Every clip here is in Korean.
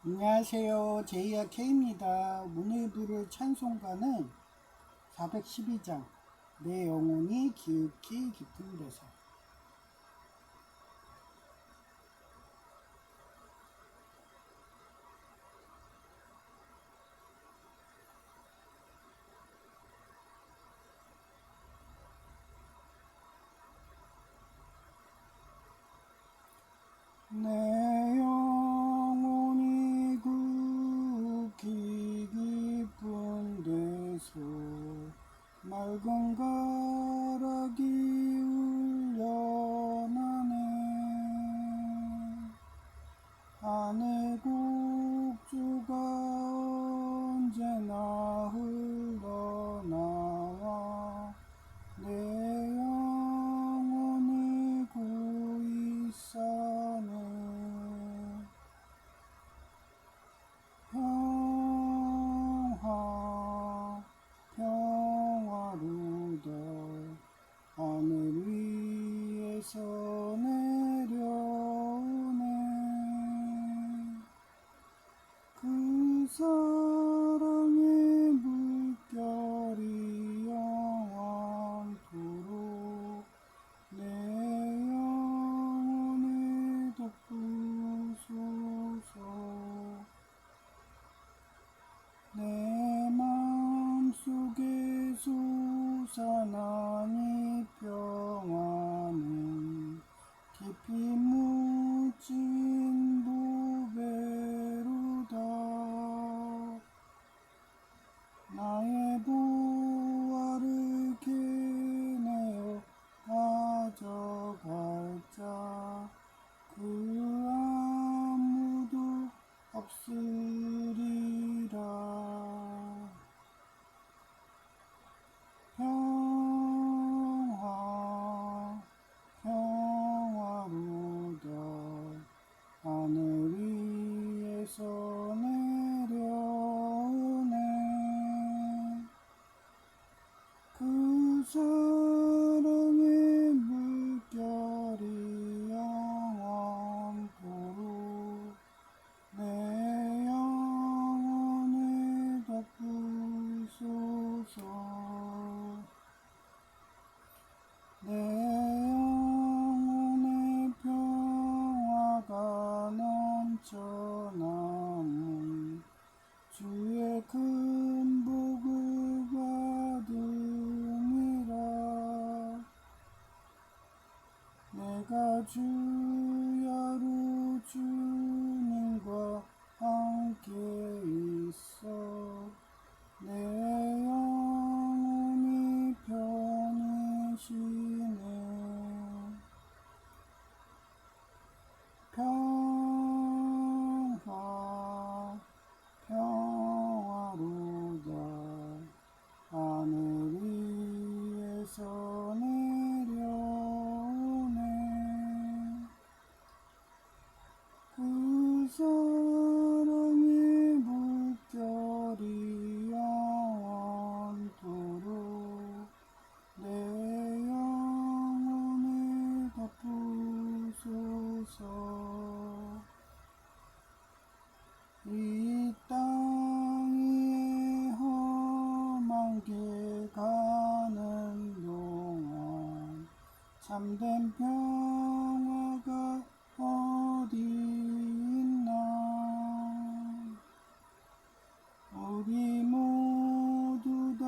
안녕하세요. 제이야 K입니다. 문을 부를 찬송가는 412장 내 영혼이 깊이 깊은 데서. 내 영혼이 깊이 깊은 데서 맑은 가락이 울려나네. 하늘 곡주가 언제나 흘러나와 내 영혼이 고이 사네. 평화 평화로다 하늘 위에서 내려오네. 그 사랑의 물결이 영원토록 내 영혼을 덮으소서. 내 마음속에 솟아난 이 평화는 깊이 묻힌 보배로다. 나의 보화를 캐내어 가져갈 자 그 아무도 없으리라. 평화 평화로다 하늘 위에서 내려오네. 그 사랑의 물결이 영원토록 내 영혼을 덮으소서. 내 영혼의 평화가 넘쳐나는 주의 큰 복을 받음이라. 내가 주야로 주님과 함께 있어 내 영혼이 편히 쉬네. 평화 평화로다 하늘 위에서 내려오네. 그 사랑의 물결이 영원토록 내 영혼을 덮으소서. 이 땅 위에 험한 길 가는 동안 참된 평화가 어디 있나. 우리 모두 다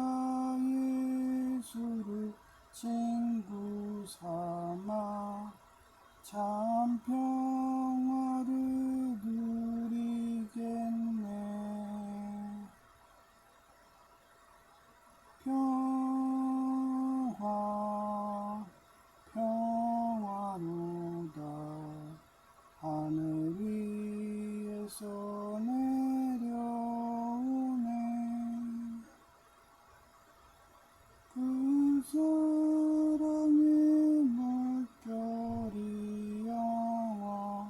예수를 친구 삼아 참 평화를 누리겠네. 평화 평화로다 하늘 위에서 내려오네. 그 사랑의 물결이 영원토록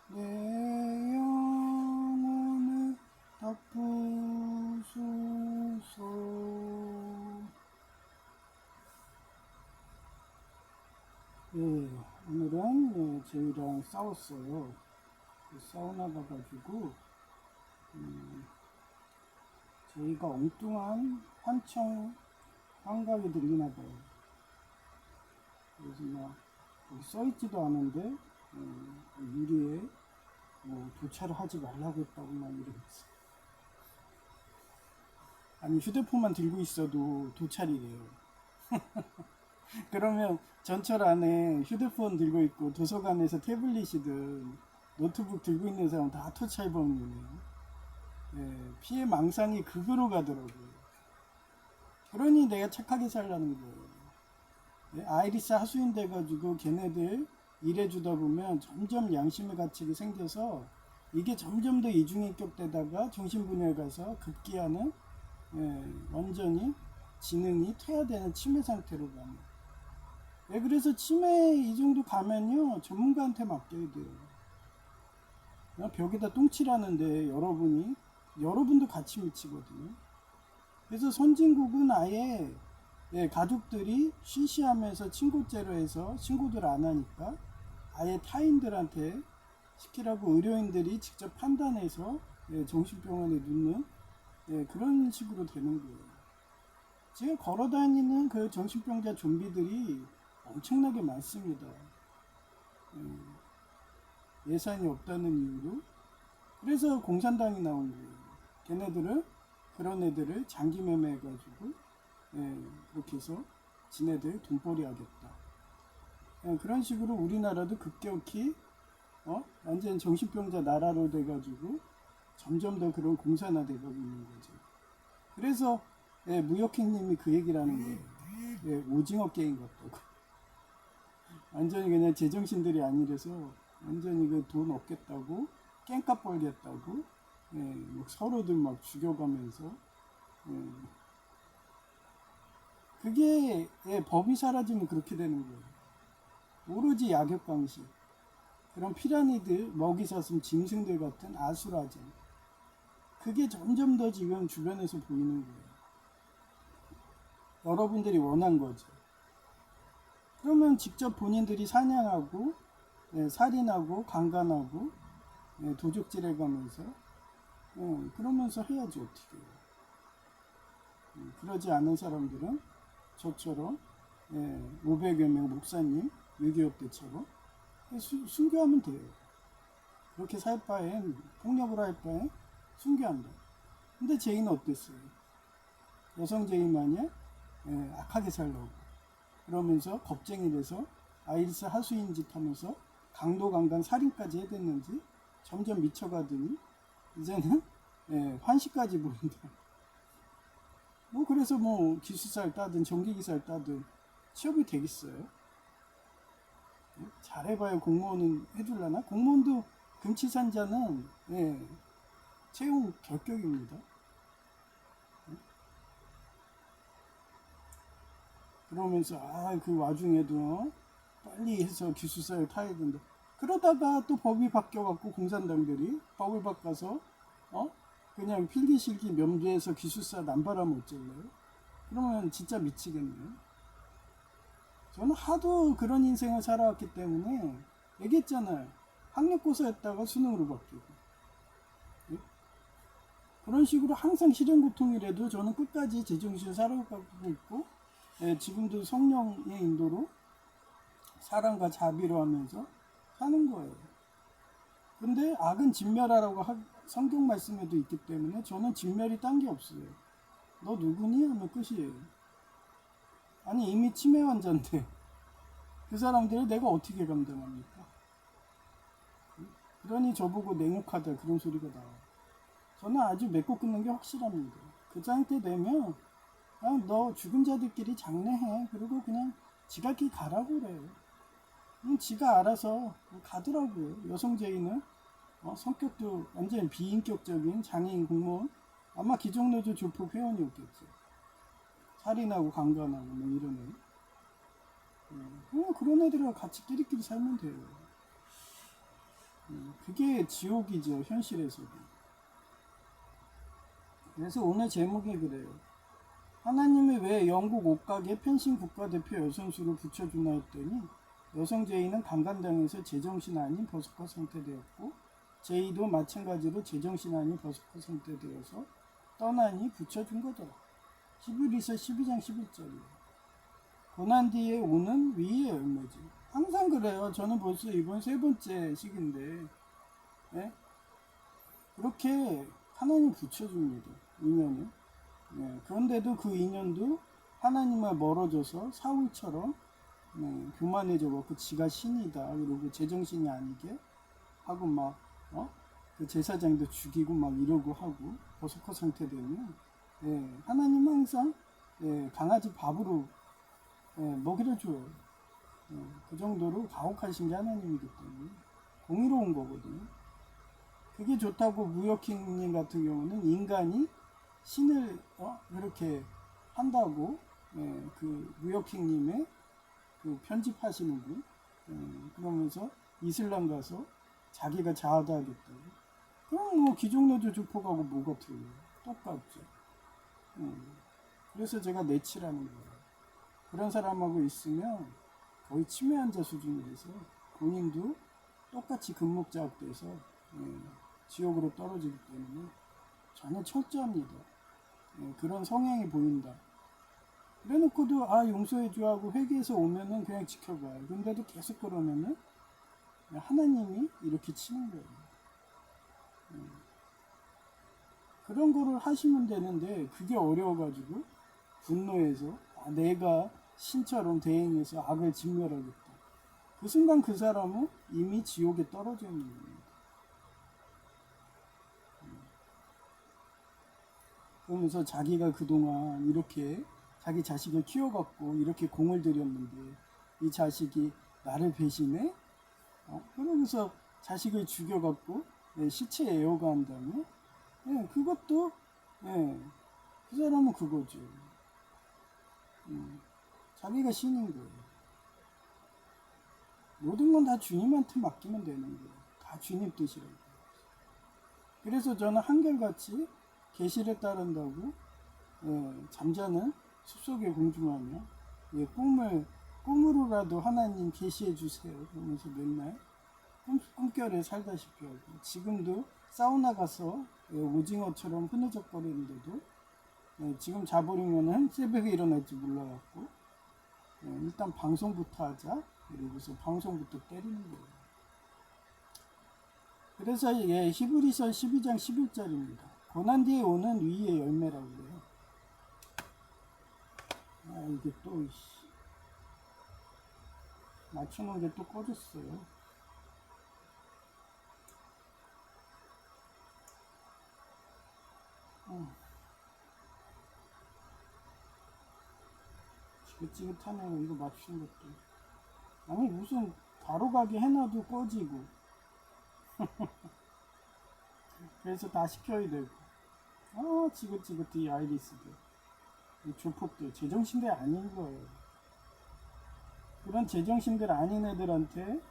내 영혼을 덮으소서. 오늘은 제이랑 싸웠어요. 사우나 가가지고 저희가 엉뚱한 환청 환각이 들리나 봐요. 그래서 막 여기 써있지도 않은데 유리에 뭐 도착을 하지 말라고 했다고 막 이러면서, 아니 휴대폰만 들고 있어도 도찰이래요. 그러면 전철 안에 휴대폰 들고 있고 도서관에서 태블릿이든 노트북 들고 있는 사람 다 토찰범이네요. 예, 피해 망상이 극으로 가더라고요. 그러니 내가 착하게 살라는 거예요. 예, 아이리스 하수인 돼가지고 걔네들 일해주다 보면 점점 양심의 가책이 생겨서 이게 점점 더 이중인격 되다가 정신분야에 가서 급기야는 완전히 지능이 퇴화되는 치매 상태로 가는. 그래서 치매 이 정도 가면요 전문가한테 맡겨야 돼요. 벽에다 똥칠하는데 여러분도 같이 미치거든요. 그래서 선진국은 아예 가족들이 쉬쉬하면서 친고죄로 해서 신고들 안 하니까 아예 타인들한테 시키라고 의료인들이 직접 판단해서 정신병원에 눕는 그런 식으로 되는 거예요. 지금 걸어다니는 그 정신병자 좀비들이 엄청나게 많습니다. 예산이 없다는 이유로. 그래서 공산당이 나온 거예요. 걔네들은 그런 애들을 장기 매매해가지고 그렇게 해서 지네들 돈벌이 하겠다. 그런 식으로 우리나라도 급격히 완전 정신병자 나라로 돼가지고 점점 더 그런 공산화되고 있는 거죠. 그래서 무역행님이 그 얘기를 하는 거예요. 오징어 게임 같다고. 완전히 그냥 제정신들이 아니라서 완전히 그 돈 없겠다고 깽값 벌겠다고 막 서로들 막 죽여가면서 그게 법이 사라지면 그렇게 되는 거예요. 오로지 약육강식, 그런 피라미드, 먹이사슴, 짐승들 같은 아수라장, 그게 점점 더 지금 주변에서 보이는 거예요. 여러분들이 원한 거죠. 그러면 직접 본인들이 사냥하고 살인하고 강간하고 도적질해가면서 그러면서 해야지 어떻게 해요. 그러지 않은 사람들은 저처럼 500여 명 목사님 6.25 때처럼 순교하면 돼요. 그렇게 살 바엔, 폭력으로 할 바엔 순교한다. 근데 죄인은 어땠어요? 여성 죄인 마냥 악하게 살려고 그러면서 겁쟁이 돼서 아이리스 하수인 짓 하면서 강도 강간 살인까지 해댔는지 점점 미쳐가더니 이제는 환시까지 보인다. 뭐 그래서 뭐 기숙사를 따든 전기기사를 따든 취업이 되겠어요? 잘해봐야 공무원은 해줄라나? 공무원도 금치산자는 채용 결격입니다. 그러면서 그 와중에도 빨리 해서 기숙사를 타야 된다. 그러다가 또 법이 바뀌어갖고 공산당들이 법을 바꿔서 그냥 필기실기 면제해서 기숙사 남발하면 어쩔래요? 그러면 진짜 미치겠네요. 저는 하도 그런 인생을 살아왔기 때문에 얘기했잖아요. 학력고사였다가 수능으로 바뀌고 그런 식으로 항상 실현고통이라도 저는 끝까지 제정신을 살아가고 있고 지금도 성령의 인도로 사랑과 자비로 하면서 사는 거예요. 근데 악은 진멸하라고 성경 말씀에도 있기 때문에 저는 진멸이 딴 게 없어요. 너 누구니? 하면 끝이에요. 아니 이미 치매 환자인데 그 사람들을 내가 어떻게 감당합니까? 그러니 저보고 냉혹하다 그런 소리가 나와요. 저는 아주 맺고 끊는 게 확실합니다. 그 상태 되면 그냥 너 죽은 자들끼리 장례해. 그리고 그냥 지가 길 가라고 그래요. 그냥 지가 알아서 가더라고요. 여성 죄인은 성격도 완전 비인격적인 장애인 공무원, 아마 기종노조 조폭 회원이었겠죠. 살인하고 강간하고 뭐 이런 애. 그런 애들과 같이 끼리끼리 살면 돼요. 그게 지옥이죠, 현실에서도. 그래서 오늘 제목이 그래요. 하나님이 왜 영국 옷가게 펜싱 국가대표 여선수를 붙여주나 했더니 여성 죄인은 강간당해서 제정신 아닌 버스커 상태되었고 제2도 마찬가지로 제정신하니 버스커 상태되어서 떠나니 붙여준 거죠. 히브리서 12장 11절이에요. 고난 뒤에 오는 위의 열매지. 항상 그래요. 저는 벌써 이번 세 번째 시기인데, 예? 그렇게 하나님 붙여줍니다. 인연을. 예, 그런데도 그 인연도 하나님과 멀어져서 사울처럼 교만해져갖고 지가 신이다. 그리고 제정신이 아니게 하고 막, 그 제사장도 죽이고 막 이러고 하고 버스커 상태 되면, 예, 하나님 항상, 예, 강아지 밥으로, 예, 먹이를 줘요. 예, 그 정도로 가혹하신 게 하나님이기 때문에 공의로운 거거든요. 그게 좋다고 무역킹님 같은 경우는 인간이 신을 그렇게 한다고, 예, 그 무역킹님의 그 편집하시는 분, 그러면서 이슬람 가서 자기가 자하다 하겠다고. 그럼 뭐 기종노조 주포가고 뭐가 틀려요? 똑같죠. 그래서 제가 내치라는 거예요. 그런 사람하고 있으면 거의 치매환자 수준이라서 본인도 똑같이 금목자학돼서, 지옥으로 떨어지기 때문에 전혀 철저합니다. 그런 성향이 보인다. 그래놓고도 용서해줘 하고 회개해서 오면은 그냥 지켜봐요. 근데도 계속 그러면은 하나님이 이렇게 치는 거예요. 그런 거를 하시면 되는데 그게 어려워가지고 분노해서 내가 신처럼 대행해서 악을 진멸하겠다. 그 순간 그 사람은 이미 지옥에 떨어져 있는 겁니다. 그러면서 자기가 그동안 이렇게 자기 자식을 키워갖고 이렇게 공을 들였는데 이 자식이 나를 배신해? 그러면서 자식을 죽여갖고 시체 애호가한다면, 그것도, 그 사람은 그거죠. 자기가 신인 거예요. 모든 건 다 주님한테 맡기면 되는 거예요. 다 주님 뜻이라고. 그래서 저는 한결같이 계시를 따른다고, 잠자는 숲속의 공주마며, 꿈으로라도 하나님 계시해 주세요. 그러면서 맨날 꿈결에 살다시피 하고, 지금도 사우나 가서 오징어처럼 흐느적거리는데도, 지금 자버리면 새벽에 일어날지 몰라갖고, 일단 방송부터 하자. 그리고서 방송부터 때리는 거예요. 그래서 히브리서 12장 11절입니다. 고난 뒤에 오는 위의 열매라고 그래요. 이게 또 맞추는 게 또 꺼졌어요. 지긋지긋하네요. 이거 맞추는 것도. 아니 무슨 바로 가게 해놔도 꺼지고. 그래서 다 시켜야 되고. 지긋지긋해. 아이리스들, 이 조폭들 제정신들 아닌 거예요. 그런 제정신들 아닌 애들한테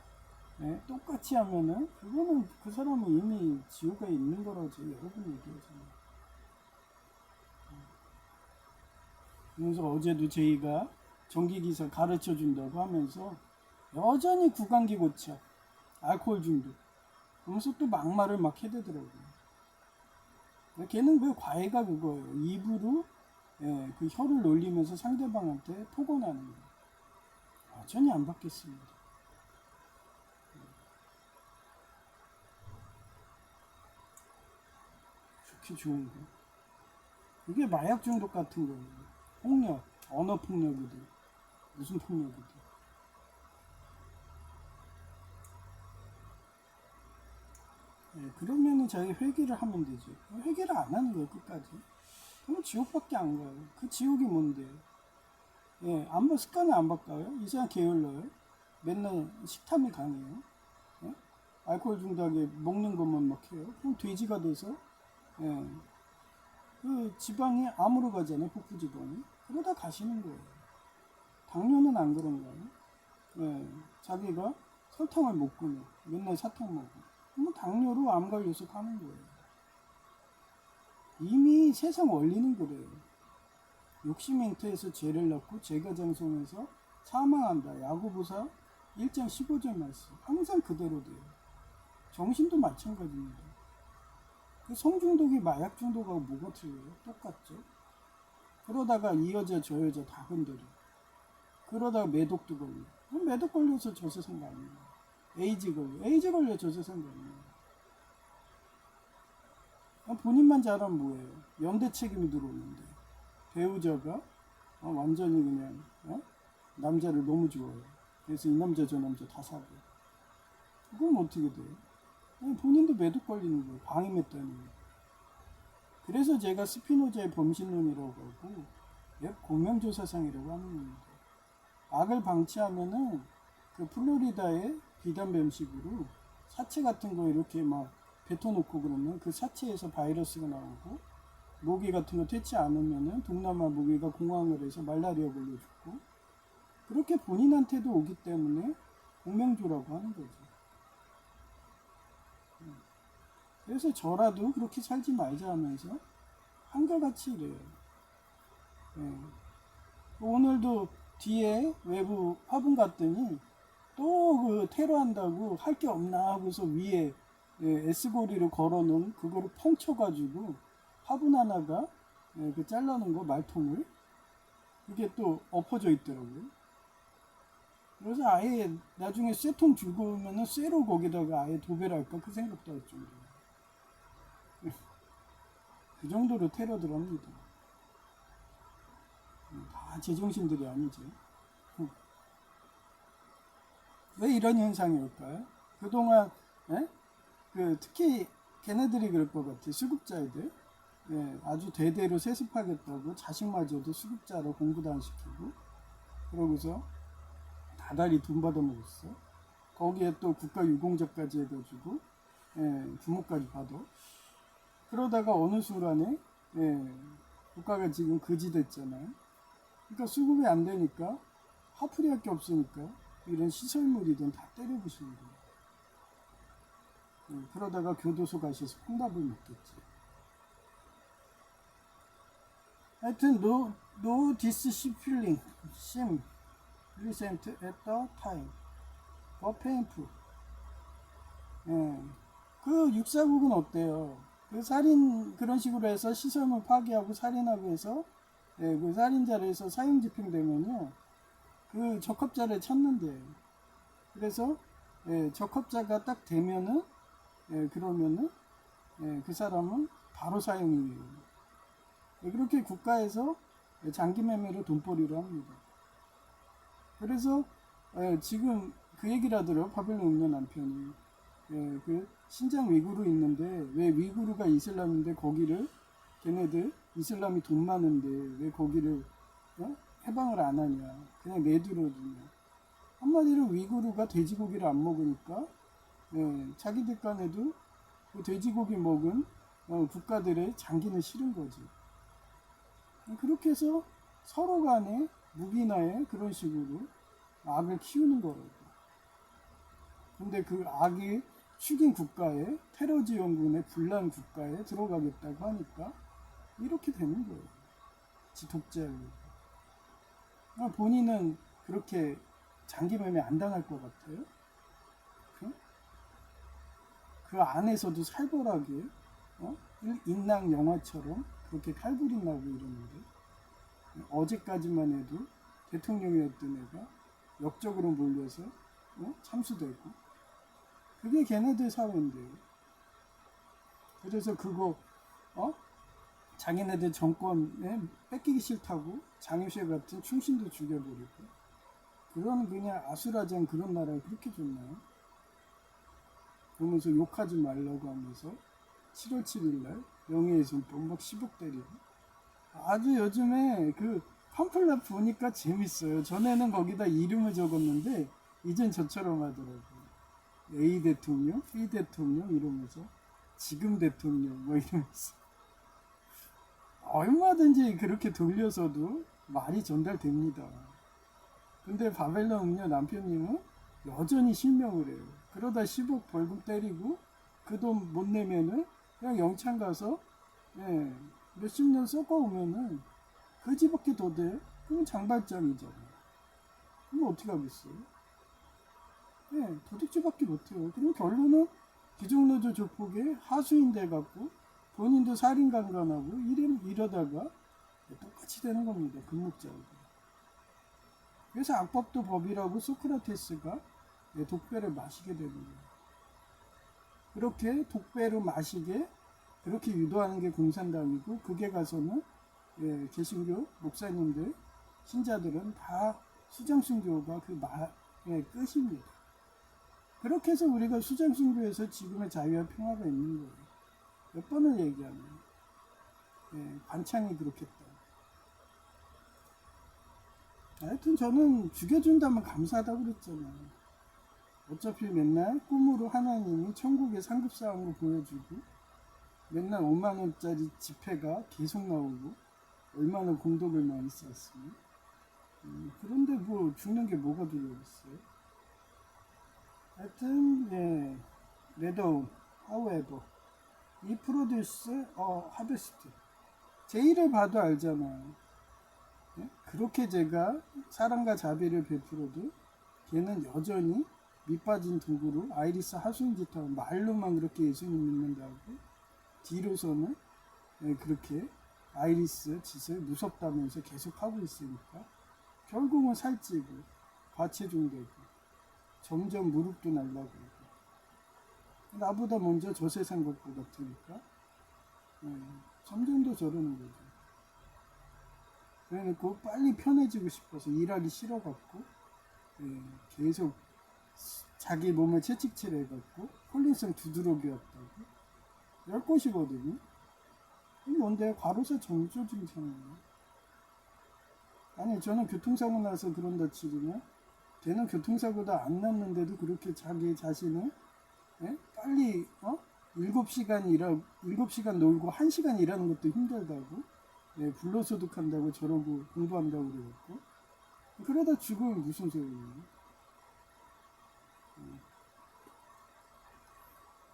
똑같이 하면은 그거는 그 사람은 이미 지옥에 있는 거라고 여러분 얘기하잖아요. 그래서 어제도 저희가 전기기사 가르쳐 준다고 하면서 여전히 구강기 고쳐, 알코올 중독, 그러면서 또 막말을 막 해대더라고요. 걔는 그 과외가 그거예요. 입으로 그 혀를 놀리면서 상대방한테 폭언하는 거예요. 여전히 안 받겠습니다. 그렇게 좋은 거. 그게 마약 중독 같은 거예요. 폭력, 언어 폭력이든 무슨 폭력이든. 그러면은 자기 회개를 하면 되지. 회개를 안 하는 거예요, 끝까지. 그럼 지옥밖에 안 가요. 그 지옥이 뭔데? 습관을 안 바꿔요? 이상한 게을러요? 맨날 식탐이 강해요? 알코올 중독에 먹는 것만 막 해요? 그럼 돼지가 돼서, 그 지방이 암으로 가잖아요, 복부 지방이. 그러다 가시는 거예요. 당뇨는 안 그런가요? 자기가 설탕을 못 끊어. 맨날 사탕 먹어. 그러면 당뇨로 암 걸려서 가는 거예요. 이미 세상 원리는 그래요. 욕심 잉태해서 죄를 낳고 죄가 장성해서 사망한다. 야고보서 1장 15절 말씀. 항상 그대로 돼요. 정신도 마찬가지입니다. 그 성중독이 마약 중독하고 뭐가 틀려요? 똑같죠. 그러다가 이 여자 저 여자 다 건드려. 그러다가 매독도 걸려. 매독 걸려서 저 세상 가는 거야. 에이즈 걸려 저 세상 가는 거야. 본인만 잘하면 뭐예요? 연대 책임이 들어오는데 배우자가 완전히 그냥 남자를 너무 좋아해요. 그래서 이 남자 저 남자 다 사고. 그건 어떻게 돼요? 본인도 매독 걸리는 거예요. 방임했다는 거예요. 그래서 제가 스피노자의 범신론이라고 하고 공명조사상이라고 하는 겁니다. 악을 방치하면은 그 플로리다의 비단뱀식으로 사체 같은 거 이렇게 막 뱉어놓고 그러면 그 사체에서 바이러스가 나오고 모기 같은 거 퇴치 않으면은 동남아 모기가 공황을 해서 말라리아 걸려 죽고 그렇게 본인한테도 오기 때문에 공명조라고 하는 거죠. 그래서 저라도 그렇게 살지 말자 하면서 한결같이 이래요. 오늘도 뒤에 외부 화분 갔더니 또 그 테러한다고 할 게 없나 하고서 위에 S고리를 걸어놓은 그거를 펑쳐가지고 화분 하나가 그 잘라놓은 거 말통을 그게 또 엎어져 있더라고요. 그래서 아예 나중에 쇠통 주고 오면은 쇠로 거기다가 아예 도배를 할까 그 생각도 할 정도로 그 정도로 테러들 합니다. 다 제정신들이 아니죠. 왜 이런 현상이 올까요? 그동안 특히 걔네들이 그럴 것 같아요. 수급자애들 아주 대대로 세습하겠다고 자식마저도 수급자로 공부도 안 시키고 그러고서 다달이 돈 받아먹었어. 거기에 또 국가 유공자까지 해가지고 부모까지 받아. 그러다가 어느 순간에 국가가 지금 거지 됐잖아요. 그러니까 수급이 안 되니까 화풀이할 게 없으니까 이런 시설물이든 다 때려부수는 거예요. 그러다가 교도소 가셔서 콩밥을 먹겠지. 하여튼 no this feeling seem recent at the time but painful. 그 육사국은 어때요? 그 살인 그런 식으로 해서 시설물 파괴하고 살인하고 해서 그 살인자를 해서 사형 집행되면요 그 적합자를 찾는데 그래서 적합자가 딱 되면은 그러면은 그 사람은 바로 사형이에요. 그렇게 국가에서 장기 매매로 돈벌이를 합니다. 그래서 지금 그 얘기를 하더라고요. 바벨론 음녀 남편이 그 신장 위구르 있는데 왜 위구르가 이슬람인데 거기를 걔네들 이슬람이 돈 많은데 왜 거기를 해방을 안 하냐 그냥 내두려주냐 한마디로 위구르가 돼지고기를 안 먹으니까 자기들 간에도 그 돼지고기 먹은 국가들의 장기는 싫은 거지. 그렇게 해서 서로 간에 무기나에 그런 식으로 악을 키우는 거라고. 근데 그 악이 죽인 국가에 테러 지원군의 불난 국가에 들어가겠다고 하니까 이렇게 되는 거예요. 독재하고. 본인은 그렇게 장기 매매 안 당할 것 같아요? 그 안에서도 살벌하게 인랑 영화처럼 그렇게 칼부림 나고 이러는데 어제까지만 해도 대통령이었던 애가 역적으로 몰려서 참수되고 그게 걔네들 사회인데요. 그래서 그거 자기네들 정권에 뺏기기 싫다고 장유세 같은 충신도 죽여버리고 그런 그냥 아수라장 그런 나라에 그렇게 좋나요? 그러면서 욕하지 말라고 하면서 7월 7일날 명예훼손법 막 10억 때리고 아주 요즘에 그 팜플렛 보니까 재밌어요. 전에는 거기다 이름을 적었는데 이젠 저처럼 하더라고요. A 대통령, B 대통령 이러면서 지금 대통령 뭐 이러면서 얼마든지 그렇게 돌려서도 말이 전달됩니다. 근데 바벨론 음녀 남편님은 여전히 실명을 해요. 그러다 10억 벌금 때리고 그 돈 못 내면은 그냥 영창 가서 몇십 년 썩어오면은 그 집밖에 더 돼. 그건 장발장이잖아. 그럼 어떻게 하겠어요? 도둑질밖에 못해요. 그럼 결론은 기종노조 조폭의 하수인 돼 갖고 본인도 살인강간하고 이러다가 똑같이 되는 겁니다. 금목자하고. 그래서 악법도 법이라고 소크라테스가 독배를 마시게 되는 거예요. 그렇게 독배로 마시게 그렇게 유도하는 게 공산당이고, 그게 가서는 개신교 목사님들, 신자들은 다 수장순교가 끝입니다. 그렇게 해서 우리가 수장순교에서 지금의 자유와 평화가 있는 거예요. 몇 번을 얘기하면 관창이 그렇겠다. 하여튼 저는 죽여준다면 감사하다고 그랬잖아요. 어차피 맨날 꿈으로 하나님이 천국의 상급상으로 보여주고, 맨날 5만원짜리 지폐가 계속 나오고, 얼마나 공덕을 많이 쌓았으면. 그런데 뭐 죽는 게 뭐가 두려웠어요? 하여튼 레더운, however, 이 produce a harvest. 제 일을 봐도 알잖아요. 그렇게 제가 사랑과 자비를 베풀어도 걔는 여전히 밑빠진 도구로 아이리스 하수인 짓하고, 말로만 그렇게 예수님 믿는다고 뒤로서는 그렇게 아이리스 짓을 무섭다면서 계속 하고 있으니까 결국은 살찌고 과체중 되고 점점 무릎도 날라가고, 나보다 먼저 저 세상 것고 같으니까 점점 더 저러는 거죠. 그래놓고 빨리 편해지고 싶어서 일하기 싫어갖고 계속 자기 몸을 채찍질해갖고 콜린성 두드러기였다고. 10곳이거든요. 이게 뭔데? 과로사 정조 증상이에요. 아니, 저는 교통사고 나서 그런다 치지만 걔는 교통사고도 안 났는데도 그렇게 자기 자신을 빨리 7시간 놀고 1시간 일하는 것도 힘들다고, 불로소득한다고 저러고 공부한다고 그래갖고, 그러다 죽으면 무슨 소용이에요.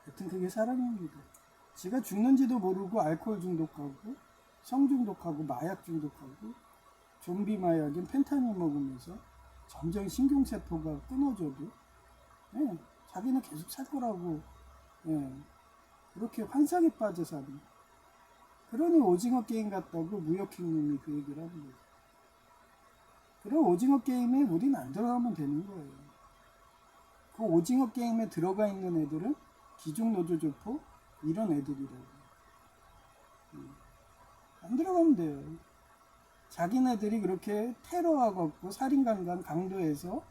하여튼 그게 사랑입니다. 지가 죽는지도 모르고 알코올 중독하고 성 중독하고 마약 중독하고 좀비 마약인 펜타닐 먹으면서 점점 신경세포가 끊어져도 자기는 계속 살 거라고 그렇게 환상에 빠져 사는, 그러니 오징어 게임 같다고 무역행님이 그 얘기를 하는 거죠. 그럼 오징어 게임에 우린 안 들어가면 되는 거예요. 그 오징어 게임에 들어가 있는 애들은 기종노조조포 이런 애들이라고. 안 들어가면 돼요. 자기네들이 그렇게 테러하고 살인강간 강도해서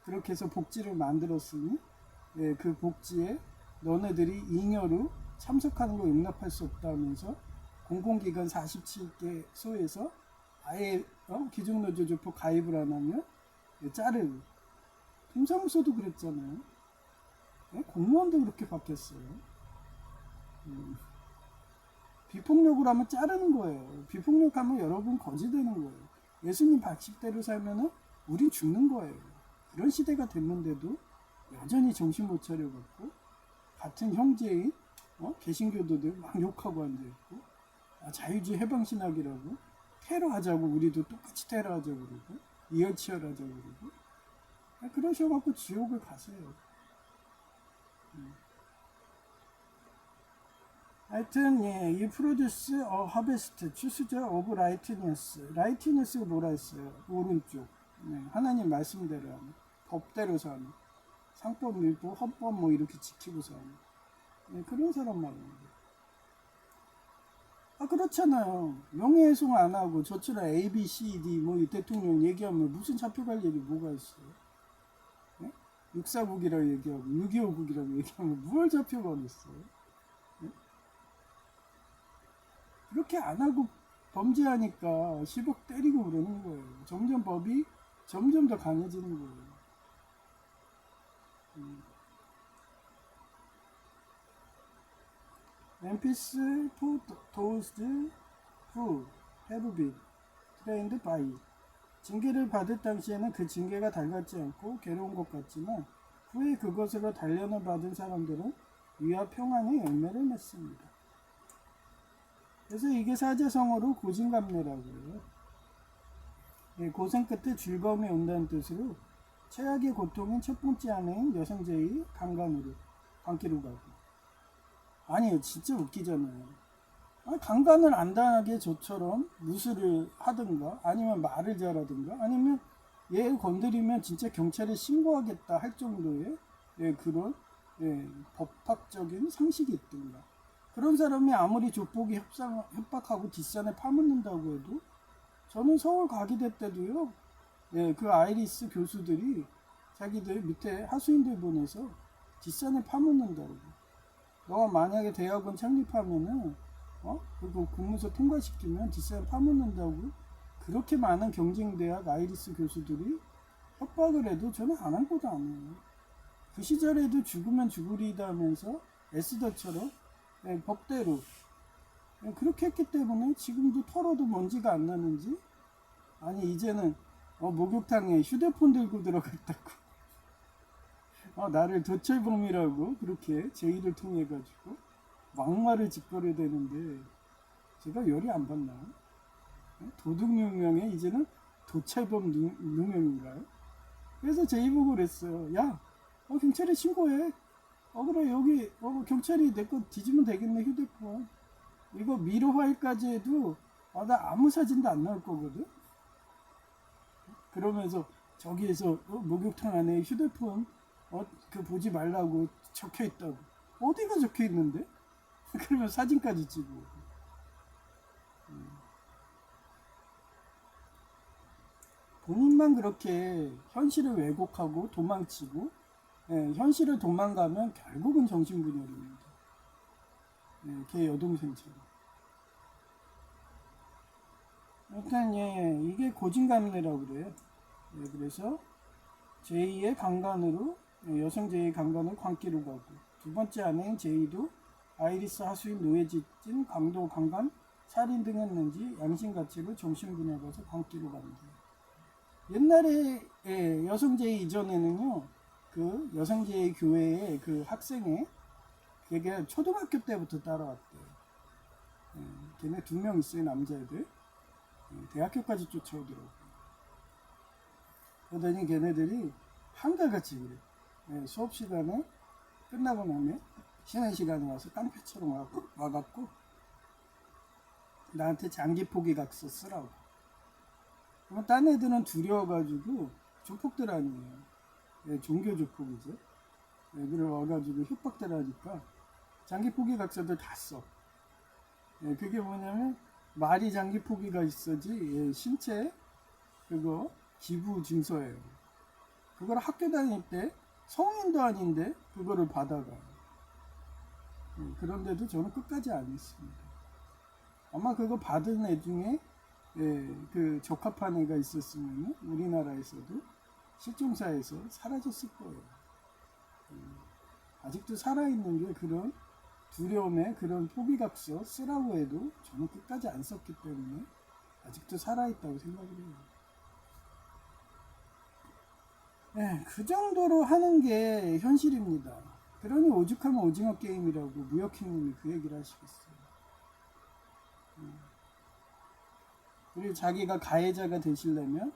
그렇게 해서 복지를 만들었으니 그 복지에 너네들이 잉여로 참석하는 거 용납할 수 없다면서 공공기관 47개소에서 아예 기종노조조포 가입을 안 하면 자르고, 동사무소도 그랬잖아요. 공무원도 그렇게 바뀌었어요. 비폭력으로 하면 자르는 거예요. 비폭력하면 여러분 거지되는 거예요. 예수님 방식대로 살면은 우린 죽는 거예요. 그런 시대가 됐는데도 여전히 정신 못 차려갖고 같은 형제인 개신교도들 막 욕하고 앉아있고, 자유주의 해방신학이라고 테러하자고, 우리도 똑같이 테러하자고 그러고 이열치열하자고 그러고, 그러셔갖고 지옥을 가세요. 하여튼 이 프로듀스 하베스트 추수자 오브 라이트니스, 라이트니스가 뭐라 했어요? 오른쪽. 하나님 말씀대로 하는, 법대로 사는, 상법 밀법 헌법 뭐 이렇게 지키고 사는 그런 사람 말입니다. 그렇잖아요. 명예훼손 안 하고 저처럼 A, B, C, D 뭐 이 대통령 얘기하면 무슨 잡혀갈 일이 뭐가 있어요? 649국이라고 얘기하고 625국이라고 얘기하면 뭘 잡혀가겠어요? 그렇게 안 하고 범죄하니까 10억 때리고 그러는 거예요. 점점 법이 점점 더 강해지는 거예요. And peace for those who have been trained by it. 징계를 받을 당시에는 그 징계가 달갑지 않고 괴로운 것 같지만 후에 그것으로 단련을 받은 사람들은 위와 평안의 열매를 맺습니다. 그래서 이게 사자성어로 고진감래라고 해요. 고생 끝에 즐거움이 온다는 뜻으로 최악의 고통인 첫 번째 아내인 여성제의 강간으로 광기로 가고, 아니요, 진짜 웃기잖아요. 아니, 강간을 안 당하게 저처럼 무술을 하든가 아니면 말을 잘하든가 아니면 얘 건드리면 진짜 경찰에 신고하겠다 할 정도의 예, 그런 예, 법학적인 상식이 있든가 그런 사람이 아무리 조폭이 협박하고 뒷산에 파묻는다고 해도 저는 서울 가기대 때도요 예, 그 아이리스 교수들이 자기들 밑에 하수인들 보내서 뒷산에 파묻는다고 너가 만약에 대학원 창립하면은 그리고 공문서 통과시키면 뒷사람 파묻는다고 그렇게 많은 경쟁대학 아이리스 교수들이 협박을 해도 저는 안 한 것도 아니에요. 그 시절에도 죽으면 죽으리다 하면서 에스더처럼 법대로 그렇게 했기 때문에 지금도 털어도 먼지가 안 나는지 아니 이제는 목욕탕에 휴대폰 들고 들어갔다고 나를 도철범이라고 그렇게 제의를 통해 가지고 막말을 짓거려야 되는데 제가 열이 안 받나요? 도둑누명에 이제는 도철범 누명인가요? 그래서 제의 보고 그랬어요. 야, 경찰에 신고해. 그래 여기 경찰이 내 거 뒤지면 되겠네 휴대폰. 이거 미러 파일까지 해도 나 아무 사진도 안 나올 거거든. 그러면서 저기에서 목욕탕 안에 휴대폰 그 보지 말라고 적혀 있다고. 어디가 적혀 있는데? 그러면 사진까지 찍고 본인만 그렇게 현실을 왜곡하고 도망치고 현실을 도망가면 결국은 정신분열입니다. 걔 여동생처럼. 일단 이게 고진감래라고 그래요. 그래서 제2의 강간으로 여성 제2의 강간을 광기로 가고 두 번째 아내인 제2도 아이리스 하수인 노예짓진 강도 강간 살인 등 했는지 양심가치로 정신분열 가서 광기로 갑니다. 옛날에 여성제의 이전에는요 그 여성제의 교회의 그 학생에 걔가 초등학교 때부터 따라왔대요. 걔네 2명 있어요 남자애들. 대학교까지 쫓아오더라고요. 그러더니 걔네들이 한결같이 그래. 수업 시간에 끝나고 나면 쉬는 시간에 와서 깡패처럼 와갖고 나한테 장기포기 각서 쓰라고. 그럼 딴 애들은 두려워가지고 조폭들 아니에요. 종교 조폭이죠. 애들을 와가지고 협박들 하니까 장기포기 각서들 다 써. 그게 뭐냐면 말이 장기포기가 있어지 신체 그거 기부 증서예요. 그걸 학교 다닐 때 성인도 아닌데 그거를 받아가요. 그런데도 저는 끝까지 안 했습니다. 아마 그거 받은 애 중에 그 적합한 애가 있었으면 우리나라에서도 실종사에서 사라졌을 거예요. 아직도 살아있는 게 그런 두려움에 그런 포기각서 쓰라고 해도 저는 끝까지 안 썼기 때문에 아직도 살아있다고 생각을 해요. 그 정도로 하는 게 현실입니다. 그러니 오죽하면 오징어 게임이라고 무역행님이 그 얘기를 하시겠어요. 그리고 자기가 가해자가 되시려면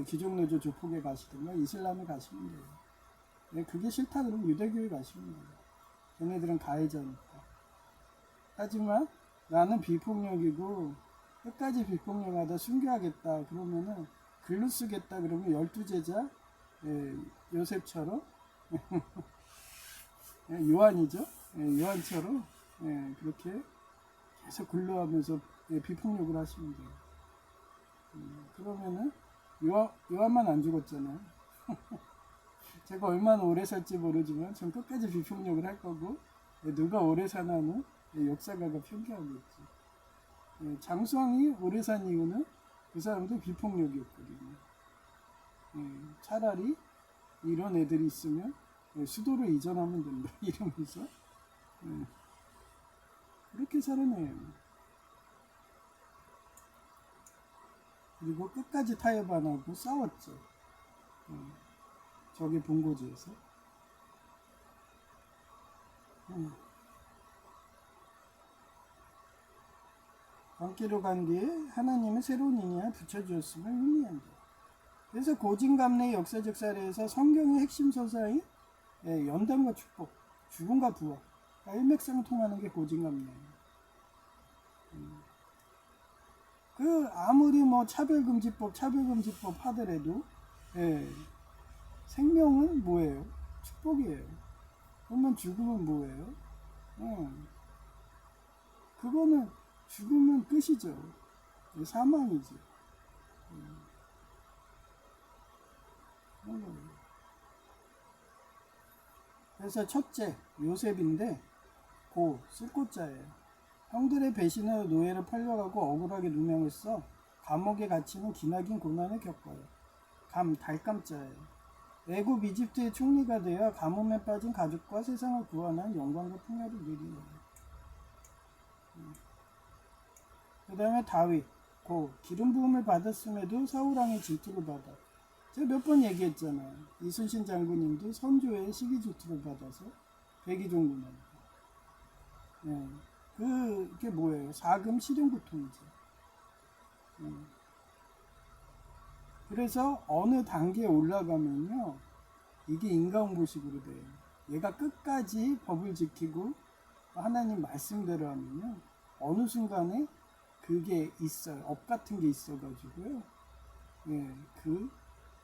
기종노조 조폭에 가시든가 이슬람에 가시면 돼요. 그게 싫다 그러면 유대교에 가시면 돼요. 걔네들은 가해자니까. 하지만 나는 비폭력이고 끝까지 비폭력하다 순교하겠다 그러면은 글로 쓰겠다 그러면 12제자 요셉처럼 요한이죠. 요한처럼 그렇게 계속 근로하면서 비폭력을 하시면 돼요. 그러면은 요한만 안 죽었잖아요. 제가 얼마나 오래 살지 모르지만 전 끝까지 비폭력을 할 거고 누가 오래 사나는 역사가가 평가하겠지. 장수왕이 오래 산 이유는 그 사람도 비폭력이었거든요. 차라리 이런 애들이 있으면 수도를 이전하면 된다 이러면서 그렇게 살아내요. 그리고 끝까지 타협 안 하고 싸웠죠. 저기 본고지에서. 광기로 간 뒤에 하나님은 새로운 인연을 붙여주었음을 의미한다. 그래서 고진감래의 역사적 사례에서 성경의 핵심 서사인 연단과 축복, 죽음과 부활 일맥상통하는 게 고증합네. 그 아무리 뭐 차별금지법 하더라도 예, 생명은 뭐예요? 축복이에요. 그러면 죽으면 뭐예요? 그거는 죽으면 끝이죠. 사망이지. 그래서 첫째 요셉인데 고 쓸 꽃자예요. 형들의 배신으로 노예를 팔려가고 억울하게 누명했어. 감옥에 갇히는 기나긴 고난을 겪어요. 달감자예요. 애굽 이집트의 총리가 되어 가뭄에 빠진 가족과 세상을 구원한 영광과 풍요를 누리네요. 그 다음에 다윗 고 기름 부음을 받았음에도 사울왕의 질투를 받아. 제가 몇 번 얘기했잖아요. 이순신 장군님도 선조의 시기 질투를 받아서 백의종군합니다. 네. 그게 뭐예요? 사금 실현고통이죠. 그래서 어느 단계에 올라가면요, 이게 인과응보식으로 돼요. 얘가 끝까지 법을 지키고 하나님 말씀대로 하면요, 어느 순간에 그게 있어요. 업 같은 게 있어가지고요, 예, 그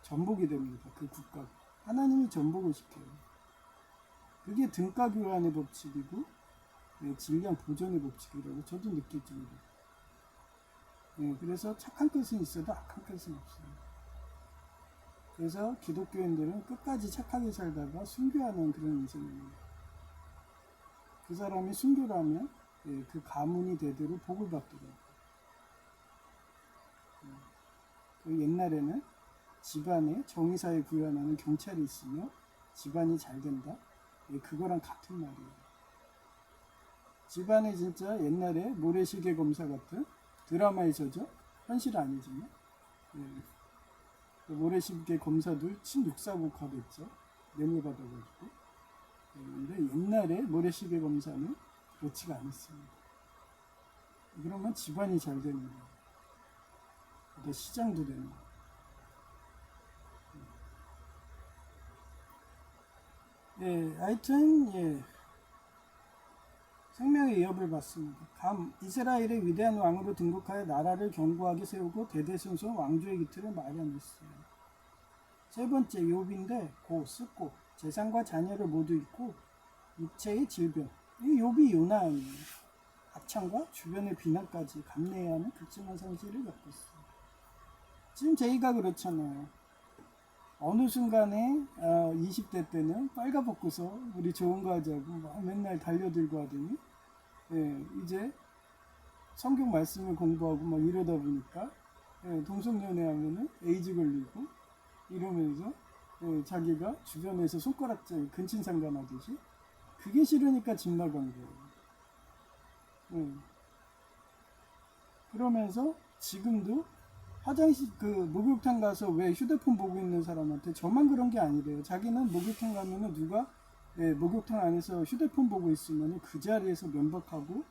전복이 됩니다. 그 국가 하나님이 전복을 시켜요. 그게 등가 교환의 법칙이고, 예, 질량 보존의 법칙이라고 저도 느낄 정도. 예, 그래서 착한 뜻은 있어도 악한 뜻은 없어요. 그래서 기독교인들은 끝까지 착하게 살다가 순교하는 그런 인생입니다. 그 사람이 순교라면 예, 그 가문이 대대로 복을 받더라고요. 그 옛날에는 집안에 정의사에 구현하는 경찰이 있으며 집안이 잘 된다. 예, 그거랑 같은 말이에요. 집안에 진짜 옛날에 모래시계 검사 같은 드라마에서죠. 현실 아니지만 예, 그 모래시계 검사들 친육사국화 됐죠. 뇌물 받아가지고. 예, 근데 옛날에 모래시계 검사는 그렇지가 않았습니다. 그러면 집안이 잘 되는 거예요. 또 시장도 되는 거예요. 예, 하여튼 예, 생명의 위협을 받습니다. 이스라엘의 위대한 왕으로 등극하여 나라를 견고하게 세우고 대대손손 왕조의 기틀을 마련했어요. 세 번째 욥인데 고 쓰고 재산과 자녀를 모두 잃고 육체의 질병. 이 욥이 요나이에요. 합창과 주변의 비난까지 감내해야 하는 극심한 상실을 겪었어요. 지금 저희가 그렇잖아요. 어느 순간에 20대 때는 빨가벗고서 우리 좋은 거 하자고 막 맨날 달려들고 하더니 예, 이제 성경 말씀을 공부하고 막 이러다 보니까 예, 동성연애 하면은 에이즈 걸리고 이러면서 예, 자기가 주변에서 손가락질 근친상간하듯이 그게 싫으니까 집 나간 거예요. 예. 그러면서 지금도 화장실 그 목욕탕 가서 왜 휴대폰 보고 있는 사람한테 저만 그런 게 아니래요. 자기는 목욕탕 가면은 누가 예, 목욕탕 안에서 휴대폰 보고 있으면 그 자리에서 면박하고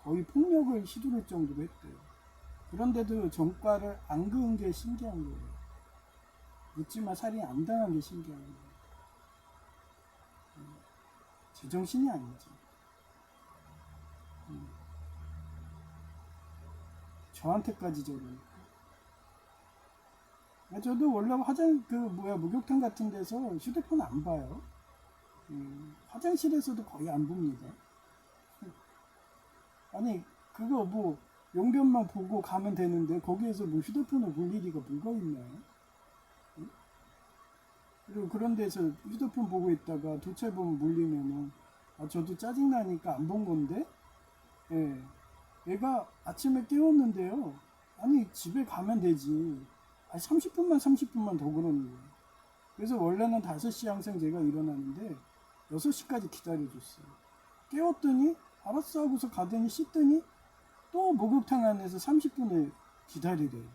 거의 폭력을 시도할 정도로 했대요. 그런데도 전과를 안 그은 게 신기한 거예요. 묻지마 살이 안 당한 게 신기한 거예요. 제정신이 아니지. 저한테까지 저러니까. 저도 원래 목욕탕 같은 데서 휴대폰 안 봐요. 화장실에서도 거의 안 봅니다. 아니 그거 뭐 용변만 보고 가면 되는데 거기에서 뭐 휴대폰을 볼 일이가 뭐가 있나요? 그리고 그런 데서 휴대폰 보고 있다가 도찰 보면 몰리면은 저도 짜증나니까 안 본 건데 예, 얘가 아침에 깨웠는데요. 아니 집에 가면 되지. 30분만 더 그러는 거예요. 그래서 원래는 5시 항상 제가 일어나는데 6시까지 기다려줬어요. 깨웠더니 알았어 하고서 가더니 씻더니 또 목욕탕 안에서 30분을 기다리래요.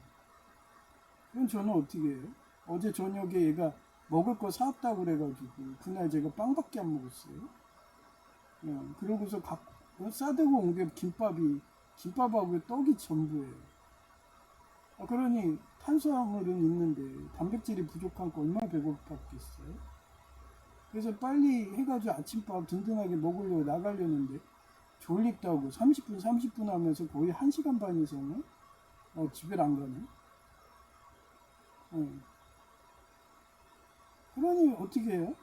그럼 저는 어떻게 해요? 어제 저녁에 얘가 먹을 거 사왔다고 그래가지고 그날 제가 빵밖에 안 먹었어요. 그러고서 싸들고 온 게 김밥하고 떡이 전부예요. 그러니 탄수화물은 있는데 단백질이 부족한 거 얼마나 배고팠겠어요? 그래서 빨리 해가지고 아침밥 든든하게 먹으려고 나가려는데 졸립다고 30분 하면서 거의 1시간 반 이상을 집에 안 가네. 그러니 어떻게 해요?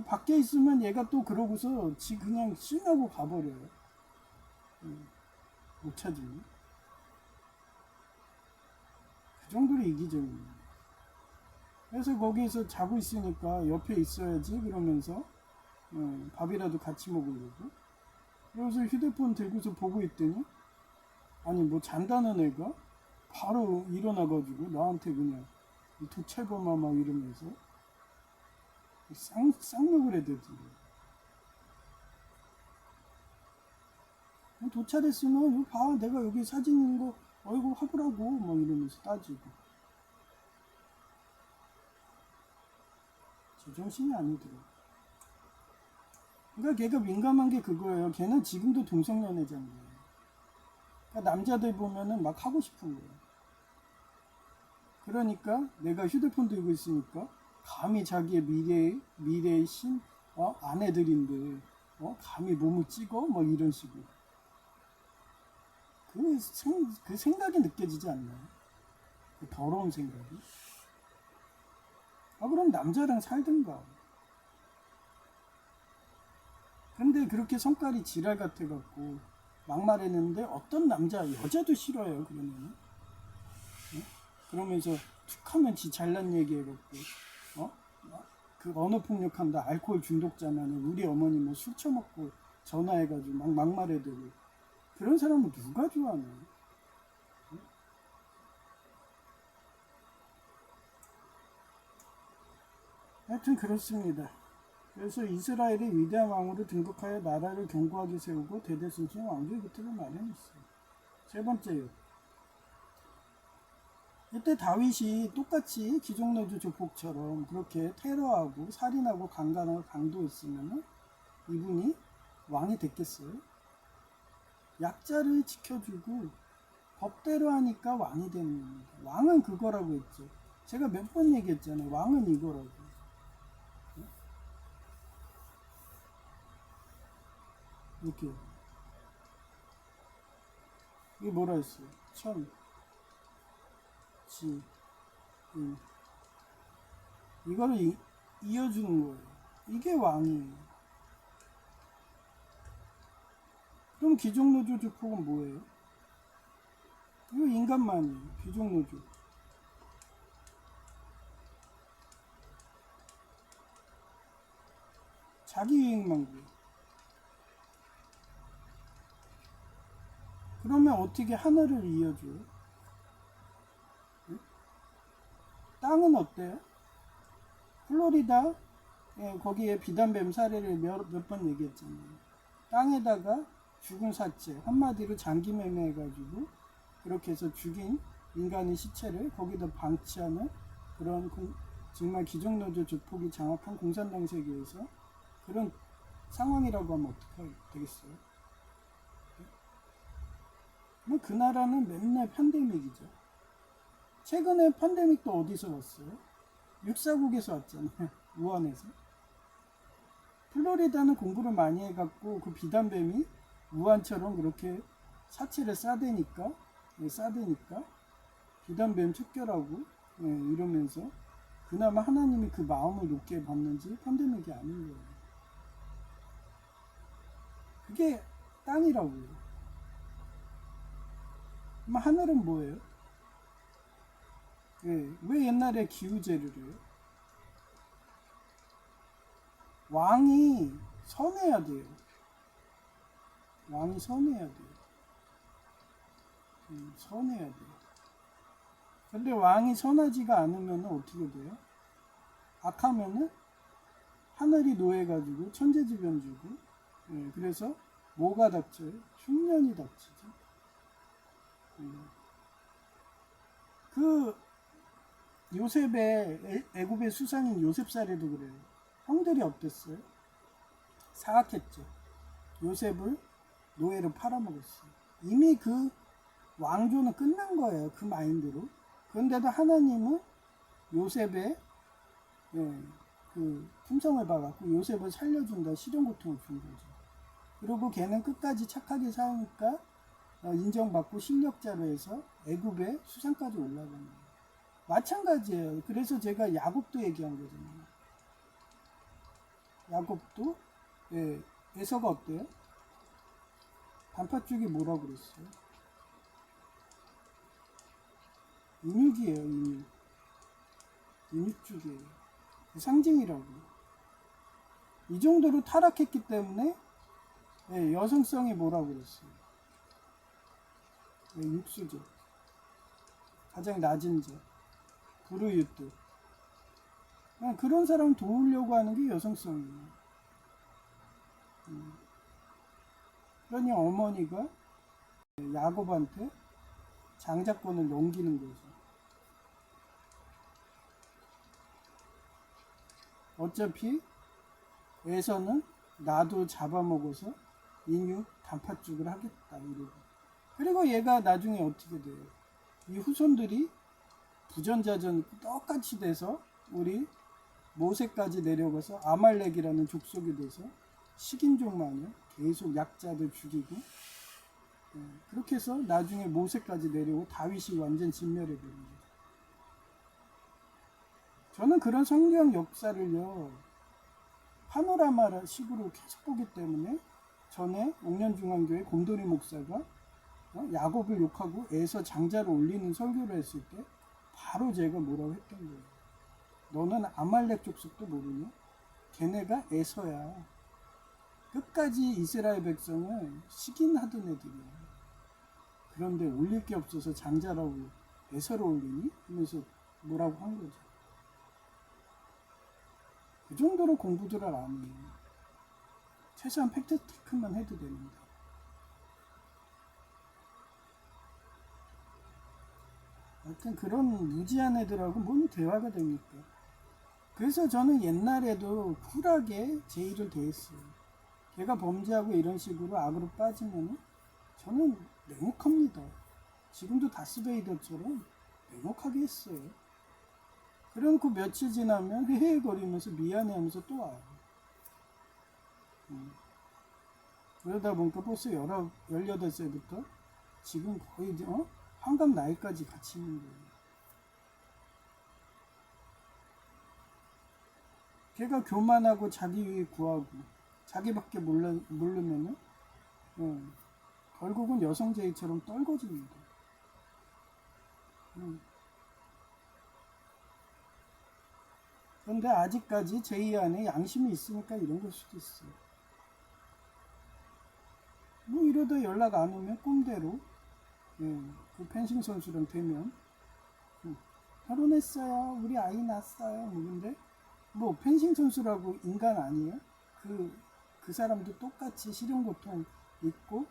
밖에 있으면 얘가 또 그러고서 지 그냥 싱하고 가버려요. 못 찾으면. 그 정도로 이기적입니다. 그래서 거기에서 자고 있으니까 옆에 있어야지 그러면서 밥이라도 같이 먹으려고. 그래서 휴대폰 들고서 보고 있더니 아니 뭐 잔다는 애가 바로 일어나가지고 나한테 그냥 이 도찰범아 막 이러면서 쌍욕을 해대지. 도착했으면 이거 봐 내가 여기 사진 있는 거 어이구 하보라고 막 이러면서 따지고. 제정신이 아니더라. 그러니까 걔가 민감한 게 그거예요. 걔는 지금도 동성연애잖아요. 그러니까 남자들 보면은 막 하고 싶은 거예요. 그러니까 내가 휴대폰 들고 있으니까 감히 자기의 미래의 아내들인데 감히 몸을 찍어 뭐 이런 식으로 그 생각이 느껴지지 않나요? 그 더러운 생각이. 그럼 남자랑 살든가. 근데 그렇게 성깔이 지랄 같아갖고 막말했는데 어떤 여자도 싫어요. 그러면 그러면서 툭하면 지 잘난 얘기해갖고 그 언어 폭력한다. 알코올 중독자면 우리 어머니 뭐 술 처먹고 전화해가지고 막 막말해대고 그런 사람은 누가 좋아하나? 하여튼 그렇습니다. 그래서 이스라엘이 위대한 왕으로 등극하여 나라를 견고하게 세우고 대대손손 왕조의 기틀을 마련했어요. 세 번째요. 이때 다윗이 똑같이 기종노조 조폭처럼 그렇게 테러하고 살인하고 강간하고 강도했으면 이분이 왕이 됐겠어요? 약자를 지켜주고 법대로 하니까 왕이 되는 겁니다. 왕은 그거라고 했죠. 제가 몇 번 얘기했잖아요. 왕은 이거라고. 이렇게. 이게 뭐라 했어요? 천, 지, 이거를 이어주는 거예요. 이게 왕이에요. 그럼 귀족노조 조폭은 뭐예요? 이거 인간만이에요. 귀족노조. 자기 이익만 구해. 그러면 어떻게 하늘을 이어줘요? 땅은 어때요? 플로리다 거기에 비단뱀 사례를 몇 번 얘기했잖아요. 땅에다가 죽은 사체 한마디로 장기매매 해가지고 그렇게 해서 죽인 인간의 시체를 거기다 방치하는 그런 정말 기종노조 조폭이 장악한 공산당 세계에서 그런 상황이라고 하면 어떻게 되겠어요? 그 나라는 맨날 팬데믹이죠. 최근에 팬데믹도 어디서 왔어요? 육사국에서 왔잖아요. 우한에서. 플로리다는 공부를 많이 해갖고 그 비단뱀이 우한처럼 그렇게 사체를 싸대니까 비단뱀 척결하고 이러면서 그나마 하나님이 그 마음을 높게 받는지 팬데믹이 아닌 거예요. 그게 땅이라고요. 그럼 하늘은 뭐예요? 왜 옛날에 기우제를 해요? 왕이 선해야 돼요. 왕이 선해야 돼요. 선해야 돼요. 근데 왕이 선하지가 않으면 어떻게 돼요? 악하면은 하늘이 노해가지고 천재지변 주고 그래서 뭐가 닥쳐요? 흉년이 닥치죠. 그 요셉의 애굽의 수상인 요셉 사례도 그래요. 형들이 어땠어요? 사악했죠. 요셉을 노예로 팔아먹었어요. 이미 그 왕조는 끝난 거예요. 그 마인드로. 그런데도 하나님은 요셉의 그 품성을 봐갖고 요셉을 살려준다, 실형 고통을 준 거죠. 그리고 걔는 끝까지 착하게 사니까 인정받고 실력자로 해서 애굽의 수상까지 올라간 거예요. 마찬가지예요. 그래서 제가 야곱도 얘기한 거잖아요. 야곱도 에서가 어때요? 단팥죽이 뭐라고 그랬어요? 인육이에요, 인육. 인육죽이에요. 그 상징이라고. 이 정도로 타락했기 때문에 여성성이 뭐라고 그랬어요? 육수죠. 가장 낮은 자. 부르유트. 그런 사람 도우려고 하는 게 여성성이에요. 그러니 어머니가 야곱한테 장자권을 넘기는 거죠. 어차피 에서는 나도 잡아먹어서 인육 단팥죽을 하겠다 이러고. 그리고 얘가 나중에 어떻게 돼요? 이 후손들이 부전자전 똑같이 돼서 우리 모세까지 내려가서 아말렉이라는 족속이 돼서 식인종 마냥 계속 약자들 죽이고, 그렇게 해서 나중에 모세까지 내려오고 다윗이 완전 진멸해 버린 거죠. 저는 그런 성경 역사를요 파노라마 식으로 계속 보기 때문에, 전에 옥년중앙교회 곰돌이 목사가 야곱을 욕하고 에서 장자를 올리는 설교를 했을 때 바로 제가 뭐라고 했던 거예요. 너는 아말렉 족속도 모르냐? 걔네가 에서야. 끝까지 이스라엘 백성을 식인하던 애들이야. 그런데 올릴 게 없어서 장자라고 에서를 올리니? 하면서 뭐라고 한 거죠. 그 정도로 공부들을 안 해요. 최소한 팩트체크만 해도 됩니다. 하여튼 그런 무지한 애들하고 뭔 대화가 됩니까? 그래서 저는 옛날에도 쿨하게 제의를 대했어요. 걔가 범죄하고 이런 식으로 악으로 빠지면 저는 냉혹합니다. 지금도 다스베이더처럼 냉혹하게 했어요. 그래놓고 며칠 지나면 헤헤거리면서 미안해하면서 또 와요. 그러다 보니까 벌써 18살부터 지금 거의 환갑 나이까지 같이 있는 거예요. 걔가 교만하고 자기 유익 구하고 자기밖에 모르면은 결국은 여성제의처럼 떨궈집니다. 그런데 아직까지 제이 안에 양심이 있으니까 이런 걸 수도 있어요. 뭐 이러다 연락 안 오면 꼼대로 그 펜싱 선수랑 되면 결혼했어요, 우리 아이 낳았어요, 뭐. 근데 뭐 펜싱 선수라고 인간 아니에요? 그 사람도 똑같이 실형 고통 있고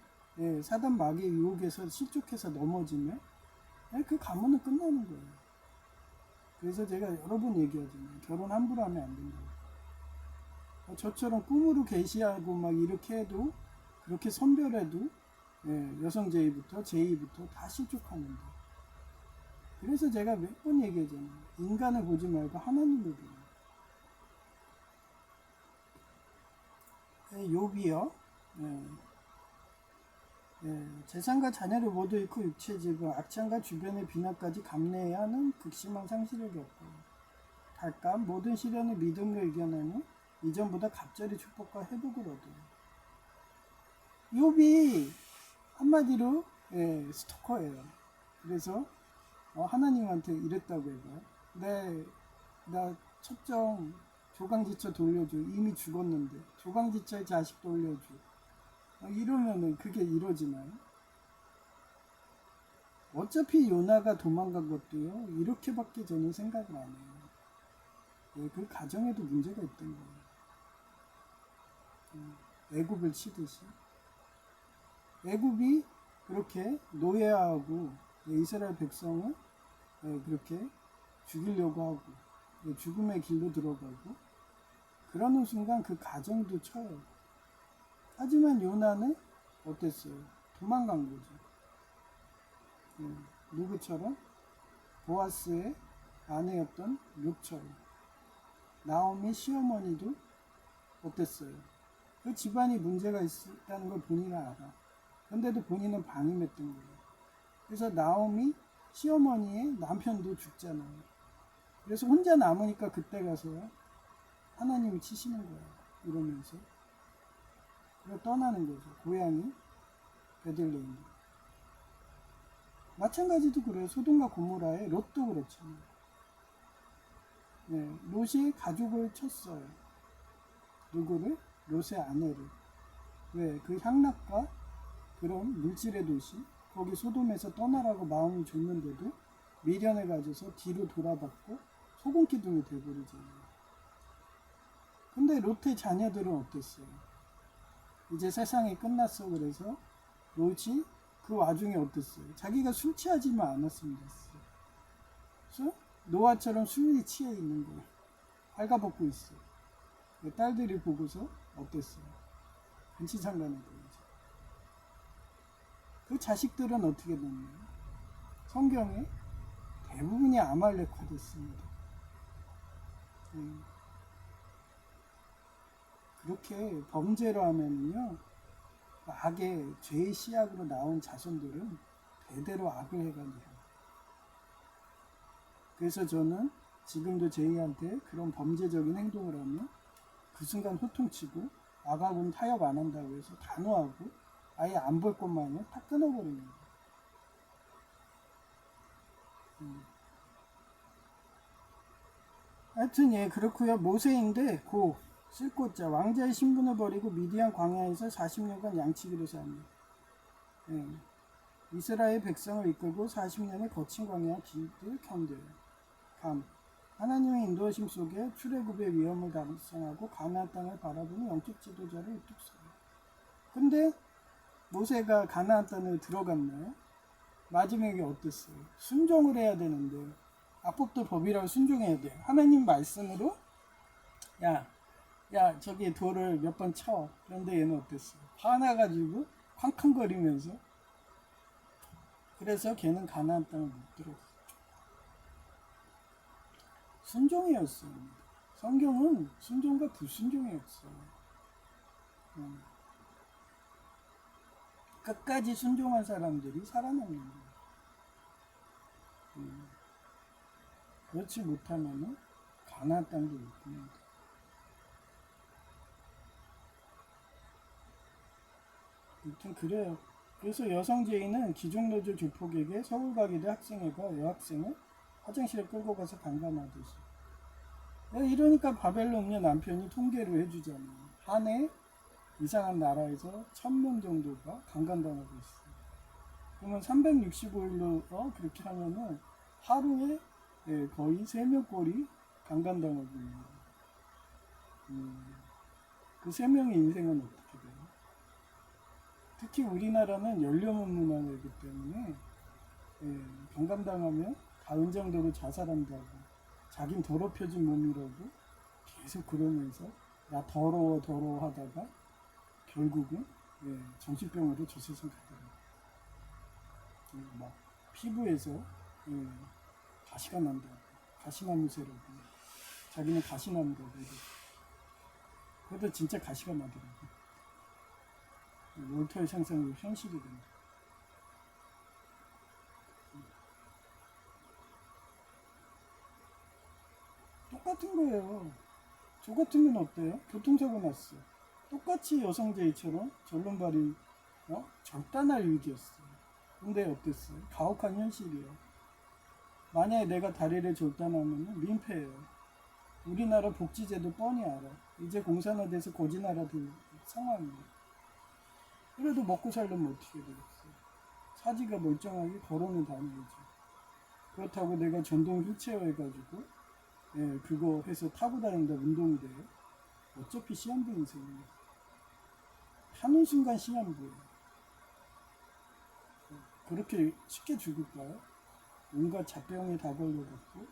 사단 마귀의 유혹에서 실족해서 넘어지면 그 가문은 끝나는 거예요. 그래서 제가 여러 번 얘기하잖아요. 결혼 함부로 하면 안 된다고. 저처럼 꿈으로 계시하고 막 이렇게 해도, 그렇게 선별해도 여성 제의부터 제의부터 다 실족하는데. 그래서 제가 몇 번 얘기하잖아요. 인간을 보지 말고 하나님을 보라. 욥이요. 재산과 자녀를 모두 잃고 육체지고 악창과 주변의 비난까지 감내해야 하는 극심한 상실을 겪고 달감 모든 시련을 믿음으로 이겨내는 이전보다 갑절의 축복과 회복을 얻어요. 욥이 한마디로 스토커예요. 그래서 하나님한테 이랬다고 해요. 나 첩정 조강지처 돌려줘. 이미 죽었는데 조강지처의 자식 돌려줘. 이러면은 그게 이루어지나요? 어차피 요나가 도망간 것도요 이렇게밖에 저는 생각을 안 해요. 그 가정에도 문제가 있던 거예요. 애굽을 치듯이 애굽이 그렇게 노예하고 이스라엘 백성을 그렇게 죽이려고 하고 죽음의 길로 들어가고 그러는 순간 그 가정도 쳐요. 하지만 요나는 어땠어요? 도망간 거죠. 누구처럼? 보아스의 아내였던 룻처럼. 나오미 시어머니도 어땠어요? 그 집안이 문제가 있다는 걸 본인은 알아. 근데도 본인은 방임했던 거예요. 그래서 나오미 시어머니의 남편도 죽잖아요. 그래서 혼자 남으니까 그때 가서 하나님이 치시는 거야. 이러면서. 그리고 떠나는 거죠. 고향이 베들레헴. 마찬가지도 그래요. 소돔과 고모라의 롯도 그렇잖아요. 네, 롯이 가족을 쳤어요. 누구를? 롯의 아내를. 왜? 그 향락과 그런 물질의 도시, 거기 소돔에서 떠나라고 마음을 줬는데도 미련을 가져서 뒤로 돌아봤고 소금기둥이 되버리잖아요. 근데 롯의 자녀들은 어땠어요? 이제 세상이 끝났어. 그래서 롯이 그 와중에 어땠어요? 자기가 술 취하지만 않았습니다. 그래서 노아처럼 술이 취해 있는 거예요. 발가벗고 있어. 딸들이 보고서 어땠어요? 금시장관에 보이죠. 그 자식들은 어떻게 됐나요? 성경에 대부분이 아말렉화 됐습니다. 그렇게 범죄로 하면요, 악의 죄의 씨앗으로 나온 자손들은 대대로 악을 해갑니다. 그래서 저는 지금도 제이한테 그런 범죄적인 행동을 하면 그 순간 호통치고 악하고는 타협 안 한다고 해서 단호하고 아예 안 볼 것만요 다 끊어버립니다. 하여튼 예 그렇고요. 모세인데 고 쓸고자 왕자의 신분을 버리고 미디안 광야에서 40년간 양치기로 삽니다. 예. 이스라엘 백성을 이끌고 40년의 거친 광야 길을 견뎌요. 감 하나님의 인도하심 속에 출애굽의 위험을 달성하고 가나안 땅을 바라보는 영적 지도자를 이뚝 서요. 근데 모세가 가나안 땅을 들어갔나요? 마지막에 어땠어요? 순종을 해야 되는데 악법도 법이라고 순종해야 돼요. 하나님 말씀으로 야 저기 돌을 몇 번 쳐. 그런데 얘는 어땠어요? 화나가지고 쾅쾅거리면서 그래서 걔는 가나안 땅을 못 들어갔어요. 순종이었어요. 성경은 순종과 불순종이 없어요. 끝까지 순종한 사람들이 살아납니다. 그렇지 못하면 가나안 땅도 못 봅니다. 아무튼 그래요. 그래서 여성 죄인은 기종노조 조폭에게 서울 가게 된 학생회가 여학생을 화장실에 끌고 가서 강간하듯이. 이러니까 바벨론 음녀 남편이 통계를 해주잖아요. 한 해 이상한 나라에서 1000명 정도가 강간당하고 있어요. 그러면 365일로 그렇게 하면은 하루에 거의 3명꼴이 강간당하고 있는 거예요. 그 3명의 인생은 어떻게 돼요? 특히 우리나라는 연료문 문화이기 때문에 강간당하면 다은 정도로 자살한다고 자긴 더럽혀진 몸이라고 계속 그러면서 나 더러워 하다가 결국은 정신병으로 저 세상 갔더라고요. 막 피부에서 가시가 난다고 가시나무새라고 자기는 가시나무라고 그래도 진짜 가시가 나더라고요. 월터의 상상이 현실이 된다. 똑같은 거예요. 저 같으면 어때요? 교통사고 났어. 똑같이 여성제의처럼 절론발이 절단할 위기였어요. 근데 어땠어요? 가혹한 현실이에요. 만약에 내가 다리를 절단하면 민폐예요. 우리나라 복지제도 뻔히 알아. 이제 공산화돼서 거지나라들 상황이에요. 그래도 먹고 살려면 어떻게 되겠어요? 사지가 멀쩡하게 걸어는 다니죠. 그렇다고 내가 전동 휠체어 해가지고 그거 해서 타고 다닌다 운동이 돼요? 어차피 시한부 인생이에요. 타는 순간 시한부예요. 그렇게 쉽게 죽을까요? 온갖 잡병에 다 걸려갖고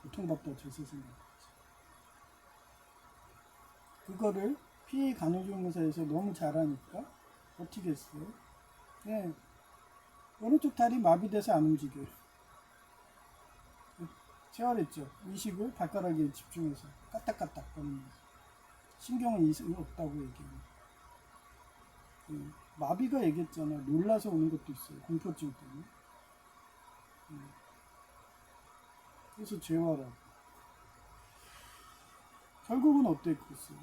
고통받다 저 세상에. 그거를 피해 간호조무사에서 너무 잘하니까 어떻게 했어요? 오른쪽 다리 마비돼서 안 움직여요. 쾌활했죠. 의식을 발가락에 집중해서 까딱까딱 거리면서. 신경은 이상이 없다고 얘기해요. 마비가 얘기했잖아. 놀라서 오는 것도 있어요. 공포증 때문에. 그래서 죄와라고. 결국은 어땠겠어요?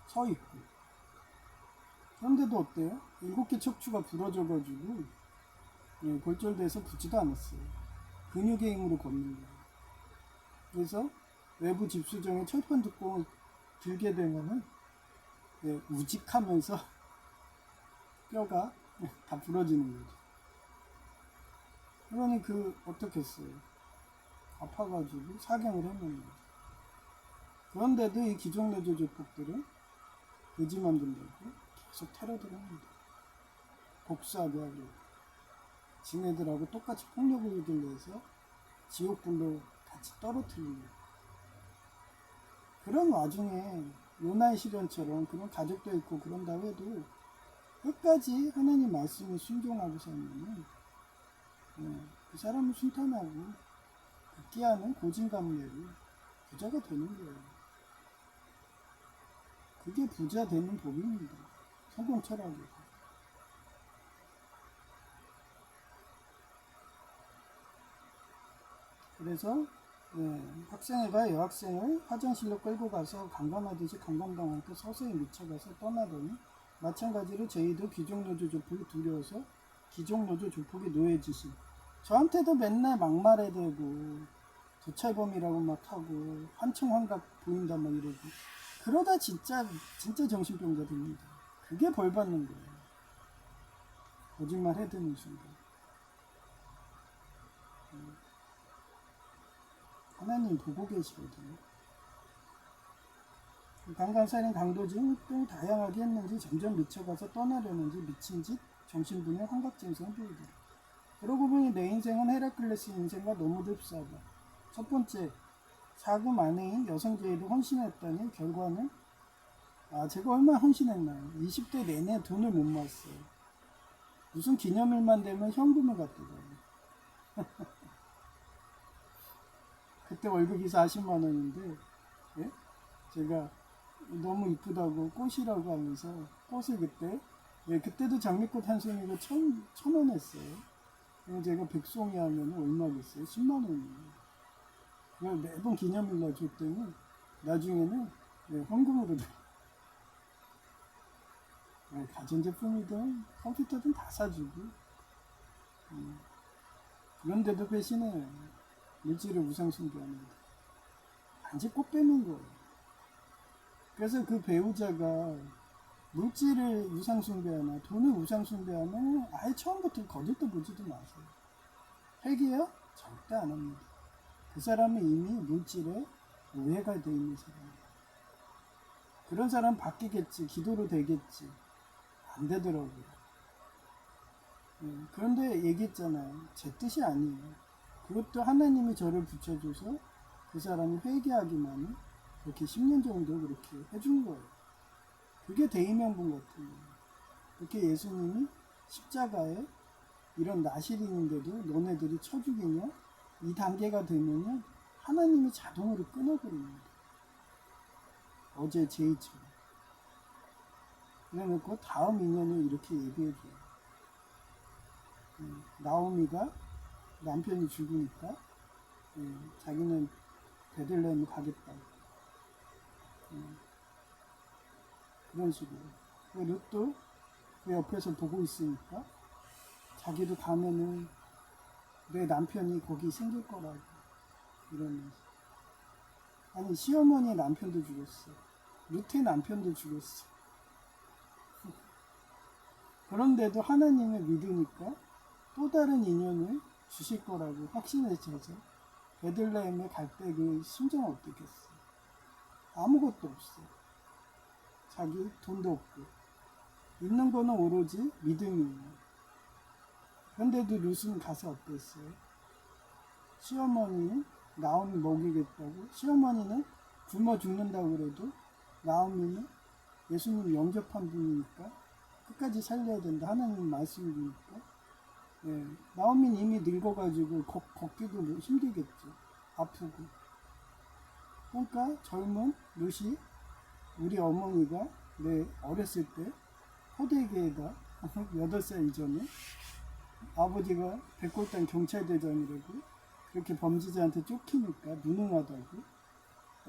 서 있고. 그런데도 어때요? 7개 척추가 부러져가지고 골절돼서 붙지도 않았어요. 근육의 힘으로 걷는 거예요. 그래서 외부 집수정에 철판 뚜껑을 들게 되면은 우직하면서 뼈가 다 부러지는 거죠. 그러니 어떻게 했어요? 아파가지고 사경을 했는 거죠. 그런데도 이 기종내조 조폭들은 의지 만든다고 계속 테러를 합니다. 복수하게 하려고. 지네들하고 똑같이 폭력을 들려서 지옥불로 같이 떨어뜨리려고. 그런 와중에 요나의 시련처럼 그런 가족도 있고 그런다 해도 끝까지 하나님 말씀에 순종하고 살면은 그 사람은 순탄하고 극기하는 고진감래로 부자가 되는 거예요. 그게 부자 되는 법입니다. 성공 철학이고. 그래서 학생회가 여학생을 화장실로 끌고 가서 강간하듯이 강간당한 그 서서히 미쳐가서 떠나더니 마찬가지로 저희도 귀족노조 조폭이 두려워서 귀족노조 조폭이 노예지신. 저한테도 맨날 막말해대고 도찰범이라고 막 하고 환청환각 보인다 막 이러고 그러다 진짜 정신병자 됩니다. 그게 벌 받는 거예요. 거짓말 해대는 순간. 하나님 보고 계시거든요. 강간살인, 강도징 등 다양하게 했는지 점점 미쳐가서 떠나려는지 미친 짓 정신분열 환각증상 보이더라. 그러고 보니 내 인생은 헤라클레스 인생과 너무 흡사하다. 첫 번째, 사금 아내인 여성제에도 헌신했더니 결과는 제가 얼마나 헌신했나요? 20대 내내 돈을 못 모았어요. 무슨 기념일만 되면 현금을 갖더라고요. 그때 월급이 40만 원인데 제가 너무 이쁘다고 꽃이라고 하면서 꽃을 그때도 장미꽃 한 송이가 1,000원 했어요. 제가 백송이 하면 얼마겠어요? 10만 원이에요. 그걸 매번 기념일날 줬더니 나중에는 현금으로 가전제품이든 컴퓨터든 다 사주고 그런데도 배신해요. 물질을 우상숭배합니다. 단지 꽃 빼는 거예요. 그래서 그 배우자가 물질을 우상숭배하나 돈을 우상숭배하면 아예 처음부터 거들떠 보지도 마세요. 회개요? 절대 안 합니다. 그 사람은 이미 물질에 오해가 되어 있는 사람이에요. 그런 사람 바뀌겠지, 기도로 되겠지. 안 되더라고요. 그런데 얘기했잖아요. 제 뜻이 아니에요. 그것도 하나님이 저를 붙여줘서 그 사람이 회개하기만은 그렇게 10년 정도 그렇게 해준 거예요. 그게 대의명분 같은 거예요. 그렇게 예수님이 십자가에 이런 나실이 있는데도 너네들이 쳐 죽이냐? 이 단계가 되면요 하나님이 자동으로 끊어버립니다. 어제 제이처럼. 그래놓고 다음 인연을 이렇게 얘기해줘요. 나오미가 남편이 죽으니까 자기는 베들레헴 가겠다고. 그런 식으로. 룻도 그 옆에서 보고 있으니까 자기도 가면은 내 남편이 거기 생길 거라고 이러면서. 아니 시어머니 남편도 죽었어. 룻의 남편도 죽었어. 그런데도 하나님을 믿으니까 또 다른 인연을 주실 거라고 확신에 차서 베들레헴에 갈 때 그 심정은 어떻겠어? 아무것도 없어. 자기 돈도 없고 있는 거는 오로지 믿음이에요. 그런데도 룻은 가서 어땠어요? 시어머니 나오미 먹이겠다고. 시어머니는 굶어 죽는다고 그래도 나오미는 예수님 영접한 분이니까 끝까지 살려야 된다. 하나님 말씀이니까 예, 나오미는 이미 늙어가지고 걷기도 뭐 힘들겠죠. 아프고. 그러니까 젊은 룻이 우리 어머니가 내 어렸을 때 포대계에다 8살 이전에 아버지가 백골당 경찰대장이라고 그렇게 범죄자한테 쫓기니까 무능하다고.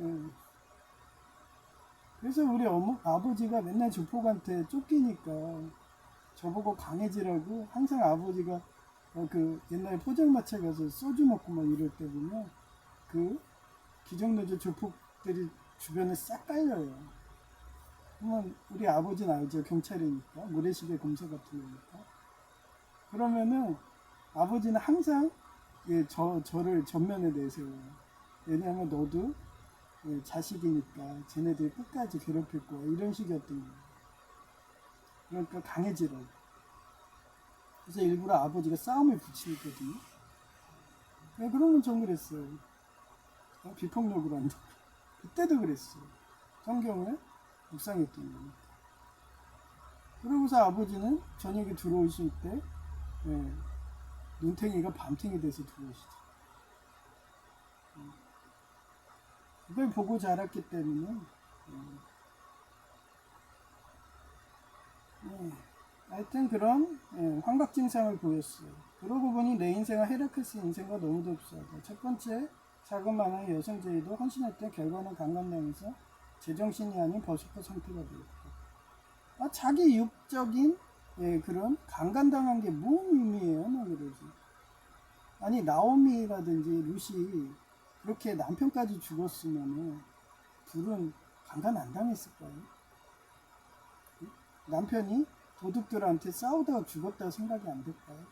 예. 그래서 우리 아버지가 맨날 조폭한테 쫓기니까 저보고 강해지라고 항상 아버지가 그 옛날에 포장마차 가서 소주 먹고 막 이럴 때 보면 그 기정노조 조폭들이 주변에 싹 깔려요. 그러면 우리 아버지는 알죠. 경찰이니까 모래시계 검사 같은 거니까. 그러면은 아버지는 항상 예, 저를 전면에 내세워요. 왜냐하면 너도 예, 자식이니까 쟤네들 끝까지 괴롭힐 거야. 이런 식이었던 거예요. 그러니까 강해지라고. 그래서 일부러 아버지가 싸움을 붙이거든요. 네, 그러면 전 그랬어요. 비폭력으로 한다. 그때도 그랬어요. 성경을 묵상했던 거니까. 그러고서 아버지는 저녁에 들어오실 때 예, 눈탱이가 밤탱이 돼서 들어오시죠. 그걸 보고 자랐기 때문에 하여튼 그런 환각 증상을 보였어요. 그러고 보니 내 인생과 헤라클스 인생과 너무도 흡사하다. 첫 번째, 자그마한 여성제의도 헌신했던 결과는 강간당해서 제정신이 아닌 버스커 상태가 되었다. 자기 육적인 그런 강간당한 게 뭔 의미예요? 막 그러지. 아니 나오미라든지 룻이 그렇게 남편까지 죽었으면 둘은 강간 안 당했을까요? 남편이 도둑들한테 싸우다가 죽었다고 생각이 안 될까요?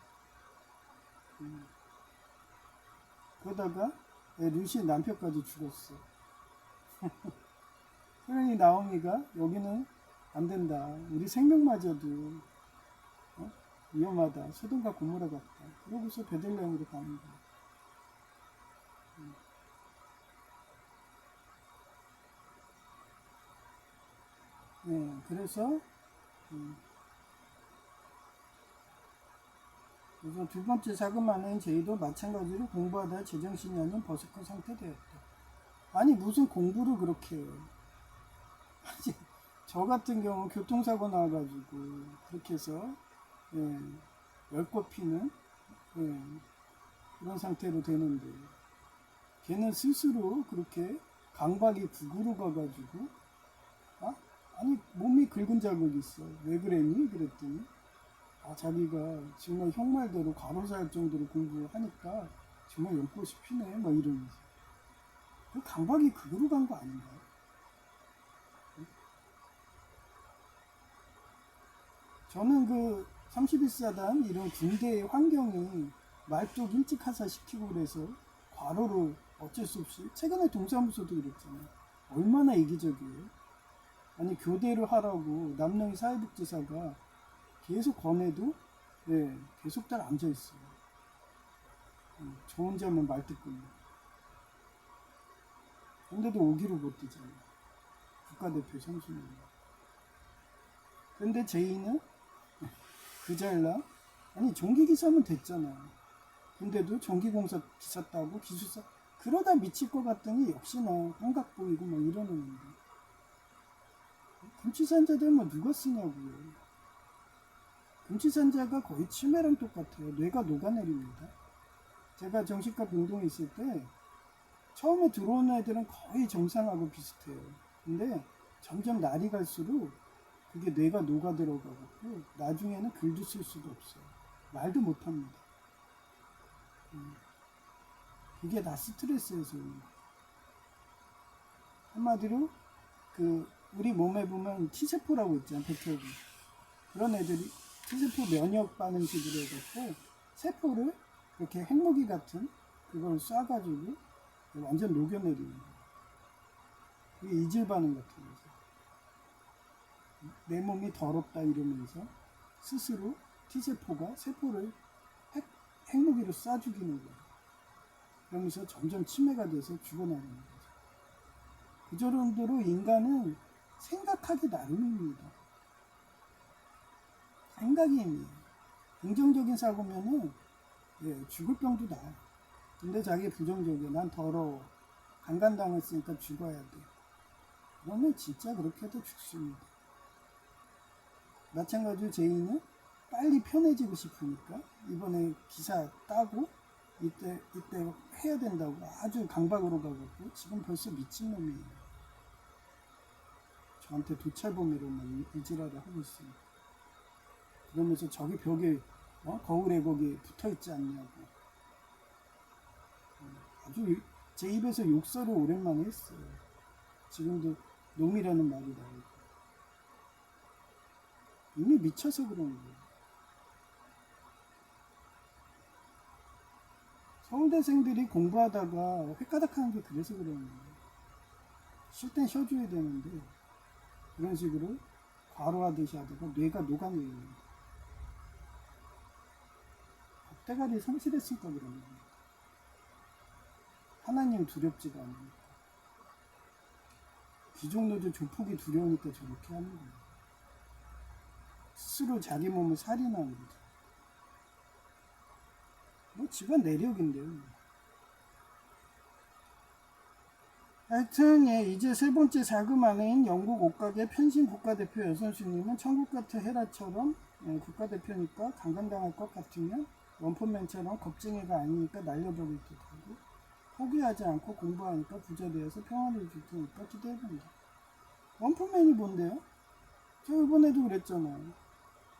그러다가 룻이 남편까지 죽었어. 그러니 나오미가 여기는 안 된다. 우리 생명마저도 위험하다. 소돔과 고모라 같다. 그러고서 베들레헴으로 가는 거야. 그래서 두 번째 자그마한 제의도 마찬가지로 공부하다 제정신이 아닌 버스커 상태 되었다. 아니 무슨 공부를 그렇게 해요. 아니 저 같은 경우 교통사고 나가지고 그렇게 해서 열꽃 피는 그런 상태로 되는데 걔는 스스로 그렇게 강박이 극으로 가가지고 아니 몸이 긁은 자국이 있어. 왜 그랬니? 그랬더니 자기가 정말 형 말대로 과로사할 정도로 공부하니까 정말 연꽃이 피네 막 이러면서 그 강박이 극으로 간 거 아닌가요? 저는 그 31사단 이런 군대의 환경이 말뚝 일찍 하사시키고 그래서 과로로 어쩔 수 없이 최근에 동사무소도 그랬잖아요. 얼마나 이기적이에요. 아니 교대를 하라고 남릉 사회복지사가 계속 권해도 계속 잘 앉아있어요. 저 혼자만 말뚝꾼. 근데도 오기로 못 뛰잖아요. 국가대표 선수는. 근데 제이는 그 잘나 아니 전기기사면 됐잖아. 근데도 전기공사 기사 따고 기술사 그러다 미칠 것 같더니 역시나 환각 보이고 막 이러는데 금치산자들 뭐 누가 쓰냐고요. 금치산자가 거의 치매랑 똑같아요. 뇌가 녹아내립니다. 제가 정신과 병동에 있을 때 처음에 들어오는 애들은 거의 정상하고 비슷해요. 근데 점점 날이 갈수록 그게 뇌가 녹아 들어가고 나중에는 글도 쓸 수도 없어요. 말도 못합니다. 그게 다 스트레스에서 한마디로 그 우리 몸에 보면 T세포라고 있잖아요. 백혈구. 그런 애들이 T세포 면역 반응식으로 해갖고 세포를 그렇게 핵무기 같은 그걸 쏴가지고 완전 녹여내리는 거예요. 그게 이질 반응 같은 거죠. 내 몸이 더럽다 이러면서 스스로 T세포가 세포를 핵무기로 쏴 죽이는 거예요. 그러면서 점점 치매가 돼서 죽어나가는 거죠. 그 정도로 인간은 생각하기 나름입니다. 생각이 힘이에요. 긍정적인 사고면은 죽을 병도 나요. 근데 자기 부정적이야. 난 더러워. 강간당했으니까 죽어야 돼. 그러면 진짜 그렇게 해도 죽습니다. 마찬가지로 제이는 빨리 편해지고 싶으니까 이번에 기사 따고 이때 해야 된다고 아주 강박으로 가갖고 지금 벌써 미친놈이에요. 저한테 도찰범이로만 이지랄을 하고 있어요. 그러면서 저기 벽에 거울에 거기 붙어있지 않냐고. 아주 제 입에서 욕설을 오랜만에 했어요. 지금도 놈이라는 말이 나오고. 이미 미쳐서 그러는 거예요. 서울대생들이 공부하다가 획가닥하는 게 그래서 그러는 거예요. 쉴 땐 쉬어줘야 되는데 그런 식으로 과로하듯이 하다가 뇌가 녹아내립니다. 박대가리 상실했으니까 그러는 거예요. 하나님 두렵지가 않으니까. 귀족노조 조폭이 두려우니까 저렇게 하는 거예요. 스스로 자기 몸을 살인하는 거죠. 뭐 집안 내력인데요. 하여튼 이제 세 번째 자그마는 영국 옷가게 편신 국가대표 여선수님은 천국 같은 헤라처럼 국가대표니까 강간당할 것 같으면 원펀맨처럼 겁쟁이가 아니니까 날려버릴 듯하고 포기하지 않고 공부하니까 부자 되어서 평화를 줄 테니까 기대해본다. 원펀맨이 뭔데요? 저 이번에도 그랬잖아요.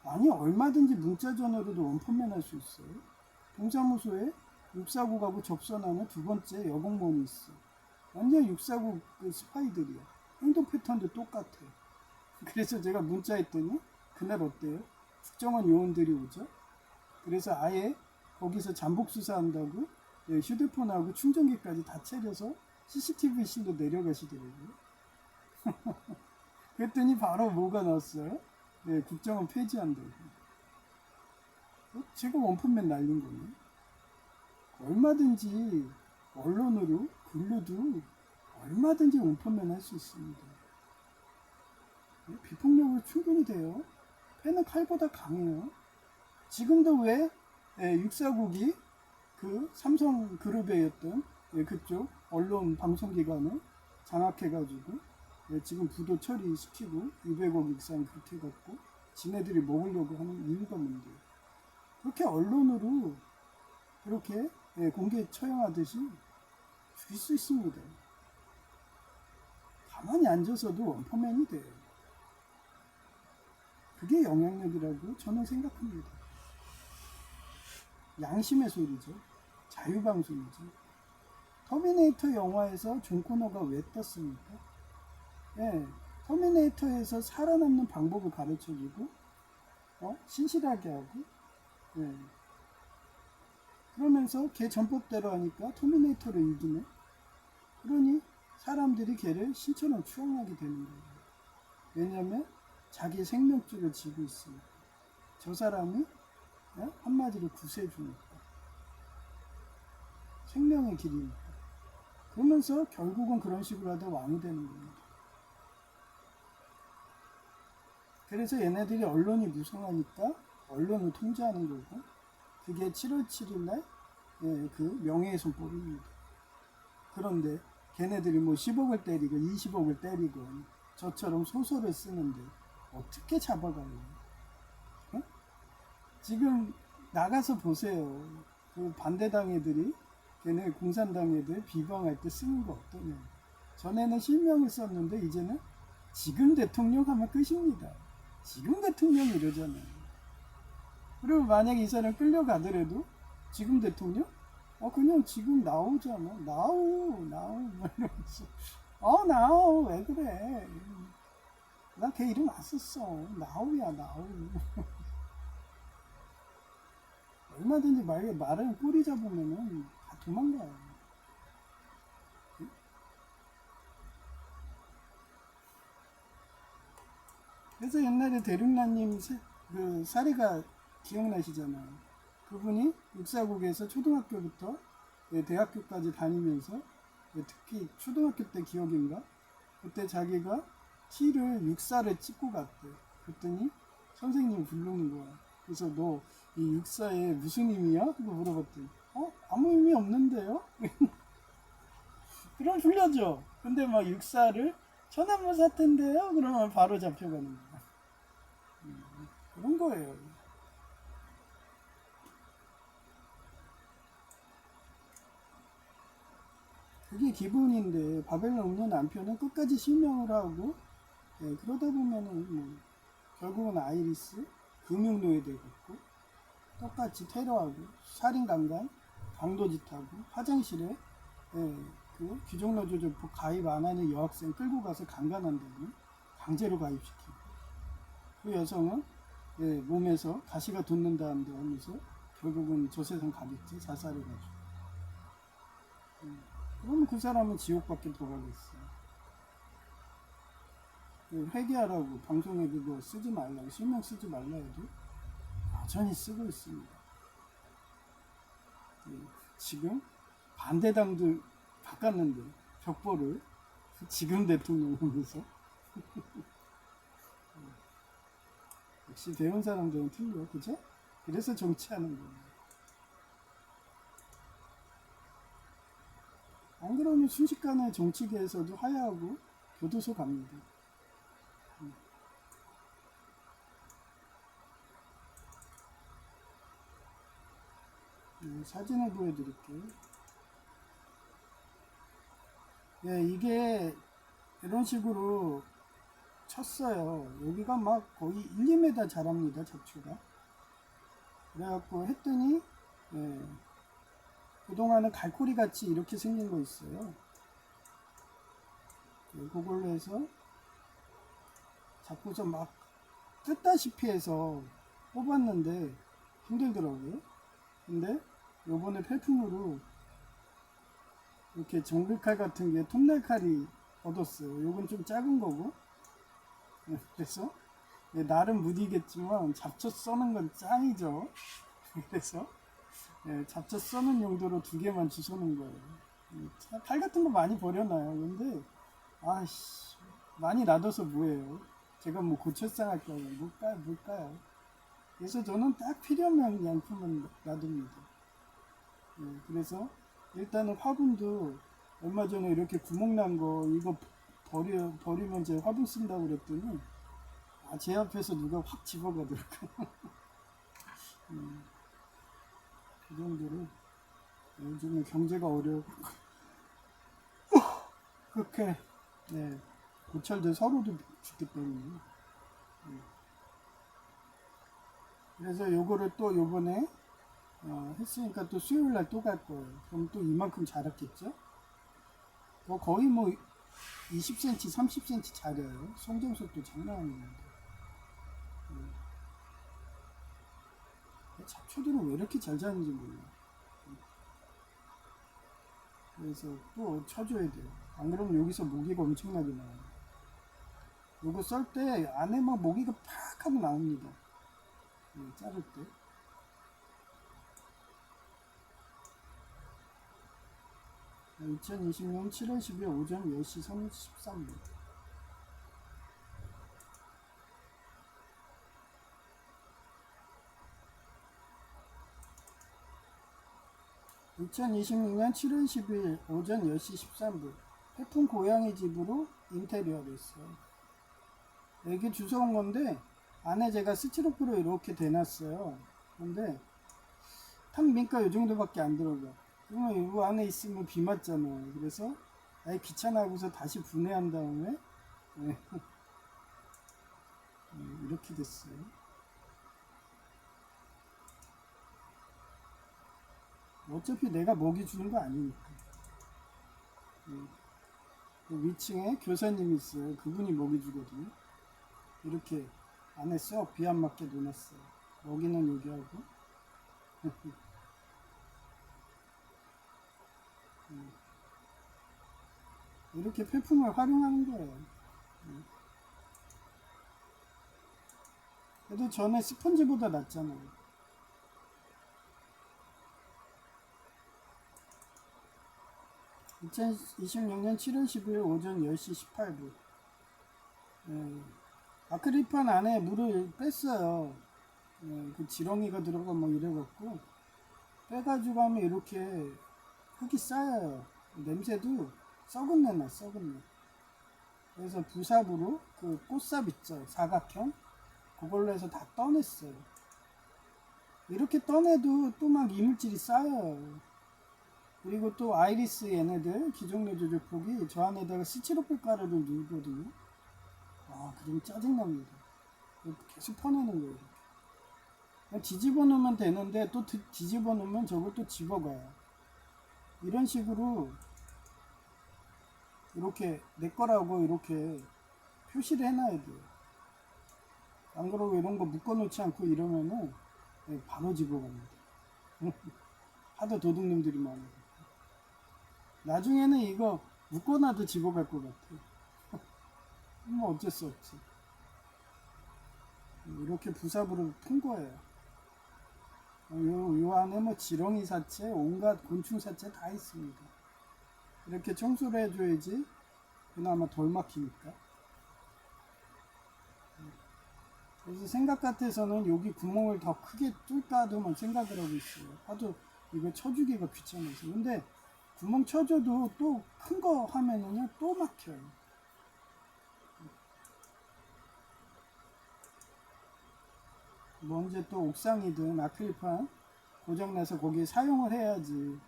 아니 얼마든지 문자전화로도 원펀맨 할 수 있어요. 동사무소에 649가고 접선하는 두 번째 여공무원이 있어. 완전 649 그 스파이들이야. 행동 패턴도 똑같아. 그래서 제가 문자했더니 그날 어때요? 국정원 요원들이 오죠. 그래서 아예 거기서 잠복 수사한다고 휴대폰하고 충전기까지 다 차려서 CCTV실로 내려가시더라고요. 그랬더니 바로 뭐가 나왔어요? 국정원 폐지한다고. 제가 원펀맨 날린 거네. 얼마든지 언론으로 글로도 얼마든지 원펀맨 할 수 있습니다. 비폭력으로 충분히 돼요. 패는 칼보다 강해요. 지금도 왜 6사국이 그 삼성그룹에였던 그쪽 언론 방송기관을 장악해가지고 지금 부도 처리시키고 200억 이상 그렇게 갖고 지네들이 먹으려고 하는 이유가 뭔데요? 그렇게 언론으로 그렇게 공개 처형하듯이 죽일 수 있습니다. 가만히 앉아서도 원펀맨이 돼요. 그게 영향력이라고 저는 생각합니다. 양심의 소리죠. 자유방송이죠. 터미네이터 영화에서 존 코너가 왜 떴습니까? 터미네이터에서 살아남는 방법을 가르쳐주고 신실하게 하고 그러면서 걔 전법대로 하니까 터미네이터를 이기네. 그러니 사람들이 걔를 신처럼 추앙하게 되는 거예요. 왜냐하면 자기 생명줄을 쥐고 있으니까. 저 사람이 한마디로 구세주니까. 생명의 길이니까. 그러면서 결국은 그런 식으로 하다 왕이 되는 겁니다. 그래서 얘네들이 언론이 무성하니까 언론을 통제하는 거고, 그게 7월 7일날 그 명예훼손법입니다. 그런데 걔네들이 뭐 10억을 때리고 20억을 때리고 저처럼 소설을 쓰는데 어떻게 잡아가요? 지금 나가서 보세요. 그 반대당 애들이 걔네 공산당 애들 비방할 때 쓰는 거 어떠냐. 전에는 실명을 썼는데 이제는 지금 대통령 하면 끝입니다. 지금 대통령 이러잖아요. 그리고 만약에 이 사람 끌려가더라도 지금 대통령? 그냥 지금 나오잖아. 나오 이러면서 나오 왜 그래. 나 걔 이름 안 썼어. 나오야 나오. 얼마든지 말은 꼬리 잡으면은 다 도망가요. 그래서 옛날에 대륙나님 그 사례가 기억나시잖아요. 그분이 육사국에서 초등학교부터 대학교까지 다니면서 특히 초등학교 때 기억인가? 그때 자기가 티를 육사를 찍고 갔대. 그랬더니 선생님이 부르는 거야. 그래서 너 이 육사에 무슨 의미야? 하고 물어봤더니 아무 의미 없는데요? 그럼 풀려줘. 근데 막 육사를 천안무 사태인데요? 그러면 바로 잡혀가는 거야. 그런 거예요. 그게 기본인데 바벨론 없는 남편은 끝까지 실명을 하고 그러다 보면은 뭐 결국은 아이리스 금융노예 되겠고 똑같이 테러하고 살인강간 강도짓하고 화장실에 그 귀족노조조법 가입 안 하는 여학생 끌고 가서 강간한 다음에 강제로 가입시키고 그 여성은 몸에서 가시가 돋는다는데 하면서 결국은 저 세상 가겠지 자살해가지고 그러면 그 사람은 지옥밖에 더 가겠어. 회개하라고 방송에 그거 쓰지 말라고 실명 쓰지 말라 해도 여전히 쓰고 있습니다. 지금 반대당도 바꿨는데 벽보를 지금 대통령 오면서 역시 배운 사람들은 틀려, 그죠? 그래서 정치하는 거예요. 안 그러면 순식간에 정치계에서도 하야하고 교도소 갑니다. 사진을 보여드릴게요. 이게 이런 식으로 쳤어요. 여기가 막 거의 1, 2m 자랍니다, 잡초가. 그래갖고 했더니 그동안은 갈고리 같이 이렇게 생긴 거 있어요. 그걸로 해서 잡고서 막 뜯다시피 해서 뽑았는데 힘들더라고요. 근데 요번에 폐품으로 이렇게 정글칼 같은 게 톱날칼이 얻었어요. 요건 좀 작은 거고 그래서 나름 무디겠지만 잡초 써는 건 짱이죠. 그래서 잡초 써는 용도로 2개만 주워놓은 거예요. 칼 같은 거 많이 버려놔요. 근데 아이씨 많이 놔둬서 뭐예요. 제가 뭐 고철상 할까요? 뭘까요? 그래서 저는 딱 필요한 양품은 놔둡니다. 그래서 일단은 화분도 얼마 전에 이렇게 구멍 난 거 이거 버리면 제 화분 쓴다고 그랬더니 제 앞에서 누가 확 집어가더라고요. 그 정도로 요즘에 경제가 어려워 그렇게 고철들 서로도 죽기 때문에 그래서 요거를 또 요번에 했으니까 또 수요일날 또 갈 거예요. 그럼 또 이만큼 자랐겠죠? 거의 뭐 20cm, 30cm 자려요. 성장속도 장난 아닙니다. 잡초들은 왜 이렇게 잘 자는지 몰라요. 그래서 또 쳐줘야 돼요. 안 그러면 여기서 모기가 엄청나게 나와요. 요거 썰 때 안에 막 모기가 팍 하고 나옵니다. 자를 때. 2020년 7월 10일 오전 10시 33분. (2026년 7월 10일) 오전 10시 13분 태풍 고양이 집으로 인테리어를 했어요. 여기 주워온 건데 안에 제가 스티로프로 이렇게 대놨어요. 근데 탕민가 요 정도밖에 안 들어가. 그러면 이거 안에 있으면 비 맞잖아요. 그래서 아예 귀찮아하고서 다시 분해한 다음에 이렇게 됐어요. 어차피 내가 먹이 주는 거 아니니까. 그 위층에 교사님이 있어요. 그분이 먹이 주거든요. 이렇게 안에 쏙 비 안 맞게 놓았어요. 먹이는 여기 하고 이렇게 폐품을 활용하는 거예요. 그래도 전에 스펀지보다 낫잖아요. 2026년 7월 10일 오전 10시 18분 아크릴판 안에 물을 뺐어요. 그 지렁이가 들어가 막 이래갖고 빼가지고 하면 이렇게 흙이 쌓여요. 냄새도 썩은 내나 썩은 내. 그래서 부삽으로 그 꽃삽 있죠, 사각형, 그걸로 해서 다 떠냈어요. 이렇게 떠내도 또 막 이물질이 쌓여요. 그리고 또 아이리스 얘네들 기존 조조폭이 저 안에다가 스티로폼 가루를 넣거든요. 아, 그럼 짜증납니다. 계속 퍼내는 거예요. 이렇게. 뒤집어 놓으면 되는데 또 뒤집어 놓으면 저걸 또 집어가요. 이런 식으로 이렇게 내 거라고 이렇게 표시를 해놔야 돼요. 안 그러고 이런 거 묶어놓지 않고 이러면은 바로 집어갑니다. 하도 도둑님들이 많아요. 나중에는 이거 묶어놔도 집어갈 것 같아. 뭐 어쩔 수 없지. 이렇게 부삽으로 푼 거예요. 요 안에 뭐 지렁이 사체, 온갖 곤충 사체 다 있습니다. 이렇게 청소를 해줘야지 그나마 덜 막히니까. 그래서 생각 같아서는 여기 구멍을 더 크게 뚫까도만 생각을 하고 있어요. 하도 이거 쳐주기가 귀찮아서. 근데 구멍 쳐줘도 또 큰 거 하면은요 또 막혀요. 뭐 언제 또 옥상이든 아크릴판 고장나서 거기에 사용을 해야지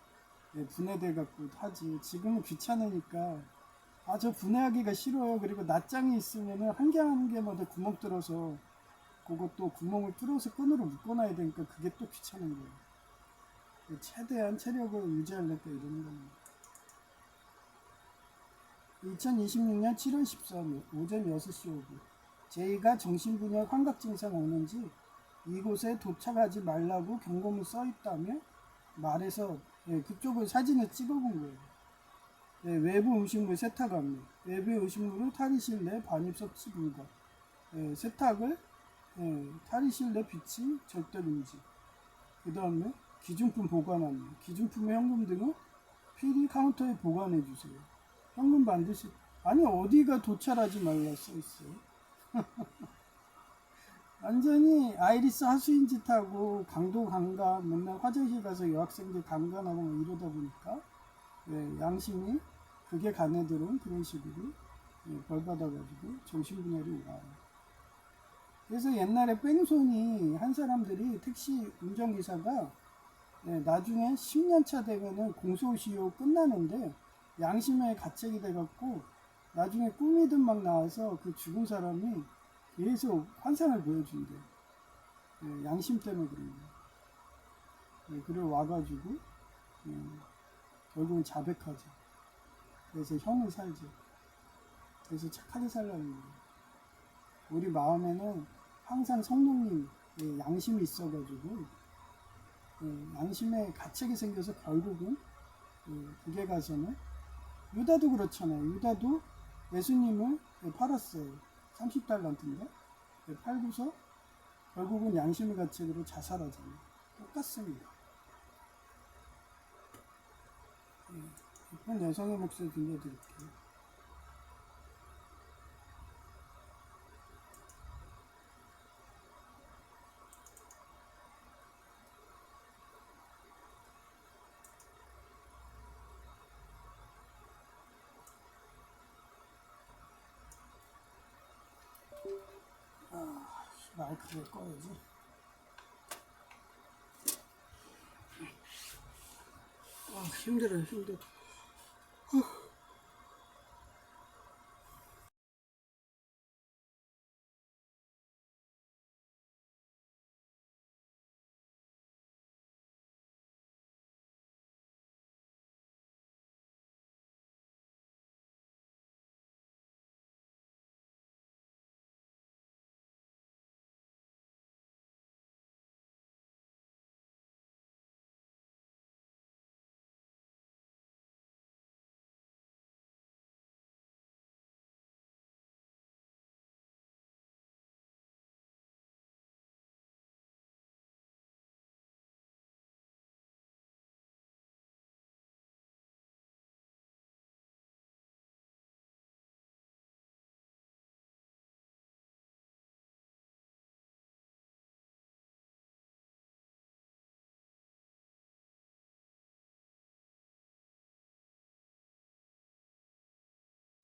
분해돼 갖고 하지. 지금은 귀찮으니까 저 분해하기가 싫어요. 그리고 낱장이 있으면은 한 개 한 개마다 구멍 뚫어서 그것도 구멍을 뚫어서 끈으로 묶어놔야 되니까 그게 또 귀찮은 거예요. 최대한 체력을 유지하려고 이러는 겁니다. 2026년 7월 13일 오전 6시 5분 제2가 정신분열 환각 증상 오는지 이곳에 도착하지 말라고 경고문 써있다며 말해서 그쪽을 사진을 찍어본 거예요. 외부 음식물 세탁 안내, 외부 음식물을 탈의실 내 반입 섭취 불가, 세탁을 탈의실 내 비치 절대 금지. 그 다음에 기준품 보관 안내, 기준품의 현금 등은 PD 카운터에 보관해 주세요. 현금 반드시. 아니 어디가 도찰하지 말라 써있어요. 완전히 아이리스 하수인 짓하고 강도 강간 맨날 화장실 가서 여학생들 강간하고 뭐 이러다 보니까 양심이 극에 간 애들은 그런 식으로 벌 받아가지고 정신분열이 와요. 그래서 옛날에 뺑소니 한 사람들이 택시 운전기사가 나중에 10년차 되면은 공소시효 끝나는데 양심의 가책이 돼갖고 나중에 꿈이든 막 나와서 그 죽은 사람이 계속 환상을 보여준대. 양심 때문에 그런 거야. 그래 와가지고 결국은 자백하죠. 그래서 형을 살죠. 그래서 착하게 살라는 거예요. 우리 마음에는 항상 성령님 양심이 있어가지고 양심에 가책이 생겨서 결국은 그게 가서는 유다도 그렇잖아요. 유다도 예수님을 팔았어요. 30달란트인가? 팔고서 결국은 양심의 가책으로 자살하잖아요. 똑같습니다. 이쁜 여성의 목소리 들려드릴게요. 마이크를 꺼야지. 힘들어요, 힘들어.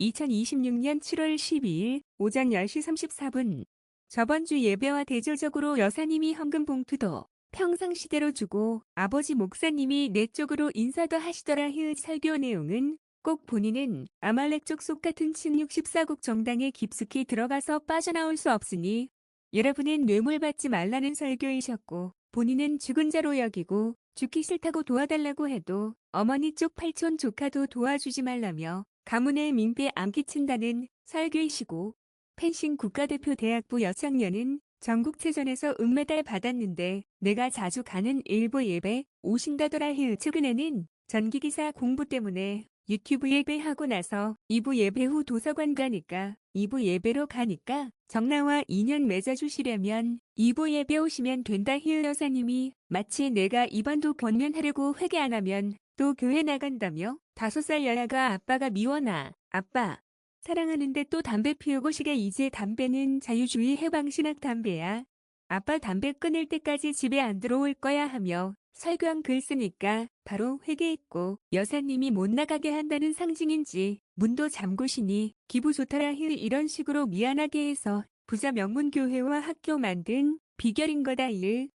2026년 7월 12일 오전 10시 34분. 저번 주 예배와 대조적으로 여사님이 헌금 봉투도 평상시대로 주고 아버지 목사님이 내 쪽으로 인사도 하시더라. 설교 내용은 꼭 본인은 아말렉 족속 같은 1614국 정당에 깊숙이 들어가서 빠져나올 수 없으니 여러분은 뇌물 받지 말라는 설교이셨고, 본인은 죽은 자로 여기고 죽기 싫다고 도와달라고 해도 어머니 쪽 팔촌 조카도 도와주지 말라며 가문의 민폐 안 끼친다는 설교이시고, 펜싱 국가대표 대학부 여학년은 전국체전에서 은메달 받았는데 내가 자주 가는 일부 예배 오신다더라. 최근에는 전기기사 공부 때문에 유튜브 예배하고 나서 2부 예배 후 도서관 가니까 2부 예배로 가니까 정나와 인연 맺어주시려면 2부 예배 오시면 된다. 여사님이 마치 내가 이번도 권면하려고 회개 안 하면 또 교회 나간다며 5살 여아가 아빠가 미워나 아빠 사랑하는데 또 담배 피우고 시게. 이제 담배는 자유주의 해방신학 담배야. 아빠 담배 끊을 때까지 집에 안 들어올 거야 하며 설교한 글 쓰니까 바로 회개했고, 여사님이 못 나가게 한다는 상징인지 문도 잠그시니 기분 좋더라. 이런 식으로 미안하게 해서 부자 명문교회와 학교 만든 비결인 거다.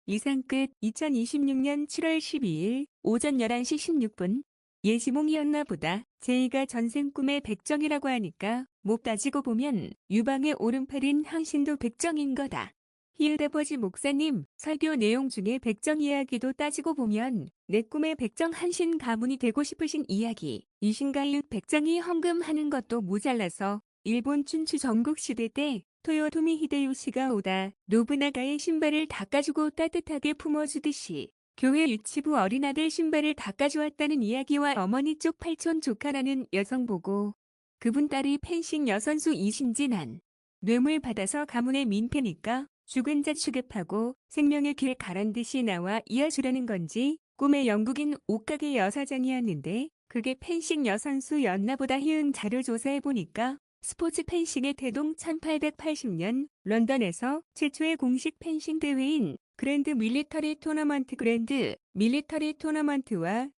이상 끝. 2026년 7월 12일 오전 11시 16분. 예지몽이었나 보다. 제이가 전생 꿈에 백정이라고 하니까 못 따지고 보면 유방의 오른팔인 항신도 백정인 거다. 아버지 목사님, 설교 내용 중에 백정 이야기도 따지고 보면 내 꿈에 백정 한신 가문이 되고 싶으신 이야기 이신가요? 백정이 헌금하는 것도 모자라서 일본 춘추 전국시대 때 토요토미 히데요시가 오다 노부나가의 신발을 닦아주고 따뜻하게 품어주듯이 교회 유치부 어린아들 신발을 닦아주었다는 이야기와 어머니 쪽 팔촌 조카라는 여성 보고 그분 딸이 펜싱 여선수 이신지 난 뇌물 받아서 가문의 민폐니까 죽은 자 취급하고 생명의 길 가란 듯이 나와 이어주려는 건지 꿈의 영국인 옷가게 여사장이었는데 그게 펜싱 여선수였나 보다. 자료 조사해보니까 스포츠 펜싱의 태동 1880년 런던에서 최초의 공식 펜싱 대회인 그랜드 밀리터리 토너먼트와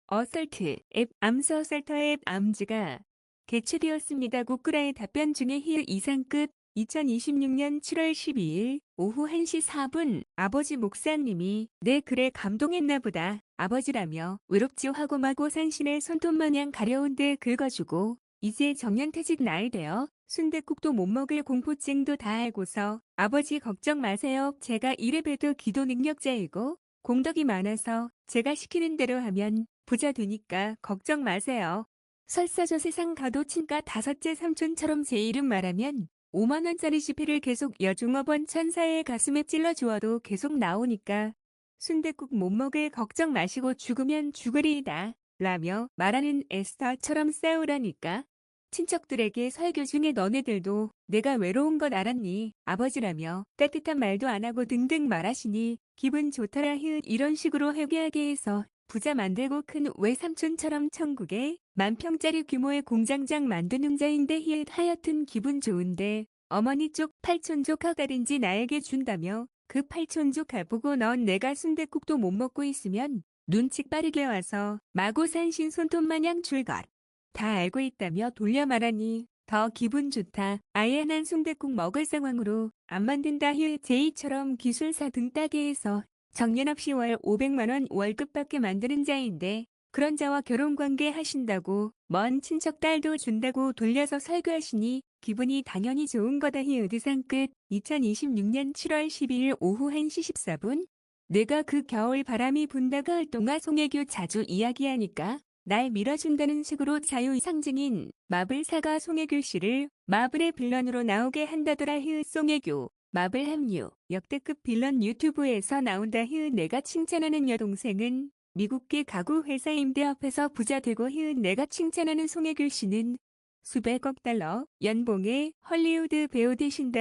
어설트 앱 암스 어설터 앱 암즈가 개최되었습니다. 국구라의 답변 중에 이상 끝. 2026년 7월 12일 오후 1시 4분 아버지 목사님이 내 글에 감동했나 보다. 아버지라며 외롭지 하고 마고 산신의 손톱마냥 가려운데 긁어주고 이제 정년퇴직 나이 되어 순댓국도 못 먹을 공포증도 다 알고서 아버지 걱정 마세요. 제가 이래봬도 기도 능력자이고 공덕이 많아서 제가 시키는 대로 하면 부자 되니까 걱정 마세요. 설사 저 세상 가도 친가 5째 삼촌처럼 제 이름 말하면 5만 원짜리 지폐를 계속 여중업원 천사의 가슴에 찔러 주어도 계속 나오니까 순댓국 못 먹을 걱정 마시고 죽으면 죽으리이다 라며 말하는 에스더처럼 싸우라니까. 친척들에게 설교 중에 너네들도 내가 외로운 것 알았니? 아버지라며 따뜻한 말도 안 하고 등등 말하시니 기분 좋더라. 이런 식으로 회개하게 해서 부자 만들고 큰 외삼촌처럼 천국에 10,000평짜리 규모의 공장장 만드는 자인데 하여튼 기분 좋은데 어머니 쪽 팔촌 조카가든지 나에게 준다며 그 팔촌 조카 보고 넌 내가 순댓국도 못 먹고 있으면 눈치 빠르게 와서 마구 산신 손톱마냥 줄것 다 알고 있다며 돌려 말하니 더 기분 좋다. 아예 난 순댓국 먹을 상황으로 안 만든다. 제이처럼 기술사 등 따게 해서 정년 없이 월 500만 원 월급받게 만드는 자인데 그런 자와 결혼관계 하신다고 먼 친척 딸도 준다고 돌려서 설교하시니 기분이 당연히 좋은 거다. 이상 끝. 2026년 7월 12일 오후 1시 14분. 내가 그 겨울 바람이 분다가 활동아 송혜교 자주 이야기하니까 날 밀어준다는 식으로 자유의 상징인 마블 사가 송혜교 씨를 마블의 빌런으로 나오게 한다더라. 송혜교 마블 합류 역대급 빌런 유튜브에서 나온다. 내가 칭찬하는 여동생은 미국계 가구 회사 임대 앞에서 부자 되고 내가 칭찬하는 송혜교 씨는 수백억 달러 연봉의 헐리우드 배우 되신다.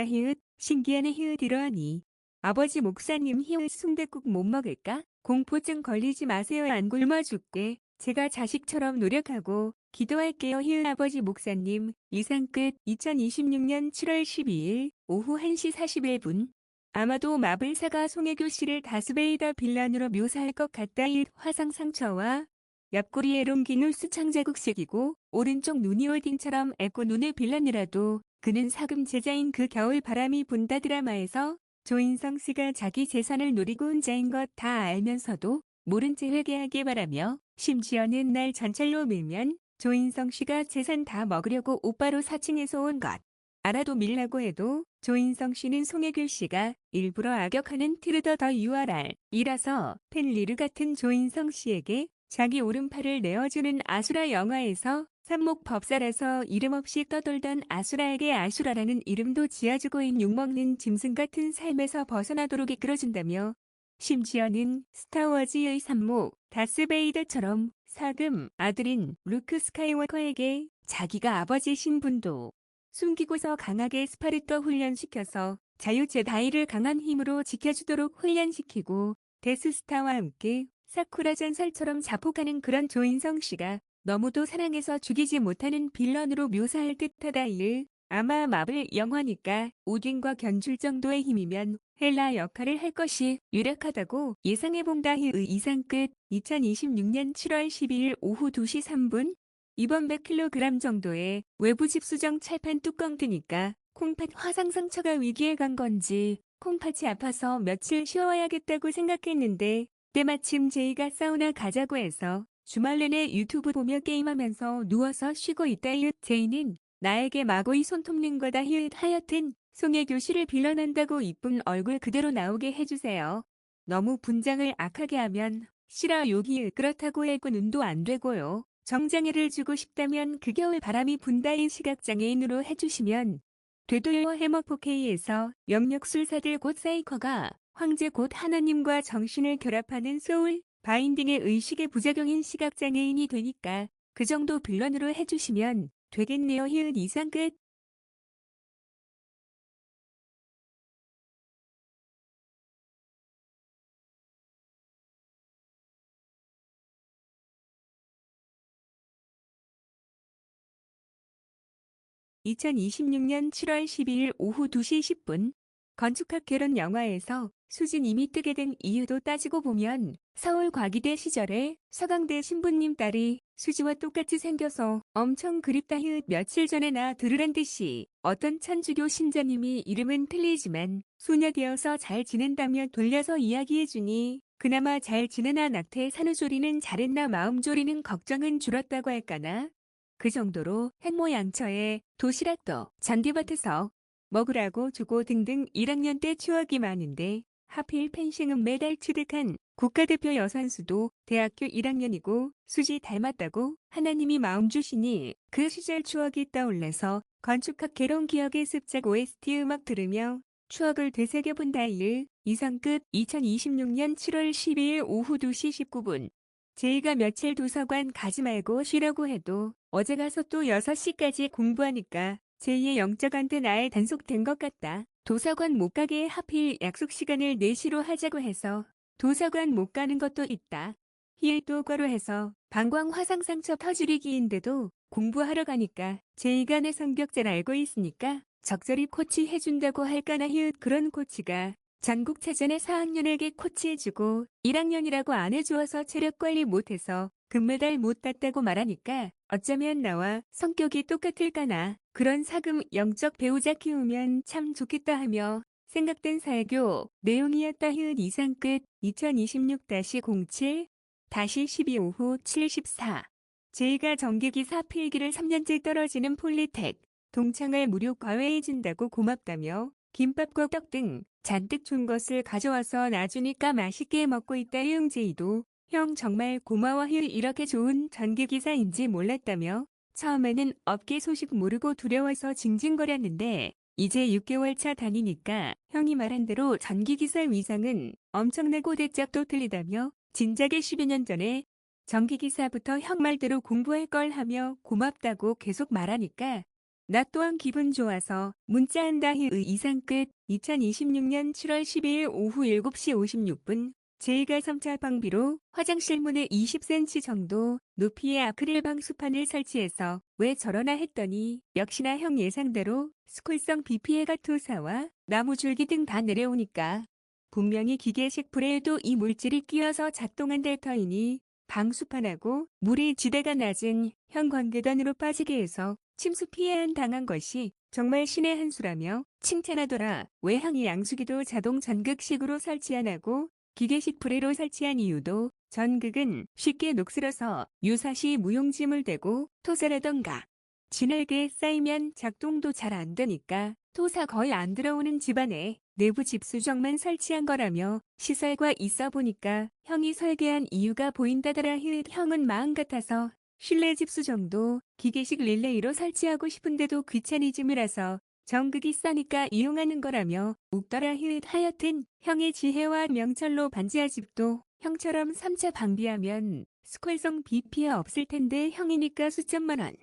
신기하네. 이러하니 아버지 목사님 순댓국 못 먹을까? 공포증 걸리지 마세요. 안 굶어 죽게 제가 자식처럼 노력하고 기도할게요. 아버지 목사님. 이상 끝. 2026년 7월 12일 오후 1시 41분. 아마도 마블사가 송혜교 씨를 다스베이더 빌런으로 묘사할 것 같다. 화상 상처와 옆구리에 롱기누스 창자국색이고 오른쪽 눈이 홀딩처럼 애고 눈을 빌런이라도 그는 사금제자인 그 겨울 바람이 분다 드라마에서 조인성 씨가 자기 재산을 노리고 혼자인 것 다 알면서도 모른 채 회개하길 바라며 심지어는 날 전철로 밀면 조인성 씨가 재산 다 먹으려고 오빠로 사칭해서 온 것 알아도 밀라고 해도 조인성 씨는 송혜교 씨가 일부러 악역하는 트르더 더 URR 이라서 펜리르 같은 조인성 씨에게 자기 오른팔을 내어주는 아수라 영화에서 삼목법사라서 이름 없이 떠돌던 아수라에게 아수라라는 이름도 지어주고 욕먹는 짐승 같은 삶에서 벗어나도록 이끌어준다며 심지어는 스타워즈의 삼목 다스베이더처럼 사금 아들인 루크 스카이워커에게 자기가 아버지 신분도 숨기고서 강하게 스파르터 훈련시켜서 자유제다이를 강한 힘으로 지켜주도록 훈련시키고 데스스타와 함께 사쿠라 전설처럼 자폭하는 그런 조인성 씨가 너무도 사랑해서 죽이지 못하는 빌런으로 묘사할 듯하다일 아마 마블 영화니까 오딘과 견줄 정도의 힘이면 헬라 역할을 할 것이 유력하다고 예상해본다. 이상 끝. 2026년 7월 12일 오후 2시 3분 이번 100kg 정도의 외부 집수정 찰판 뚜껑 드니까 콩팥 화상 상처가 위기에 간 건지 콩팥이 아파서 며칠 쉬어야겠다고 생각했는데 때마침 제이가 사우나 가자고 해서 주말 내내 유튜브 보며 게임하면서 누워서 쉬고 있다. 제이는 나에게 마구이 손톱는 거다. 하여튼 송혜교 씨를 빌런한다고 이쁜 얼굴 그대로 나오게 해주세요. 너무 분장을 악하게 하면 싫어. 욕이 그렇다고 해고 눈도 안 되고요. 정장애를 주고 싶다면 그 겨울 바람이 분다인 시각장애인으로 해주시면 되도요. 해머 4K에서 영역술사들 곧 사이커가 황제 곧 하나님과 정신을 결합하는 소울 바인딩의 의식의 부작용인 시각장애인이 되니까 그 정도 빌런으로 해주시면 되겠네요. 이상 끝. (2026년 7월 12일) 오후 2시 10분 건축학 개론 영화에서 수진임이 뜨게 된 이유도 따지고 보면 서울과기대 시절에 서강대 신부님 딸이 수지와 똑같이 생겨서 엄청 그립다. 며칠 전에 나 들으란 듯이 어떤 천주교 신자님이 이름은 틀리지만 소녀되어서 잘 지낸다며 돌려서 이야기해주니 그나마 잘 지내나 낙태 산후조리는 잘했나 마음조리는 걱정은 줄었다고 할까나 그 정도로 행모양처에 도시락도 잔디밭에서 먹으라고 주고 등등 1학년 때 추억이 많은데 하필 펜싱은 매달 취득한 국가대표 여선수도 대학교 1학년이고 수지 닮았다고 하나님이 마음 주시니 그 시절 추억이 떠올라서 건축학 개론 기억의 습작 OST 음악 들으며 추억을 되새겨본다. 이상 끝. 2026년 7월 12일 오후 2시 19분 제이가 며칠 도서관 가지 말고 쉬려고 해도 어제 가서 또 6시까지 공부하니까 제이의 영적한테 나에 단속된 것 같다. 도서관 못 가게 하필 약속 시간을 4시로 하자고 해서 도서관 못 가는 것도 있다. 또 과로해서 방광 화상 상처 터지리기인데도 공부하러 가니까 제이가 내 성격 잘 알고 있으니까 적절히 코치해준다고 할까나. 그런 코치가 전국체전에 4학년에게 코치해주고 1학년이라고 안 해주어서 체력 관리 못해서 금메달 못 땄다고 말하니까 어쩌면 나와 성격이 똑같을까나. 그런 사금 영적 배우자 키우면 참 좋겠다 하며 생각된 사회교 내용이었다. 이상 끝. 2026-07-12 오후 7시14 제이가 정기기사 필기를 3년째 떨어지는 폴리텍 동창을 무료 과외해준다고 고맙다며 김밥과 떡 등 잔뜩 준 것을 가져와서 놔주니까 맛있게 먹고 있다. 제이도 형 정말 고마워. 이렇게 좋은 전기기사인지 몰랐다며 처음에는 업계 소식 모르고 두려워서 징징거렸는데 이제 6개월 차 다니니까 형이 말한 대로 전기기사 위상은 엄청나고 대짝도 틀리다며 진작에 12년 년 전에 전기기사부터 형 말대로 공부할 걸 하며 고맙다고 계속 말하니까 나 또한 기분 좋아서 문자한다. 이상 끝. 2026년 7월 12일 오후 7시 56분 제이가 3차 방비로 화장실 문에 20cm 정도 높이의 아크릴 방수판을 설치해서 왜 저러나 했더니 역시나 형 예상대로 스콜성 비 피해가 토사와 나무 줄기 등 다 내려오니까 분명히 기계식 불에도 이 물질이 끼어서 작동한 데터이니 방수판하고 물이 지대가 낮은 현관계단으로 빠지게 해서 침수 피해 당한 것이 정말 신의 한 수라며 칭찬하더라. 외항이 양수기도 자동 전극식으로 설치 안 하고 기계식 불회로 설치한 이유도 전극은 쉽게 녹슬어서 유사시 무용지물 되고 토사라던가 진흙에 쌓이면 작동도 잘 안 되니까 토사 거의 안 들어오는 집안에 내부 집수정만 설치한 거라며 시설과 있어 보니까 형이 설계한 이유가 보인다더라. 형은 마음 같아서 실내 집수정도 기계식 릴레이로 설치하고 싶은데도 귀차니즘이라서 전극이 싸니까 이용하는 거라며 웃더라. 하여튼 형의 지혜와 명철로 반지하 집도 형처럼 3차 방비하면 스콜성 비 피해 없을 텐데 형이니까 수천만 원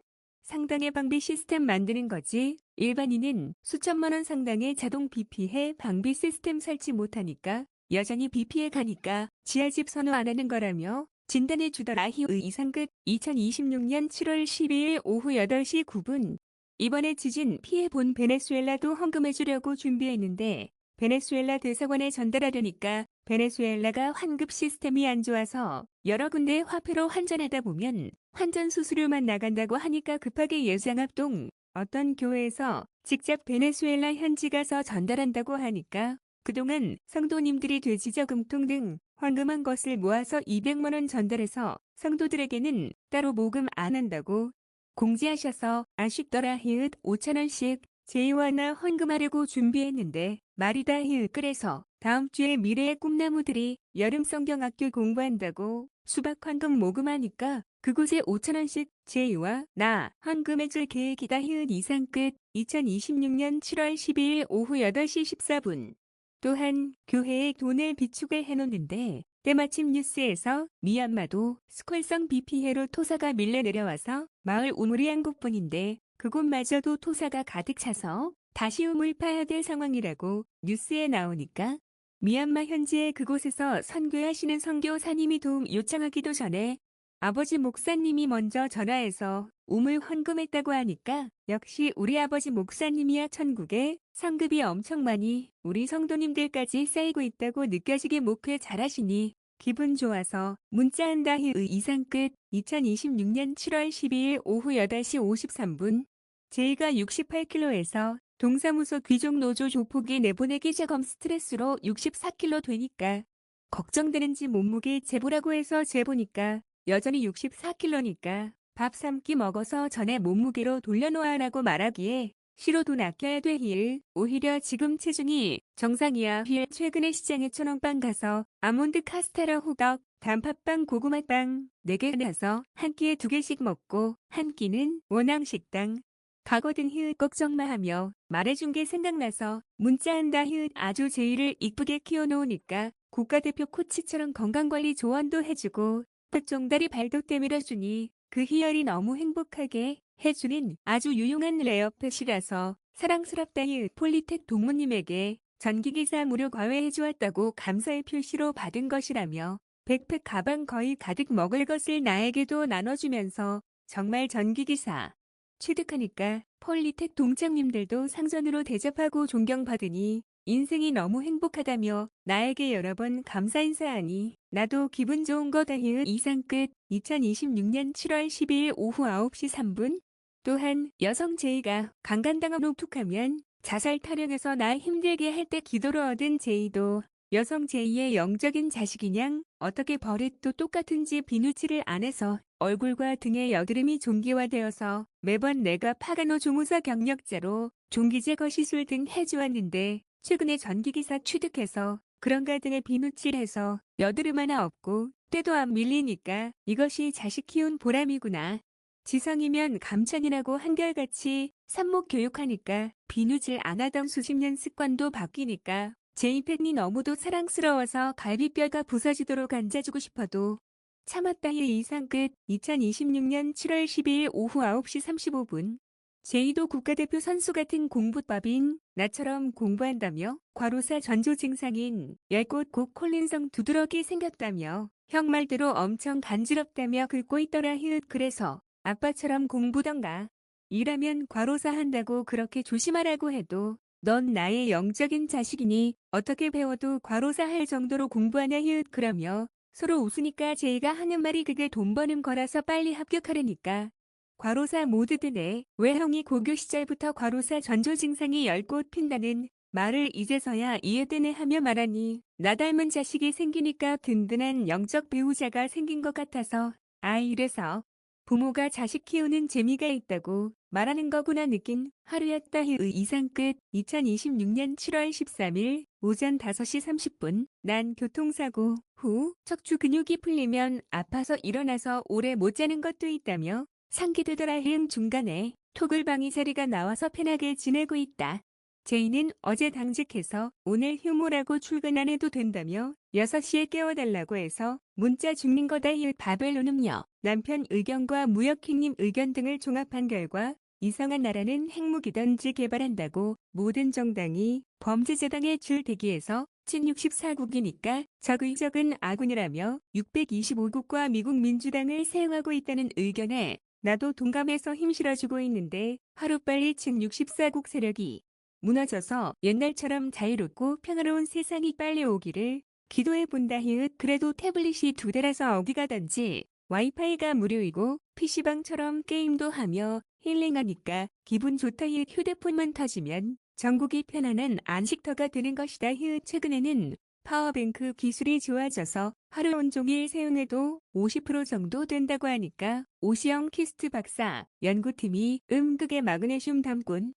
상당의 방비 시스템 만드는 거지. 일반인은 수천만 원 상당의 자동 비 피해 방비 시스템 설치 못하니까 여전히 비 피해 가니까 지하집 선호 안 하는 거라며 진단해 주더라. 이상 끝. 2026년 7월 12일 오후 8시 9분. 이번에 지진 피해 본 베네수엘라도 헌금해 주려고 준비했는데 베네수엘라 대사관에 전달하려니까 베네수엘라가 환급 시스템이 안 좋아서 여러 군데 화폐로 환전하다 보면 환전 수수료만 나간다고 하니까 급하게 예상합동 어떤 교회에서 직접 베네수엘라 현지 가서 전달한다고 하니까 그동안 성도님들이 돼지저금통 등 헌금한 것을 모아서 200만 원 전달해서 성도들에게는 따로 모금 안 한다고 공지하셔서 아쉽더라. 5,000원씩 제이와 나 헌금하려고 준비했는데 말이다. 그래서 다음 주에 미래의 꿈나무들이 여름 성경학교 공부한다고 수박 헌금 모금하니까 그곳에 5,000원씩 제이와 나 헌금해줄 계획이다. 이상 끝. 2026년 7월 12일 오후 8시 14분. 또한 교회에 돈을 비축을 해놓는데 때마침 뉴스에서 미얀마도 스콜성 비 피해로 토사가 밀려 내려와서 마을 우물이 곳뿐인데 그곳마저도 토사가 가득 차서 다시 우물 파야 될 상황이라고 뉴스에 나오니까 미얀마 현지에 그곳에서 선교하시는 선교사님이 도움 요청하기도 전에 아버지 목사님이 먼저 전화해서 우물 헌금했다고 하니까 역시 우리 아버지 목사님이야. 천국에 성급이 엄청 많이 우리 성도님들까지 쌓이고 있다고 느껴지게 목회 잘하시니 기분 좋아서 문자한다. 이상 끝. 2026년 7월 12일 오후 8시 53분. 제이가 68kg에서 동사무소 귀족 노조 조폭이 내보내기 작업 스트레스로 64kg 되니까 걱정되는지 몸무게 재보라고 해서 재보니까 여전히 64kg니까 밥 3끼 먹어서 전에 몸무게로 돌려놓아라고 말하기에 싫어 돈 아껴야 돼. 오히려 지금 체중이 정상이야. 최근에 시장에 1,000원빵 가서 아몬드 카스테라 호떡 단팥빵 고구마빵 4개 사서 한 끼에 2개씩 먹고 한 끼는 원앙식당 가거든. 걱정마 하며 말해준 게 생각나서 문자한다. 아주 제이를 이쁘게 키워놓으니까 국가대표 코치처럼 건강관리 조언도 해주고 종다리 발도 때밀어주니 그 희열이 너무 행복하게 해주는 아주 유용한 레어펫이라서 사랑스럽다. 폴리텍 동무님에게 전기기사 무료 과외해주었다고 감사의 표시로 받은 것이라며 백팩 가방 거의 가득 먹을 것을 나에게도 나눠주면서 정말 전기기사 취득하니까 폴리텍 동창님들도 상전으로 대접하고 존경받으니 인생이 너무 행복하다며 나에게 여러 번 감사 인사하니 나도 기분 좋은 거다. 이상 끝. 2026년 7월 12일 오후 9시 3분. 또한 여성 제이가 강간당한 후 툭하면 자살 타령해서 나 힘들게 할 때 기도로 얻은 제이도 여성 제이의 영적인 자식이냥 어떻게 버릇도 똑같은지 비누칠을 안 해서 얼굴과 등의 여드름이 종기화되어서 매번 내가 파가노 조무사 경력자로 종기제거 시술 등 해주었는데 최근에 전기기사 취득해서 그런가 등에 비누칠해서 여드름 하나 없고 때도 안 밀리니까 이것이 자식 키운 보람이구나. 지성이면 감천이라고 한결같이 삽목 교육하니까 비누질 안 하던 수십 년 습관도 바뀌니까 제이팬이 너무도 사랑스러워서 갈비뼈가 부서지도록 앉아주고 싶어도 참았다. 이상 끝. 2026년 7월 12일 오후 9시 35분. 제이도 국가대표 선수 같은 공부법인 나처럼 공부한다며 과로사 전조 증상인 열꽃 곡 콜린성 두드러기 생겼다며 형 말대로 엄청 간지럽다며 긁고 있더라. 그래서 아빠처럼 공부던가 일하면 과로사 한다고 그렇게 조심하라고 해도 넌 나의 영적인 자식이니 어떻게 배워도 과로사 할 정도로 공부하냐. 그러며 서로 웃으니까 제이가 하는 말이 그게 돈 버는 거라서 빨리 합격하려니까. 과로사 모두 드네. 왜 형이 고교 시절부터 과로사 전조 증상이 열꽃 핀다는 말을 이제서야 이해되네 하며 말하니 나 닮은 자식이 생기니까 든든한 영적 배우자가 생긴 것 같아서 이래서 부모가 자식 키우는 재미가 있다고 말하는 거구나 느낀 하루였다. 이상 끝. 2026년 7월 13일 오전 5시 30분 난 교통사고 후 척추 근육이 풀리면 아파서 일어나서 오래 못 자는 것도 있다며 상기되더라. 중간에 토글방이 자리가 나와서 편하게 지내고 있다. 제이는 어제 당직해서 오늘 휴무라고 출근 안 해도 된다며 6시에 깨워달라고 해서 문자 죽는 거다. 바벨론음료 남편 의견과 무역행님 의견 등을 종합한 결과 이상한 나라는 핵무기던지 개발한다고 모든 정당이 범죄자당에 줄 대기해서 친64국이니까 적의적은 아군이라며 625국과 미국 민주당을 사용하고 있다는 의견에 나도 동감해서 힘실어주고 있는데 하루빨리 친64국 세력이 무너져서 옛날처럼 자유롭고 평화로운 세상이 빨리 오기를 기도해본다. 그래도 태블릿이 2대라서 어디가든지 와이파이가 무료이고 PC방처럼 게임도 하며 힐링하니까 기분 좋다. 휴대폰만 터지면 전국이 편안한 안식터가 되는 것이다. 최근에는 파워뱅크 기술이 좋아져서 하루 온종일 사용해도 50% 정도 된다고 하니까 오시영 키스트 박사 연구팀이 극의 마그네슘 담군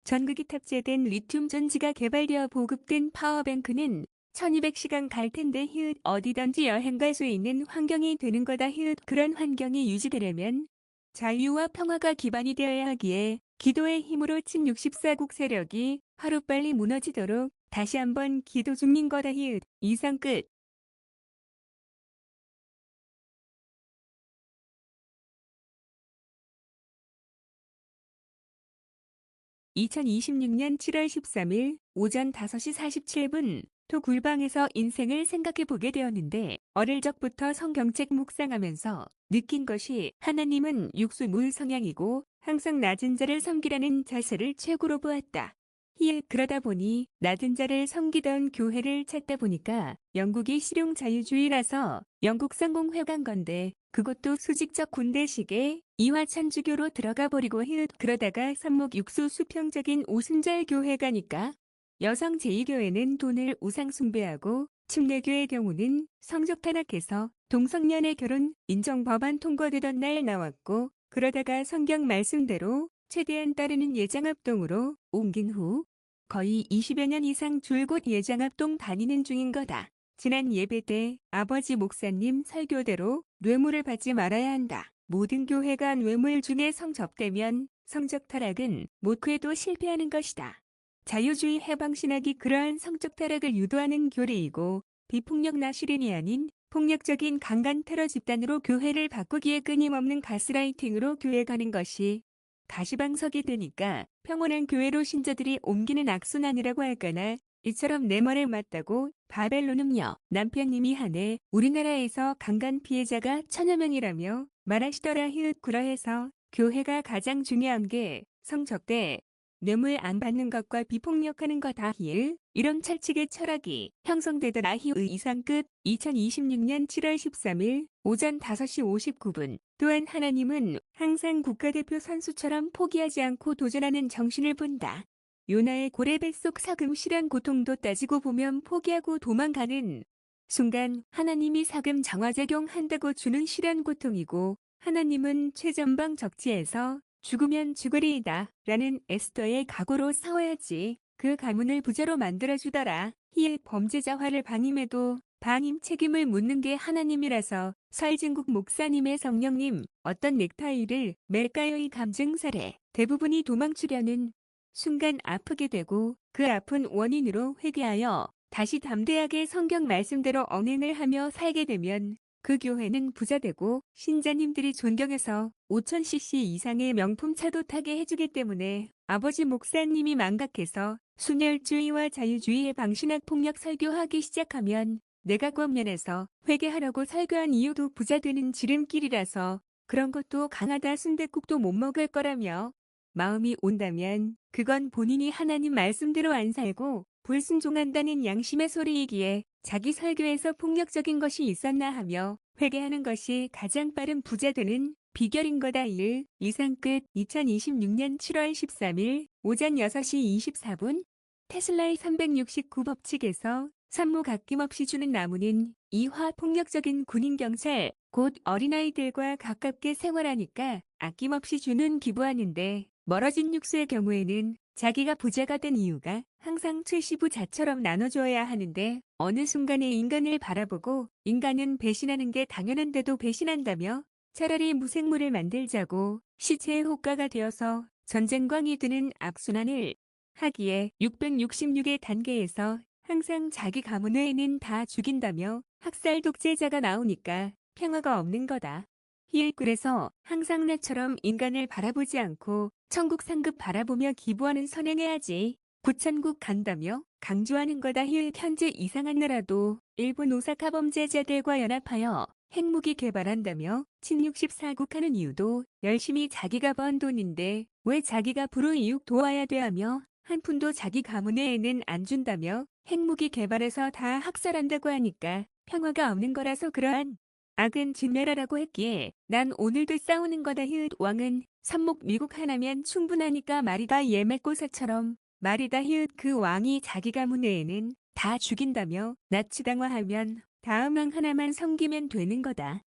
전극이 탑재된 리튬 전지가 개발되어 보급된 파워뱅크는 1200시간 갈 텐데 어디든지 여행 갈 수 있는 환경이 되는 거다. 그런 환경이 유지되려면 자유와 평화가 기반이 되어야 하기에 기도의 힘으로 친64국 세력이 하루빨리 무너지도록 다시 한번 기도 중인 거다. 이상 끝. 2026년 7월 13일 오전 5시 47분 토굴방에서 인생을 생각해보게 되었는데 어릴 적부터 성경책 묵상하면서 느낀 것이 하나님은 육수물 성향이고 항상 낮은 자를 섬기라는 자세를 최고로 보았다. 그러다 보니 낮은 자를 섬기던 교회를 찾다 보니까 영국이 실용자유주의라서 영국 상공회관 건데 그것도 수직적 군대식의 이화천주교로 들어가 버리고 그러다가 삽목육수 수평적인 오순절 교회 가니까 여성 제2교회는 돈을 우상 숭배하고 침례교의 경우는 성적 타락해서 동성연애 결혼 인정 법안 통과되던 날 나왔고 그러다가 성경 말씀대로 최대한 따르는 예장합동으로 옮긴 후 거의 20여 년 이상 줄곧 예장합동 다니는 중인 거다. 지난 예배 때 아버지 목사님 설교대로 뇌물을 받지 말아야 한다. 모든 교회가 뇌물 중에 성접되면 성적 타락은 목회도 실패하는 것이다. 자유주의 해방신학이 그러한 성적 타락을 유도하는 교리이고 비폭력 나시린이 아닌 폭력적인 강간 테러 집단으로 교회를 바꾸기에 끊임없는 가스라이팅으로 교회 가는 것이 가시방석이 되니까 평온한 교회로 신자들이 옮기는 악순환이라고 할까나 이처럼 내 말에 맞다고 바벨론음료 남편님이 하네 우리나라에서 강간 피해자가 1000여 명이라며 말하시더라. 그러해서 교회가 가장 중요한 게 성적대 뇌물 안 받는 것과 비폭력하는 거다. 이런 철칙의 철학이 형성되더라. 이상 끝. 2026년 7월 13일 오전 5시 59분 또한 하나님은 항상 국가대표 선수처럼 포기하지 않고 도전하는 정신을 본다. 요나의 고래 뱃속 사금 실현 고통도 따지고 보면 포기하고 도망가는 순간 하나님이 사금 정화작용한다고 주는 실현 고통이고 하나님은 최전방 적지에서 죽으면 죽으리이다 라는 에스더의 각오로 싸워야지 그 가문을 부자로 만들어주더라. 범죄자 화를 방임해도 방임 책임을 묻는 게 하나님이라서 설진국 목사님의 성령님 어떤 넥타이를 멜까요? 이 감증 사례 대부분이 도망치려는 순간 아프게 되고 그 아픈 원인으로 회개하여 다시 담대하게 성경 말씀대로 언행을 하며 살게 되면 그 교회는 부자되고 신자님들이 존경해서 5000cc 이상의 명품 차도 타게 해주기 때문에 아버지 목사님이 망각해서 순혈주의와 자유주의의 방신학 폭력 설교하기 시작하면 내가 권면해서 회개하라고 설교한 이유도 부자되는 지름길이라서 그런 것도 강하다 순댓국도 못 먹을 거라며 마음이 온다면 그건 본인이 하나님 말씀대로 안 살고 불순종한다는 양심의 소리이기에 자기 설교에서 폭력적인 것이 있었나 하며 회개하는 것이 가장 빠른 부자 되는 비결인 거다. 1. 이상 끝. 2026년 7월 13일 오전 6시 24분 테슬라의 369 법칙에서 산모 아낌없이 주는 나무는 이화 폭력적인 군인 경찰 곧 어린아이들과 가깝게 생활하니까 아낌없이 주는 기부하는데 멀어진 육수의 경우에는 자기가 부자가 된 이유가 항상 최시부자처럼 나눠줘야 하는데 어느 순간에 인간을 바라보고 인간은 배신하는 게 당연한데도 배신한다며 차라리 무생물을 만들자고 시체의 호가가 되어서 전쟁광이 드는 악순환을 하기에 666의 단계에서 항상 자기 가문 외에는 다 죽인다며 학살 독재자가 나오니까 평화가 없는 거다. 그래서 항상 나처럼 인간을 바라보지 않고 천국 상급 바라보며 기부하는 선행해야지. 구천국 간다며 강조하는 거다. 현재 이상한 나라도 일본 오사카 범죄자들과 연합하여 핵무기 개발한다며 친64국 하는 이유도 열심히 자기가 번 돈인데 왜 자기가 불우이웃 도와야 돼 하며 한 푼도 자기 가문 외에는 안 준다며 핵무기 개발해서 다 학살한다고 하니까 평화가 없는 거라서 그러한 악은 진멸하라고 했기에 난 오늘도 싸우는 거다. 왕은 삽목 미국 하나면 충분하니까 말이다. 예매고사처럼 말이다. 그 왕이 자기 가문 외에는 다 죽인다며 나치당화하면 다음 왕 하나만 섬기면 되는 거다.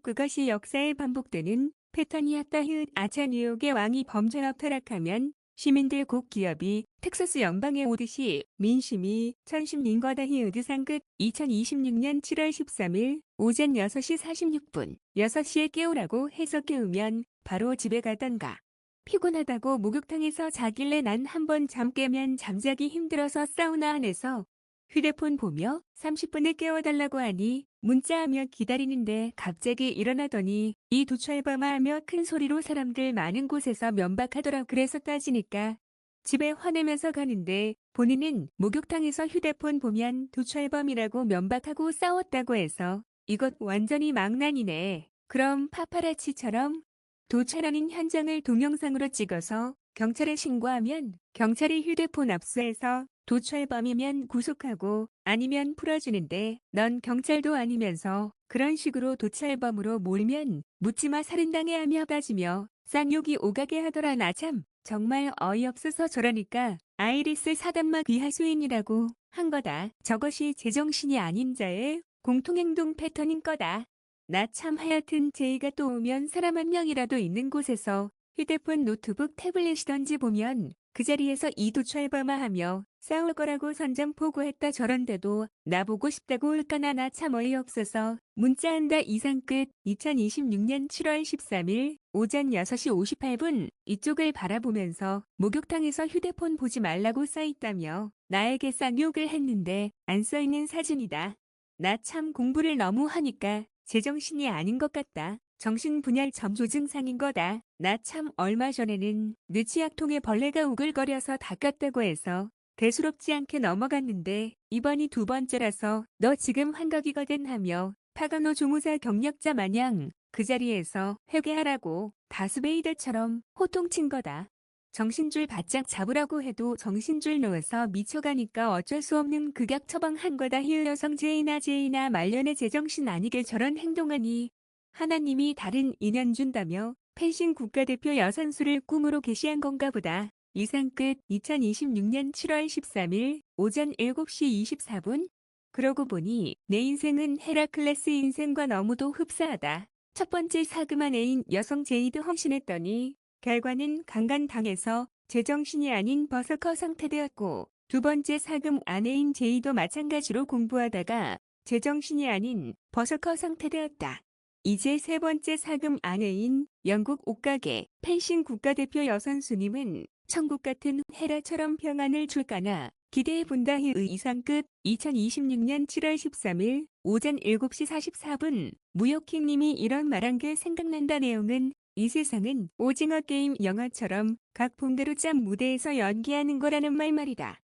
그것이 역사에 반복되는 패턴이었다. 아차 뉴욕의 왕이 범죄와 타락하면 시민들 곧 기업이 텍사스 연방에 오듯이 민심이 천심인 거다. 의상 끝. 2026년 7월 13일 오전 6시 46분 6시에 깨우라고 해서 깨우면 바로 집에 가던가. 피곤하다고 목욕탕에서 자길래 난 한번 잠 깨면 잠자기 힘들어서 사우나 안에서 휴대폰 보며 30분에 깨워달라고 하니 문자하며 기다리는데 갑자기 일어나더니 이 도철범아 하며 큰 소리로 사람들 많은 곳에서 면박하더라. 그래서 따지니까 집에 화내면서 가는데 본인은 목욕탕에서 휴대폰 보면 도철범이라고 면박하고 싸웠다고 해서 이것 완전히 망난이네. 그럼 파파라치처럼 도찰하는 현장을 동영상으로 찍어서 경찰에 신고하면 경찰이 휴대폰 압수해서 도철범이면 구속하고 아니면 풀어주는데 넌 경찰도 아니면서 그런 식으로 도철범으로 몰면 묻지마 살인당해 하며 따지며 쌍욕이 오가게 하더라. 나 참 정말 어이없어서 저러니까 아이리스 사단마 귀하수인이라고 한 거다. 저것이 제정신이 아닌 자의 공통행동 패턴인 거다. 나 참 하여튼 제의가 또 오면 사람 한 명이라도 있는 곳에서 휴대폰 노트북 태블릿이던지 보면 그 자리에서 이 도철범아 하며 싸울 거라고 선전포고했다. 저런데도 나보고 싶다고 올까나. 나 참 어이없어서 문자한다. 이상 끝. 2026년 7월 13일 오전 6시 58분 이쪽을 바라보면서 목욕탕에서 휴대폰 보지 말라고 써있다며 나에게 쌍욕을 했는데 안 써있는 사진이다. 나 참 공부를 너무 하니까 제정신이 아닌 것 같다. 정신분열 점조 증상인 거다. 나 참 얼마 전에는 느치약통에 벌레가 우글거려서 닦았다고 해서 대수롭지 않게 넘어갔는데 이번이 두 번째라서 너 지금 환각이거든 하며 파가노 조무사 경력자 마냥 그 자리에서 회개하라고 다스베이더처럼 호통친 거다. 정신줄 바짝 잡으라고 해도 정신줄 놓아서 미쳐가니까 어쩔 수 없는 극약 처방한 거다. 여성 제이나 말년에 제정신 아니게 저런 행동하니 하나님이 다른 인연 준다며 펜싱 국가대표 여선수를 꿈으로 계시한 건가 보다. 이상 끝. 2026년 7월 13일 오전 7시 24분 그러고 보니 내 인생은 헤라클레스 인생과 너무도 흡사하다. 첫 번째 사그만 애인 여성 제이드 헌신했더니 결과는 강간당해서 제정신이 아닌 버서커 상태되었고 두 번째 사금 아내인 제이도 마찬가지로 공부하다가 제정신이 아닌 버서커 상태되었다. 이제 세 번째 사금 아내인 영국 옷가게 펜싱 국가대표 여선수님은 천국 같은 헤라처럼 평안을 줄까나 기대해본다. 이상 끝. 2026년 7월 13일 오전 7시 44분 무효킹님이 이런 말한 게 생각난다. 내용은 이 세상은 오징어 게임 영화처럼 각 봄대로 짠 무대에서 연기하는 거라는 말이다.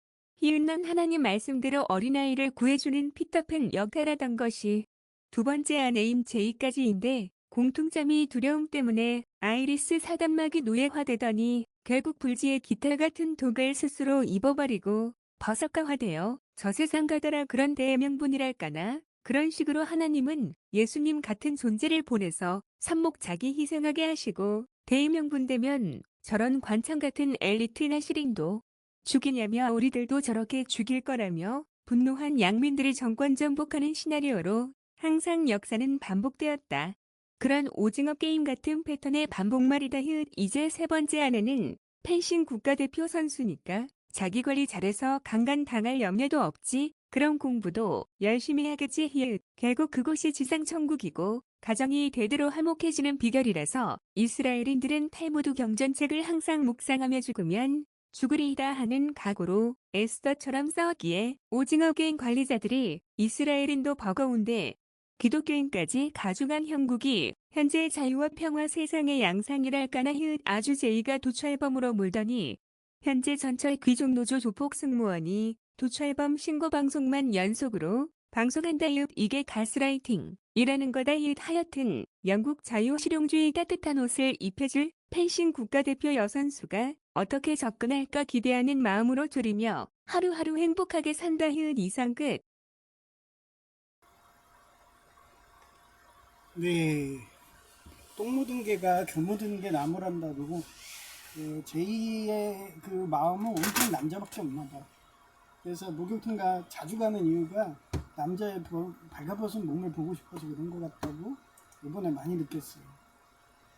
난 하나님 말씀대로 어린아이를 구해주는 피터팬 역할하던 것이 두 번째 아내인 제이까지인데 공통점이 두려움 때문에 아이리스 사단막이 노예화되더니 결국 불지의 깃털 같은 독을 스스로 입어버리고 버석가화되어 저 세상 가더라 그런 대명분이랄까나 그런 식으로 하나님은 예수님 같은 존재를 보내서 삽목 자기 희생하게 하시고 대명분 되면 저런 관청 같은 엘리트 나시린도 죽이냐며 우리들도 저렇게 죽일 거라며 분노한 양민들을 정권 정복하는 시나리오로 항상 역사는 반복되었다. 그런 오징어 게임 같은 패턴의 반복말이다. 이제 세 번째 아내는 펜싱 국가대표 선수니까 자기 관리 잘해서 강간 당할 염려도 없지. 그런 공부도 열심히 하겠지. 결국 그곳이 지상 천국이고 가정이 대대로 화목해지는 비결이라서 이스라엘인들은 탈무드 경전책을 항상 묵상하며 죽으면 죽으리이다 하는 각오로 에스더처럼 싸웠기에 오징어 게임 관리자들이 이스라엘인도 버거운데 기독교인까지 가중한 형국이 현재 자유와 평화 세상의 양상이랄까나. 아주 제의가 도철범으로 물더니 현재 전철 귀족노조 조폭 승무원이 도철범 신고 방송만 연속으로 방송한다. 이게 가스라이팅 이라는 거다. 하여튼 영국 자유실용주의 따뜻한 옷을 입혀줄 펜싱 국가대표 여선수가 어떻게 접근할까 기대하는 마음으로 졸이며 하루하루 행복하게 산다. 이상 끝. 네, 똥 묻은 개가 겨 묻은 게 나무란다고. 제2의 그 마음은 온통 남자밖에 없나 봐. 그래서 목욕탕 자주 가는 이유가 남자의 발가벗은 몸을 보고 싶어서 그런 것 같다고 이번에 많이 느꼈어요.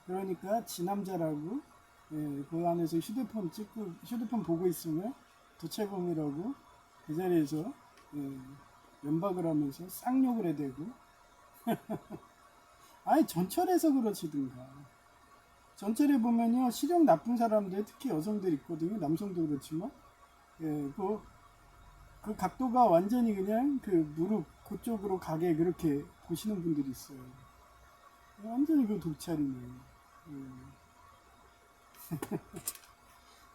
그러니까 지남자라고 그 안에서 휴대폰 보고 있으면 도채범이라고 그 자리에서 연박을 하면서 쌍욕을 해대고 아니 전철에서 그러시든가. 전철에 보면요 시력 나쁜 사람들 특히 여성들 있거든요. 남성도 그렇지만 그 각도가 완전히 그냥 그 무릎 그쪽으로 가게 그렇게 보시는 분들이 있어요. 완전히 그 독차리네.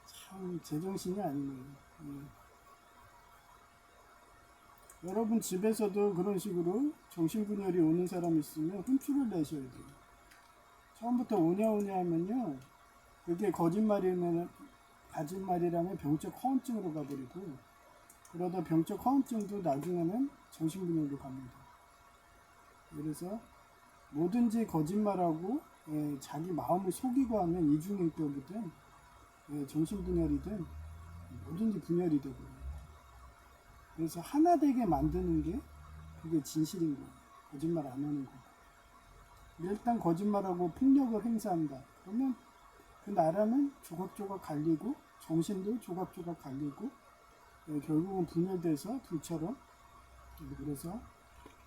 참 제정신이 아니네. 여러분 집에서도 그런 식으로 정신분열이 오는 사람 있으면 혼쭐을 내셔야 돼요. 처음부터 오냐오냐 하면요 그게 거짓말이라면 병적 허언증으로 가버리고 그러다 병적 허언증도 나중에는 정신분열로 갑니다. 그래서 뭐든지 거짓말하고 자기 마음을 속이고 하면 이중인격이든 정신분열이든 뭐든지 분열이 되고 그래서 하나 되게 만드는 게 그게 진실인 거예요. 거짓말 안 하는 거. 일단 거짓말하고 폭력을 행사한다. 그러면 그 나라는 조각조각 갈리고 정신도 조각조각 갈리고 결국은 분열돼서 불처럼. 그래서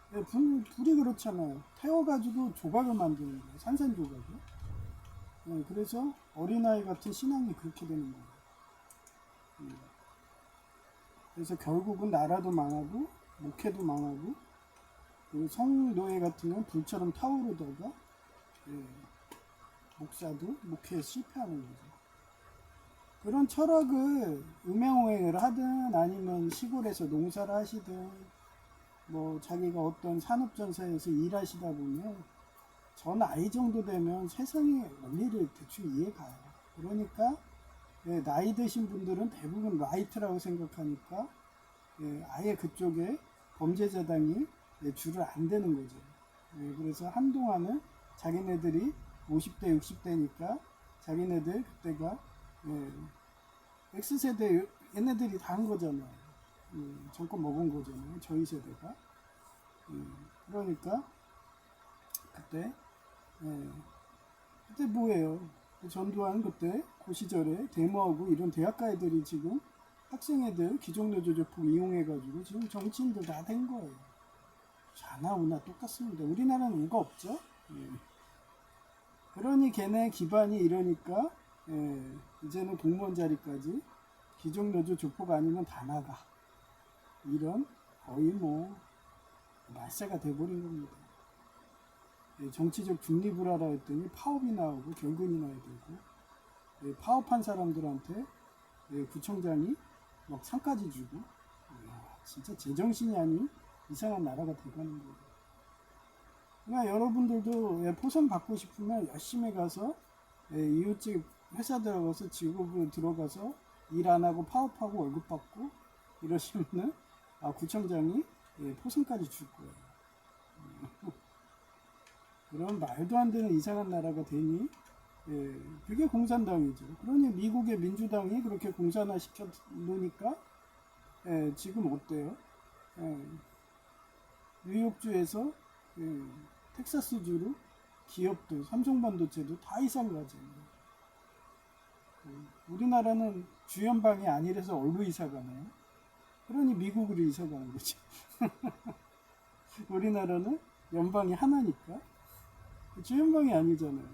불이 그렇잖아요. 태워가지고 조각을 만드는 거예요. 산산조각을. 그래서 어린아이 같은 신앙이 그렇게 되는 거예요. 그래서 결국은 나라도 망하고 목회도 망하고 그리고 성노예 같은 건 불처럼 타오르다가 목사도 목회에 실패하는 거죠. 그런 철학을 음양오행을 하든 아니면 시골에서 농사를 하시든 뭐 자기가 어떤 산업전사에서 일하시다 보면 전 아이 정도 되면 세상의 원리를 대충 이해가요. 그러니까 나이 드신 분들은 대부분 라이트라고 생각하니까 아예 그쪽에 범죄자당이 줄을 안 대는 거죠. 그래서 한동안은 자기네들이 50대 60대니까 자기네들 그때가 X세대 얘네들이 다 한 거잖아요. 정권 먹은 거잖아요. 저희 세대가. 그러니까 그때 뭐예요? 전두환 그때 그 시절에 데모하고 이런 대학가 애들이 지금 학생 애들 기종노조 조폭 이용해가지고 지금 정치인들 다 된 거예요. 자나 우나 똑같습니다. 우리나라는 우가 없죠. 그러니 걔네 기반이 이러니까 이제는 공무원 자리까지 기종노조 조폭 아니면 다 나가. 이런 거의 뭐 말세가 돼버린 겁니다. 정치적 중립을 하라 했더니 파업이 나오고 결근이 나야 되고 파업한 사람들한테 구청장이 막 상까지 주고 진짜 제정신이 아닌 이상한 나라가 돼가는 거예요. 그러니까 여러분들도 포선 받고 싶으면 열심히 가서 이웃집 회사 들어가서 직업으로 들어가서 일 안 하고 파업하고 월급 받고 이러시면은 구청장이 포상까지 줄 거예요. 그런 말도 안 되는 이상한 나라가 되니 그게 공산당이죠. 그러니 미국의 민주당이 그렇게 공산화 시켜 놓으니까 지금 어때요? 뉴욕주에서 텍사스주로 기업도 삼성반도체도 다 이사 가잖아요. 우리나라는 주연방이 아니라서 어디로 이사 가나요? 그러니 미국으로 이사 가는 거죠. 우리나라는 연방이 하나니까 주연방이 아니잖아요.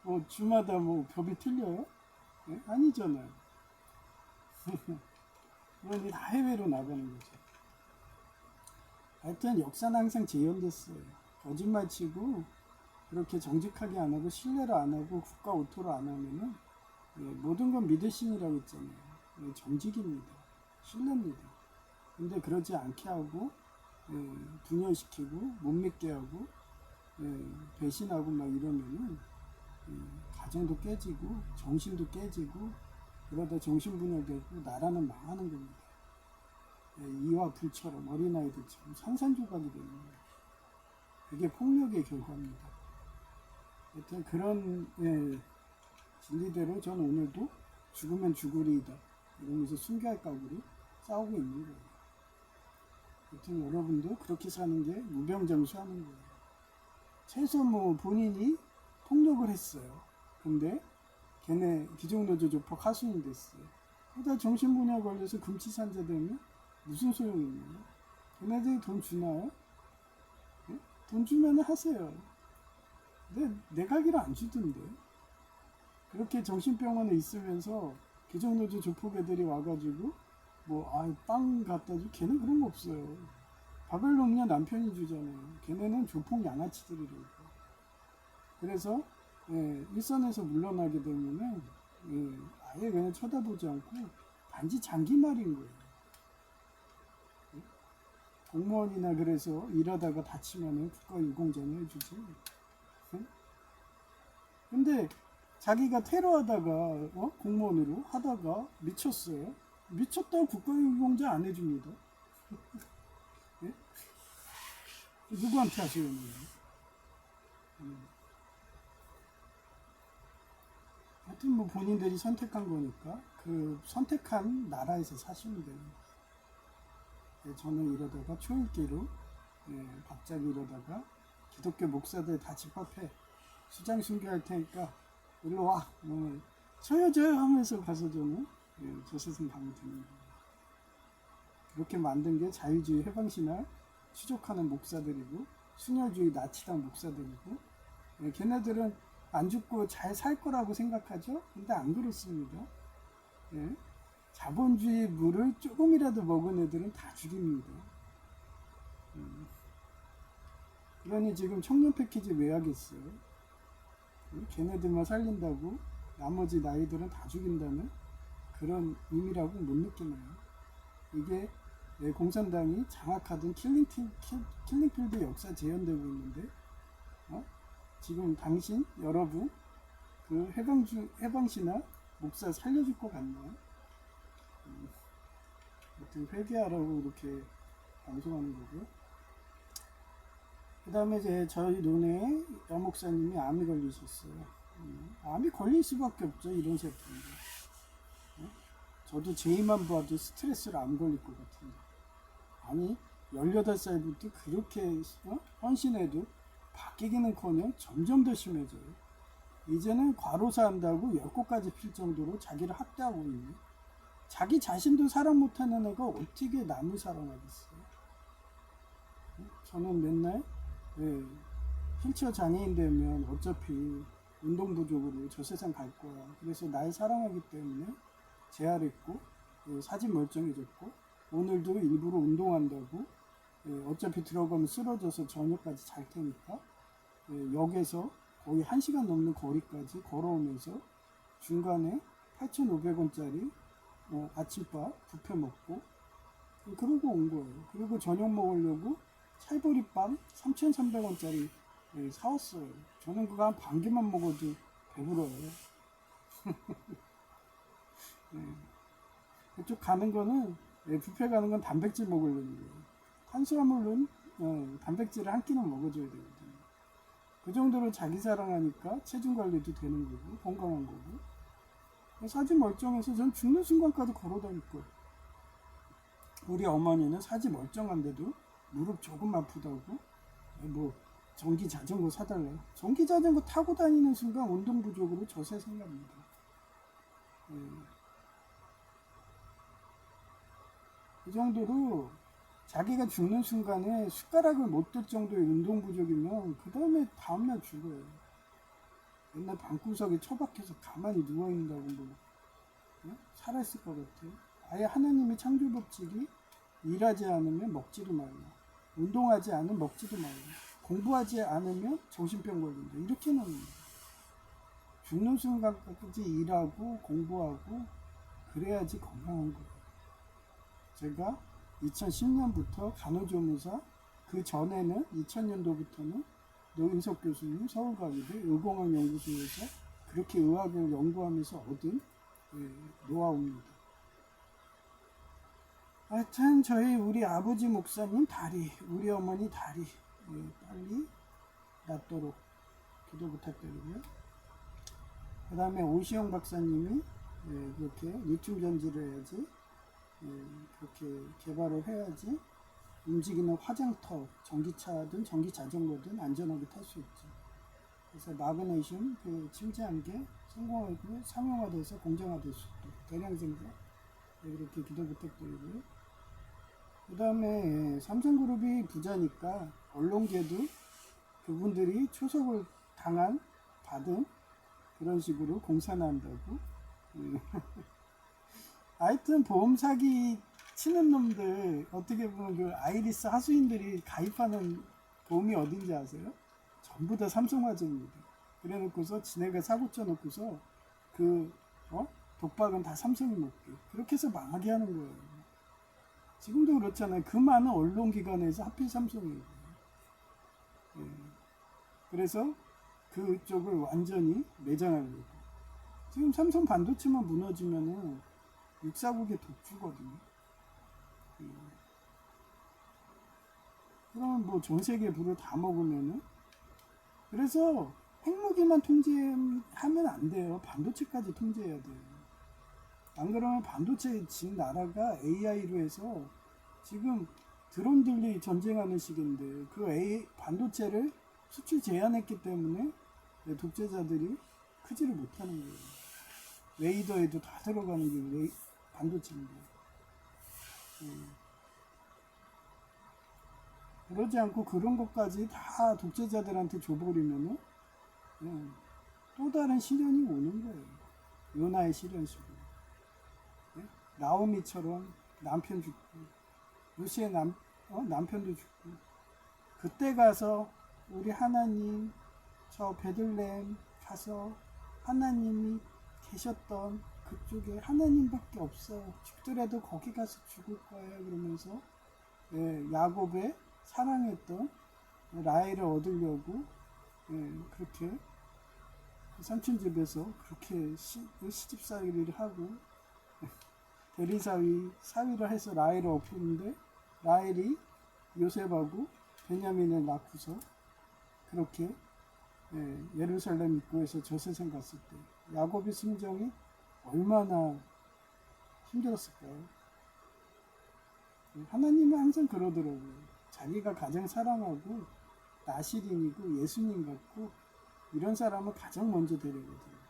뭐 주마다 뭐 법이 틀려요? 아니잖아요. 그러니 다 해외로 나가는 거죠. 하여튼 역사는 항상 재현됐어요. 거짓말 치고 그렇게 정직하게 안 하고 신뢰를 안 하고 국가 오토를 안 하면은 모든 건 믿으신이라고 했잖아요. 정직입니다. 신뢰입니다. 근데 그러지 않게 하고 분열시키고 못 믿게 하고 배신하고 막 이러면은 가정도 깨지고 정신도 깨지고 그러다 정신분열되고 나라는 망하는 겁니다. 이와 불처럼 어린아이들처럼 산산조각이 되는 거예요. 그게 폭력의 결과입니다. 하여튼 그런 진리대로 저는 오늘도 죽으면 죽으리이다 이러면서 순교할 각오로 싸우고 있는 거예요. 하여튼 여러분도 그렇게 사는 게 무병장수하는 거예요. 최소 뭐 본인이 폭력을 했어요. 근데 걔네 기종노조 조폭 하수인 됐어요. 그러다 정신분열 걸려서 금치산자 되면 무슨 소용이 있나요? 걔네들이 돈 주나요? 돈 주면 하세요. 근데 내가기를 안 주던데. 그렇게 정신병원에 있으면서 기종노조 조폭 애들이 와가지고 빵 갖다 주. 걔는 그런 거 없어요. 밥을 먹냐 남편이 주잖아요. 걔네는 조폭 양아치들이라고. 그래서 일선에서 물러나게 되면은 아예 그냥 쳐다보지 않고 단지 장기말인 거예요. 공무원이나 그래서 일하다가 다치면은 국가유공자는 해주지. 근데 자기가 테러하다가 공무원으로 하다가 미쳤어요. 미쳤다고 국가유공자 안 해줍니다. 누구한테 하시는 거예요? 하여튼 뭐 본인들이 선택한 거니까 그 선택한 나라에서 사시면 되는 거예요. 저는 이러다가 초읽기로 갑자기 이러다가 기독교 목사들 다 집합해 수장 순교할 테니까 일로 와 저요 하면서 가서 저는 저 세상 가면 되는 거예요. 그렇게 만든 게 자유주의 해방신화 추적하는 목사들이고 순혈주의 나치당 목사들이고 걔네들은 안 죽고 잘 살 거라고 생각하죠. 근데 안 그렇습니다. 자본주의 물을 조금이라도 먹은 애들은 다 죽입니다. 그러니 지금 청년 패키지 왜 하겠어요? 걔네들만 살린다고 나머지 나이들은 다 죽인다는 그런 의미라고 못 느끼나요? 이게 공산당이 장악하던 킬링필드 역사 재현되고 있는데 지금 당신 여러분 그 해방신화 목사 살려줄 것 같나요? 하여튼 회개하라고 이렇게 방송하는 거고요. 그 다음에 이제 저희 논에 여목사님이 암이 걸리셨어요. 암이 걸릴 수밖에 없죠. 이런 세포인데. 저도 제이만 봐도 스트레스를 안 걸릴 것 같은데. 아니 18살부터 그렇게 헌신해도 바뀌기는커녕 점점 더 심해져요. 이제는 과로사 한다고 10곳까지 필 정도로 자기를 학대하고 있는, 자기 자신도 사랑 못하는 애가 어떻게 남을 사랑하겠어요? 저는 맨날 휠체어 장애인 되면 어차피 운동 부족으로 저 세상 갈 거야. 그래서 날 사랑하기 때문에 재활했고 사진 멀쩡해졌고 오늘도 일부러 운동한다고 어차피 들어가면 쓰러져서 저녁까지 잘 테니까 역에서 거의 1시간 넘는 거리까지 걸어오면서 중간에 8,500원짜리 아침밥 뷔페 먹고 그러고 온 거예요. 그리고 저녁 먹으려고 찰보리빵 3,300원짜리 사왔어요. 저는 그거 한 반 개만 먹어도 배불러요. 그쪽 가는 거는 뷔페 가는 건 단백질 먹으려는 거예요. 탄수화물은 단백질을 한 끼는 먹어줘야 되거든요. 그 정도로 자기 사랑하니까 체중 관리도 되는 거고 건강한 거고. 사지 멀쩡해서 전 죽는 순간까지 걸어다닐 거예요. 우리 어머니는 사지 멀쩡한데도 무릎 조금 아프다고 뭐 전기 자전거 사달래요. 전기 자전거 타고 다니는 순간 운동 부족으로 저세 생갑니다. 그 정도로 자기가 죽는 순간에 숟가락을 못 들 정도의 운동 부족이면 그 다음에 다음날 죽어요. 맨날 방구석에 처박혀서 가만히 누워있는다고 뭐 살아있을 것 같아요. 아예 하나님의 창조 법칙이 일하지 않으면 먹지도 말라, 운동하지 않으면 먹지도 말라, 공부하지 않으면 정신병 걸린다, 이렇게 나옵니다. 죽는 순간까지 일하고 공부하고 그래야지 건강한 거예요. 제가 2010년부터 간호조무사, 그 전에는 2000년도부터는 노인석 교수님 서울과의대 의공학연구소에서 그렇게 의학을 연구하면서 얻은 노하우입니다. 하여튼 우리 아버지 목사님 다리, 우리 어머니 다리 빨리 낫도록 기도 부탁드리고요. 그 다음에 오시영 박사님이 그렇게 리튬 전지를 해야지, 그렇게 개발을 해야지 움직이는 화장터, 전기차든 전기자전거든 안전하게 탈 수 있죠. 그래서 마그네슘 침체한 게 성공하고 상용화돼서 공정화될 수 있도록 대량 생산 이렇게 기도 부탁드리고요. 그 다음에 삼성그룹이 부자니까 언론계도 그분들이 초석을 받은 그런 식으로 공사나 한다고. 하여튼 보험 사기 치는 놈들, 어떻게 보면 그 아이리스 하수인들이 가입하는 보험이 어딘지 아세요? 전부 다 삼성화재입니다. 그래 놓고서 지네가 사고 쳐 놓고서 독박은 다 삼성이 먹게, 그렇게 해서 망하게 하는 거예요. 지금도 그렇잖아요. 그 많은 언론기관에서 하필 삼성이에요. 그래서 그쪽을 완전히 매장하려고. 지금 삼성 반도체만 무너지면은 육사국의 독주거든요. 그러면 뭐 전 세계 부를 다 먹으면은, 그래서 핵무기만 통제하면 안 돼요. 반도체까지 통제해야 돼요. 안 그러면 반도체 진 나라가 AI로 해서 지금 드론들이 전쟁하는 시기인데 그 반도체를 수출 제한했기 때문에 독재자들이 크지를 못하는 거예요. 레이더에도 다 들어가는 게 반도체인데. 그러지 않고 그런 것까지 다 독재자들한테 줘버리면은 또 다른 시련이 오는 거예요. 요나의 시련식으로. 나오미처럼 남편 죽고, 루시의 남편도 죽고, 그때 가서 우리 하나님 저 베들레헴 가서 하나님이 계셨던 그쪽에 하나님밖에 없어, 죽더라도 거기 가서 죽을 거야 그러면서 야곱의 사랑했던 라헬을 얻으려고 그렇게 삼촌 집에서 그렇게 시집살이를 하고 대리사위 사위를 해서 라헬을 엎었는데, 라헬이 요셉하고 베냐민을 낳고서 그렇게 예루살렘 입구에서 저세상 갔을 때 야곱의 심정이 얼마나 힘들었을까요? 하나님은 항상 그러더라고요. 자기가 가장 사랑하고 나시린이고 예수님 같고 이런 사람을 가장 먼저 데려거든요.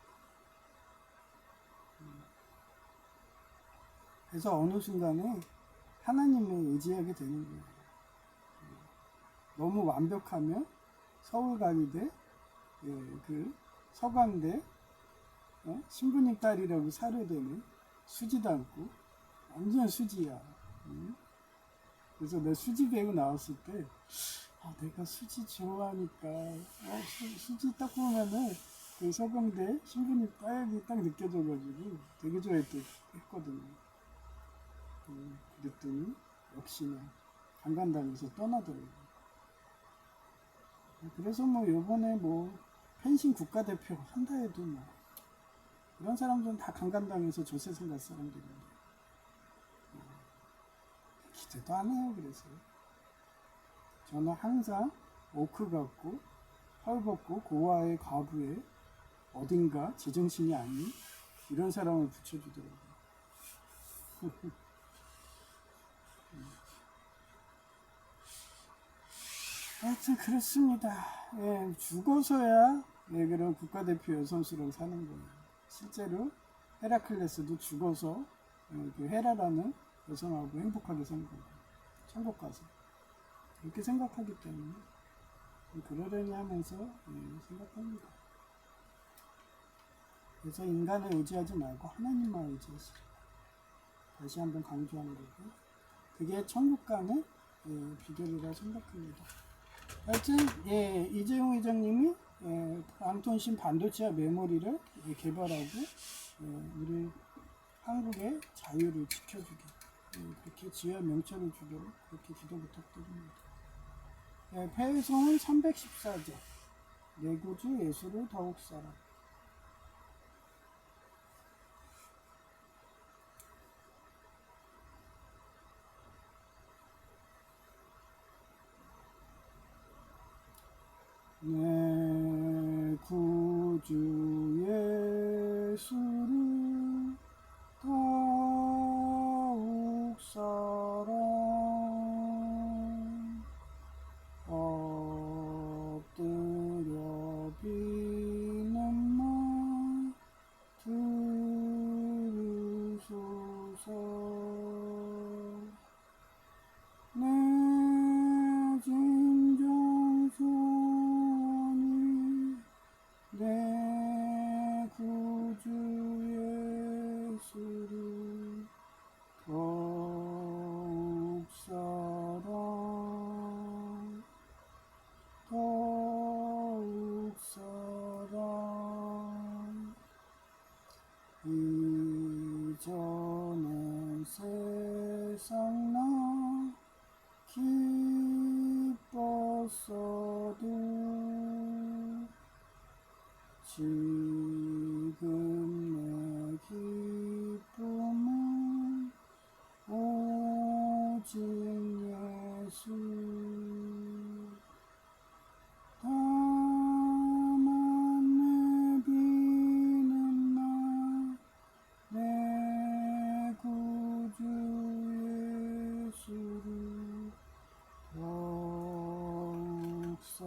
그래서 어느 순간에 하나님을 의지하게 되는 거예요. 너무 완벽하면 서울가이대 그 서강대 신부님 딸이라고 사료되는 수지도 않고 완전 수지야. 그래서 내 수지 배우 나왔을 때 내가 수지 좋아하니까 수지 딱 보면은 그 서강대 신부님 딸이 딱 느껴져가지고 되게 좋아했거든요. 그랬더니 역시나 강간당해서 떠나더라고요. 그래서 뭐 요번에 뭐 펜싱 국가대표 한다 해도 뭐 이런 사람들은 다 강간당해서 저세상 갈 사람들인데, 기대도 안 해요. 그래서 저는 항상 오크 같고 헐벗고 고아의 과부에 어딘가 제정신이 아닌 이런 사람을 붙여주더라고요. 하여튼 그렇습니다. 예, 죽어서야 그런 국가대표 여선수를 사는 거예요. 실제로 헤라클레스도 죽어서 그 헤라라는 여성하고 행복하게 산 거고 천국 가서 그렇게 생각하기 때문에 그러려니 하면서 생각합니다. 그래서 인간을 의지하지 말고 하나님만 의지하시라. 다시 한번 강조하는 거고 그게 천국 가는 비결이라 생각합니다. 하여튼 이재용 회장님이 방통신 반도체 메모리를 개발하고 우리 한국의 자유를 지켜주게 그렇게 지혜와 명철을 주도록 그렇게 기도 부탁드립니다. 폐성은 314제 내 구주 예수를 더욱 사랑. 내 구주 예수를 더욱 사랑. 엎드려 비는 말 들으소서. 내 진정 소원이 내 구주 예수를 더욱 사랑 더욱 사랑. 이전엔 세상 나 기뻤어도 지금 내 기쁨은 오직 예수. 다만 내 비는 날 내 구주 예수를 더욱 사랑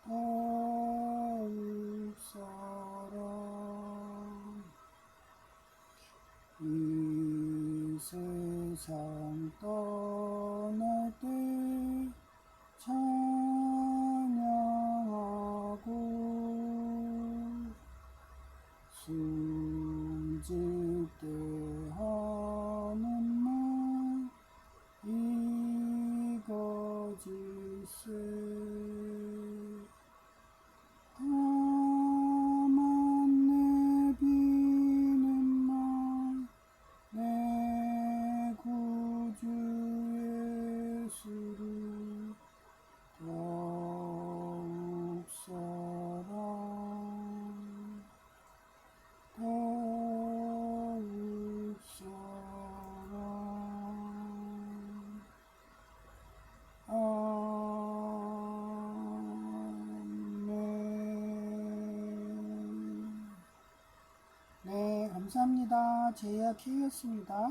더욱 사랑. 이 세상 떠날 때 찬양하고 숨질 때 하는 말 이거질세. 다만 내 비는 말 내 구주 예수를 더욱 사랑 더욱 사랑. 아멘. 네, 감사합니다. 제이아 K였습니다.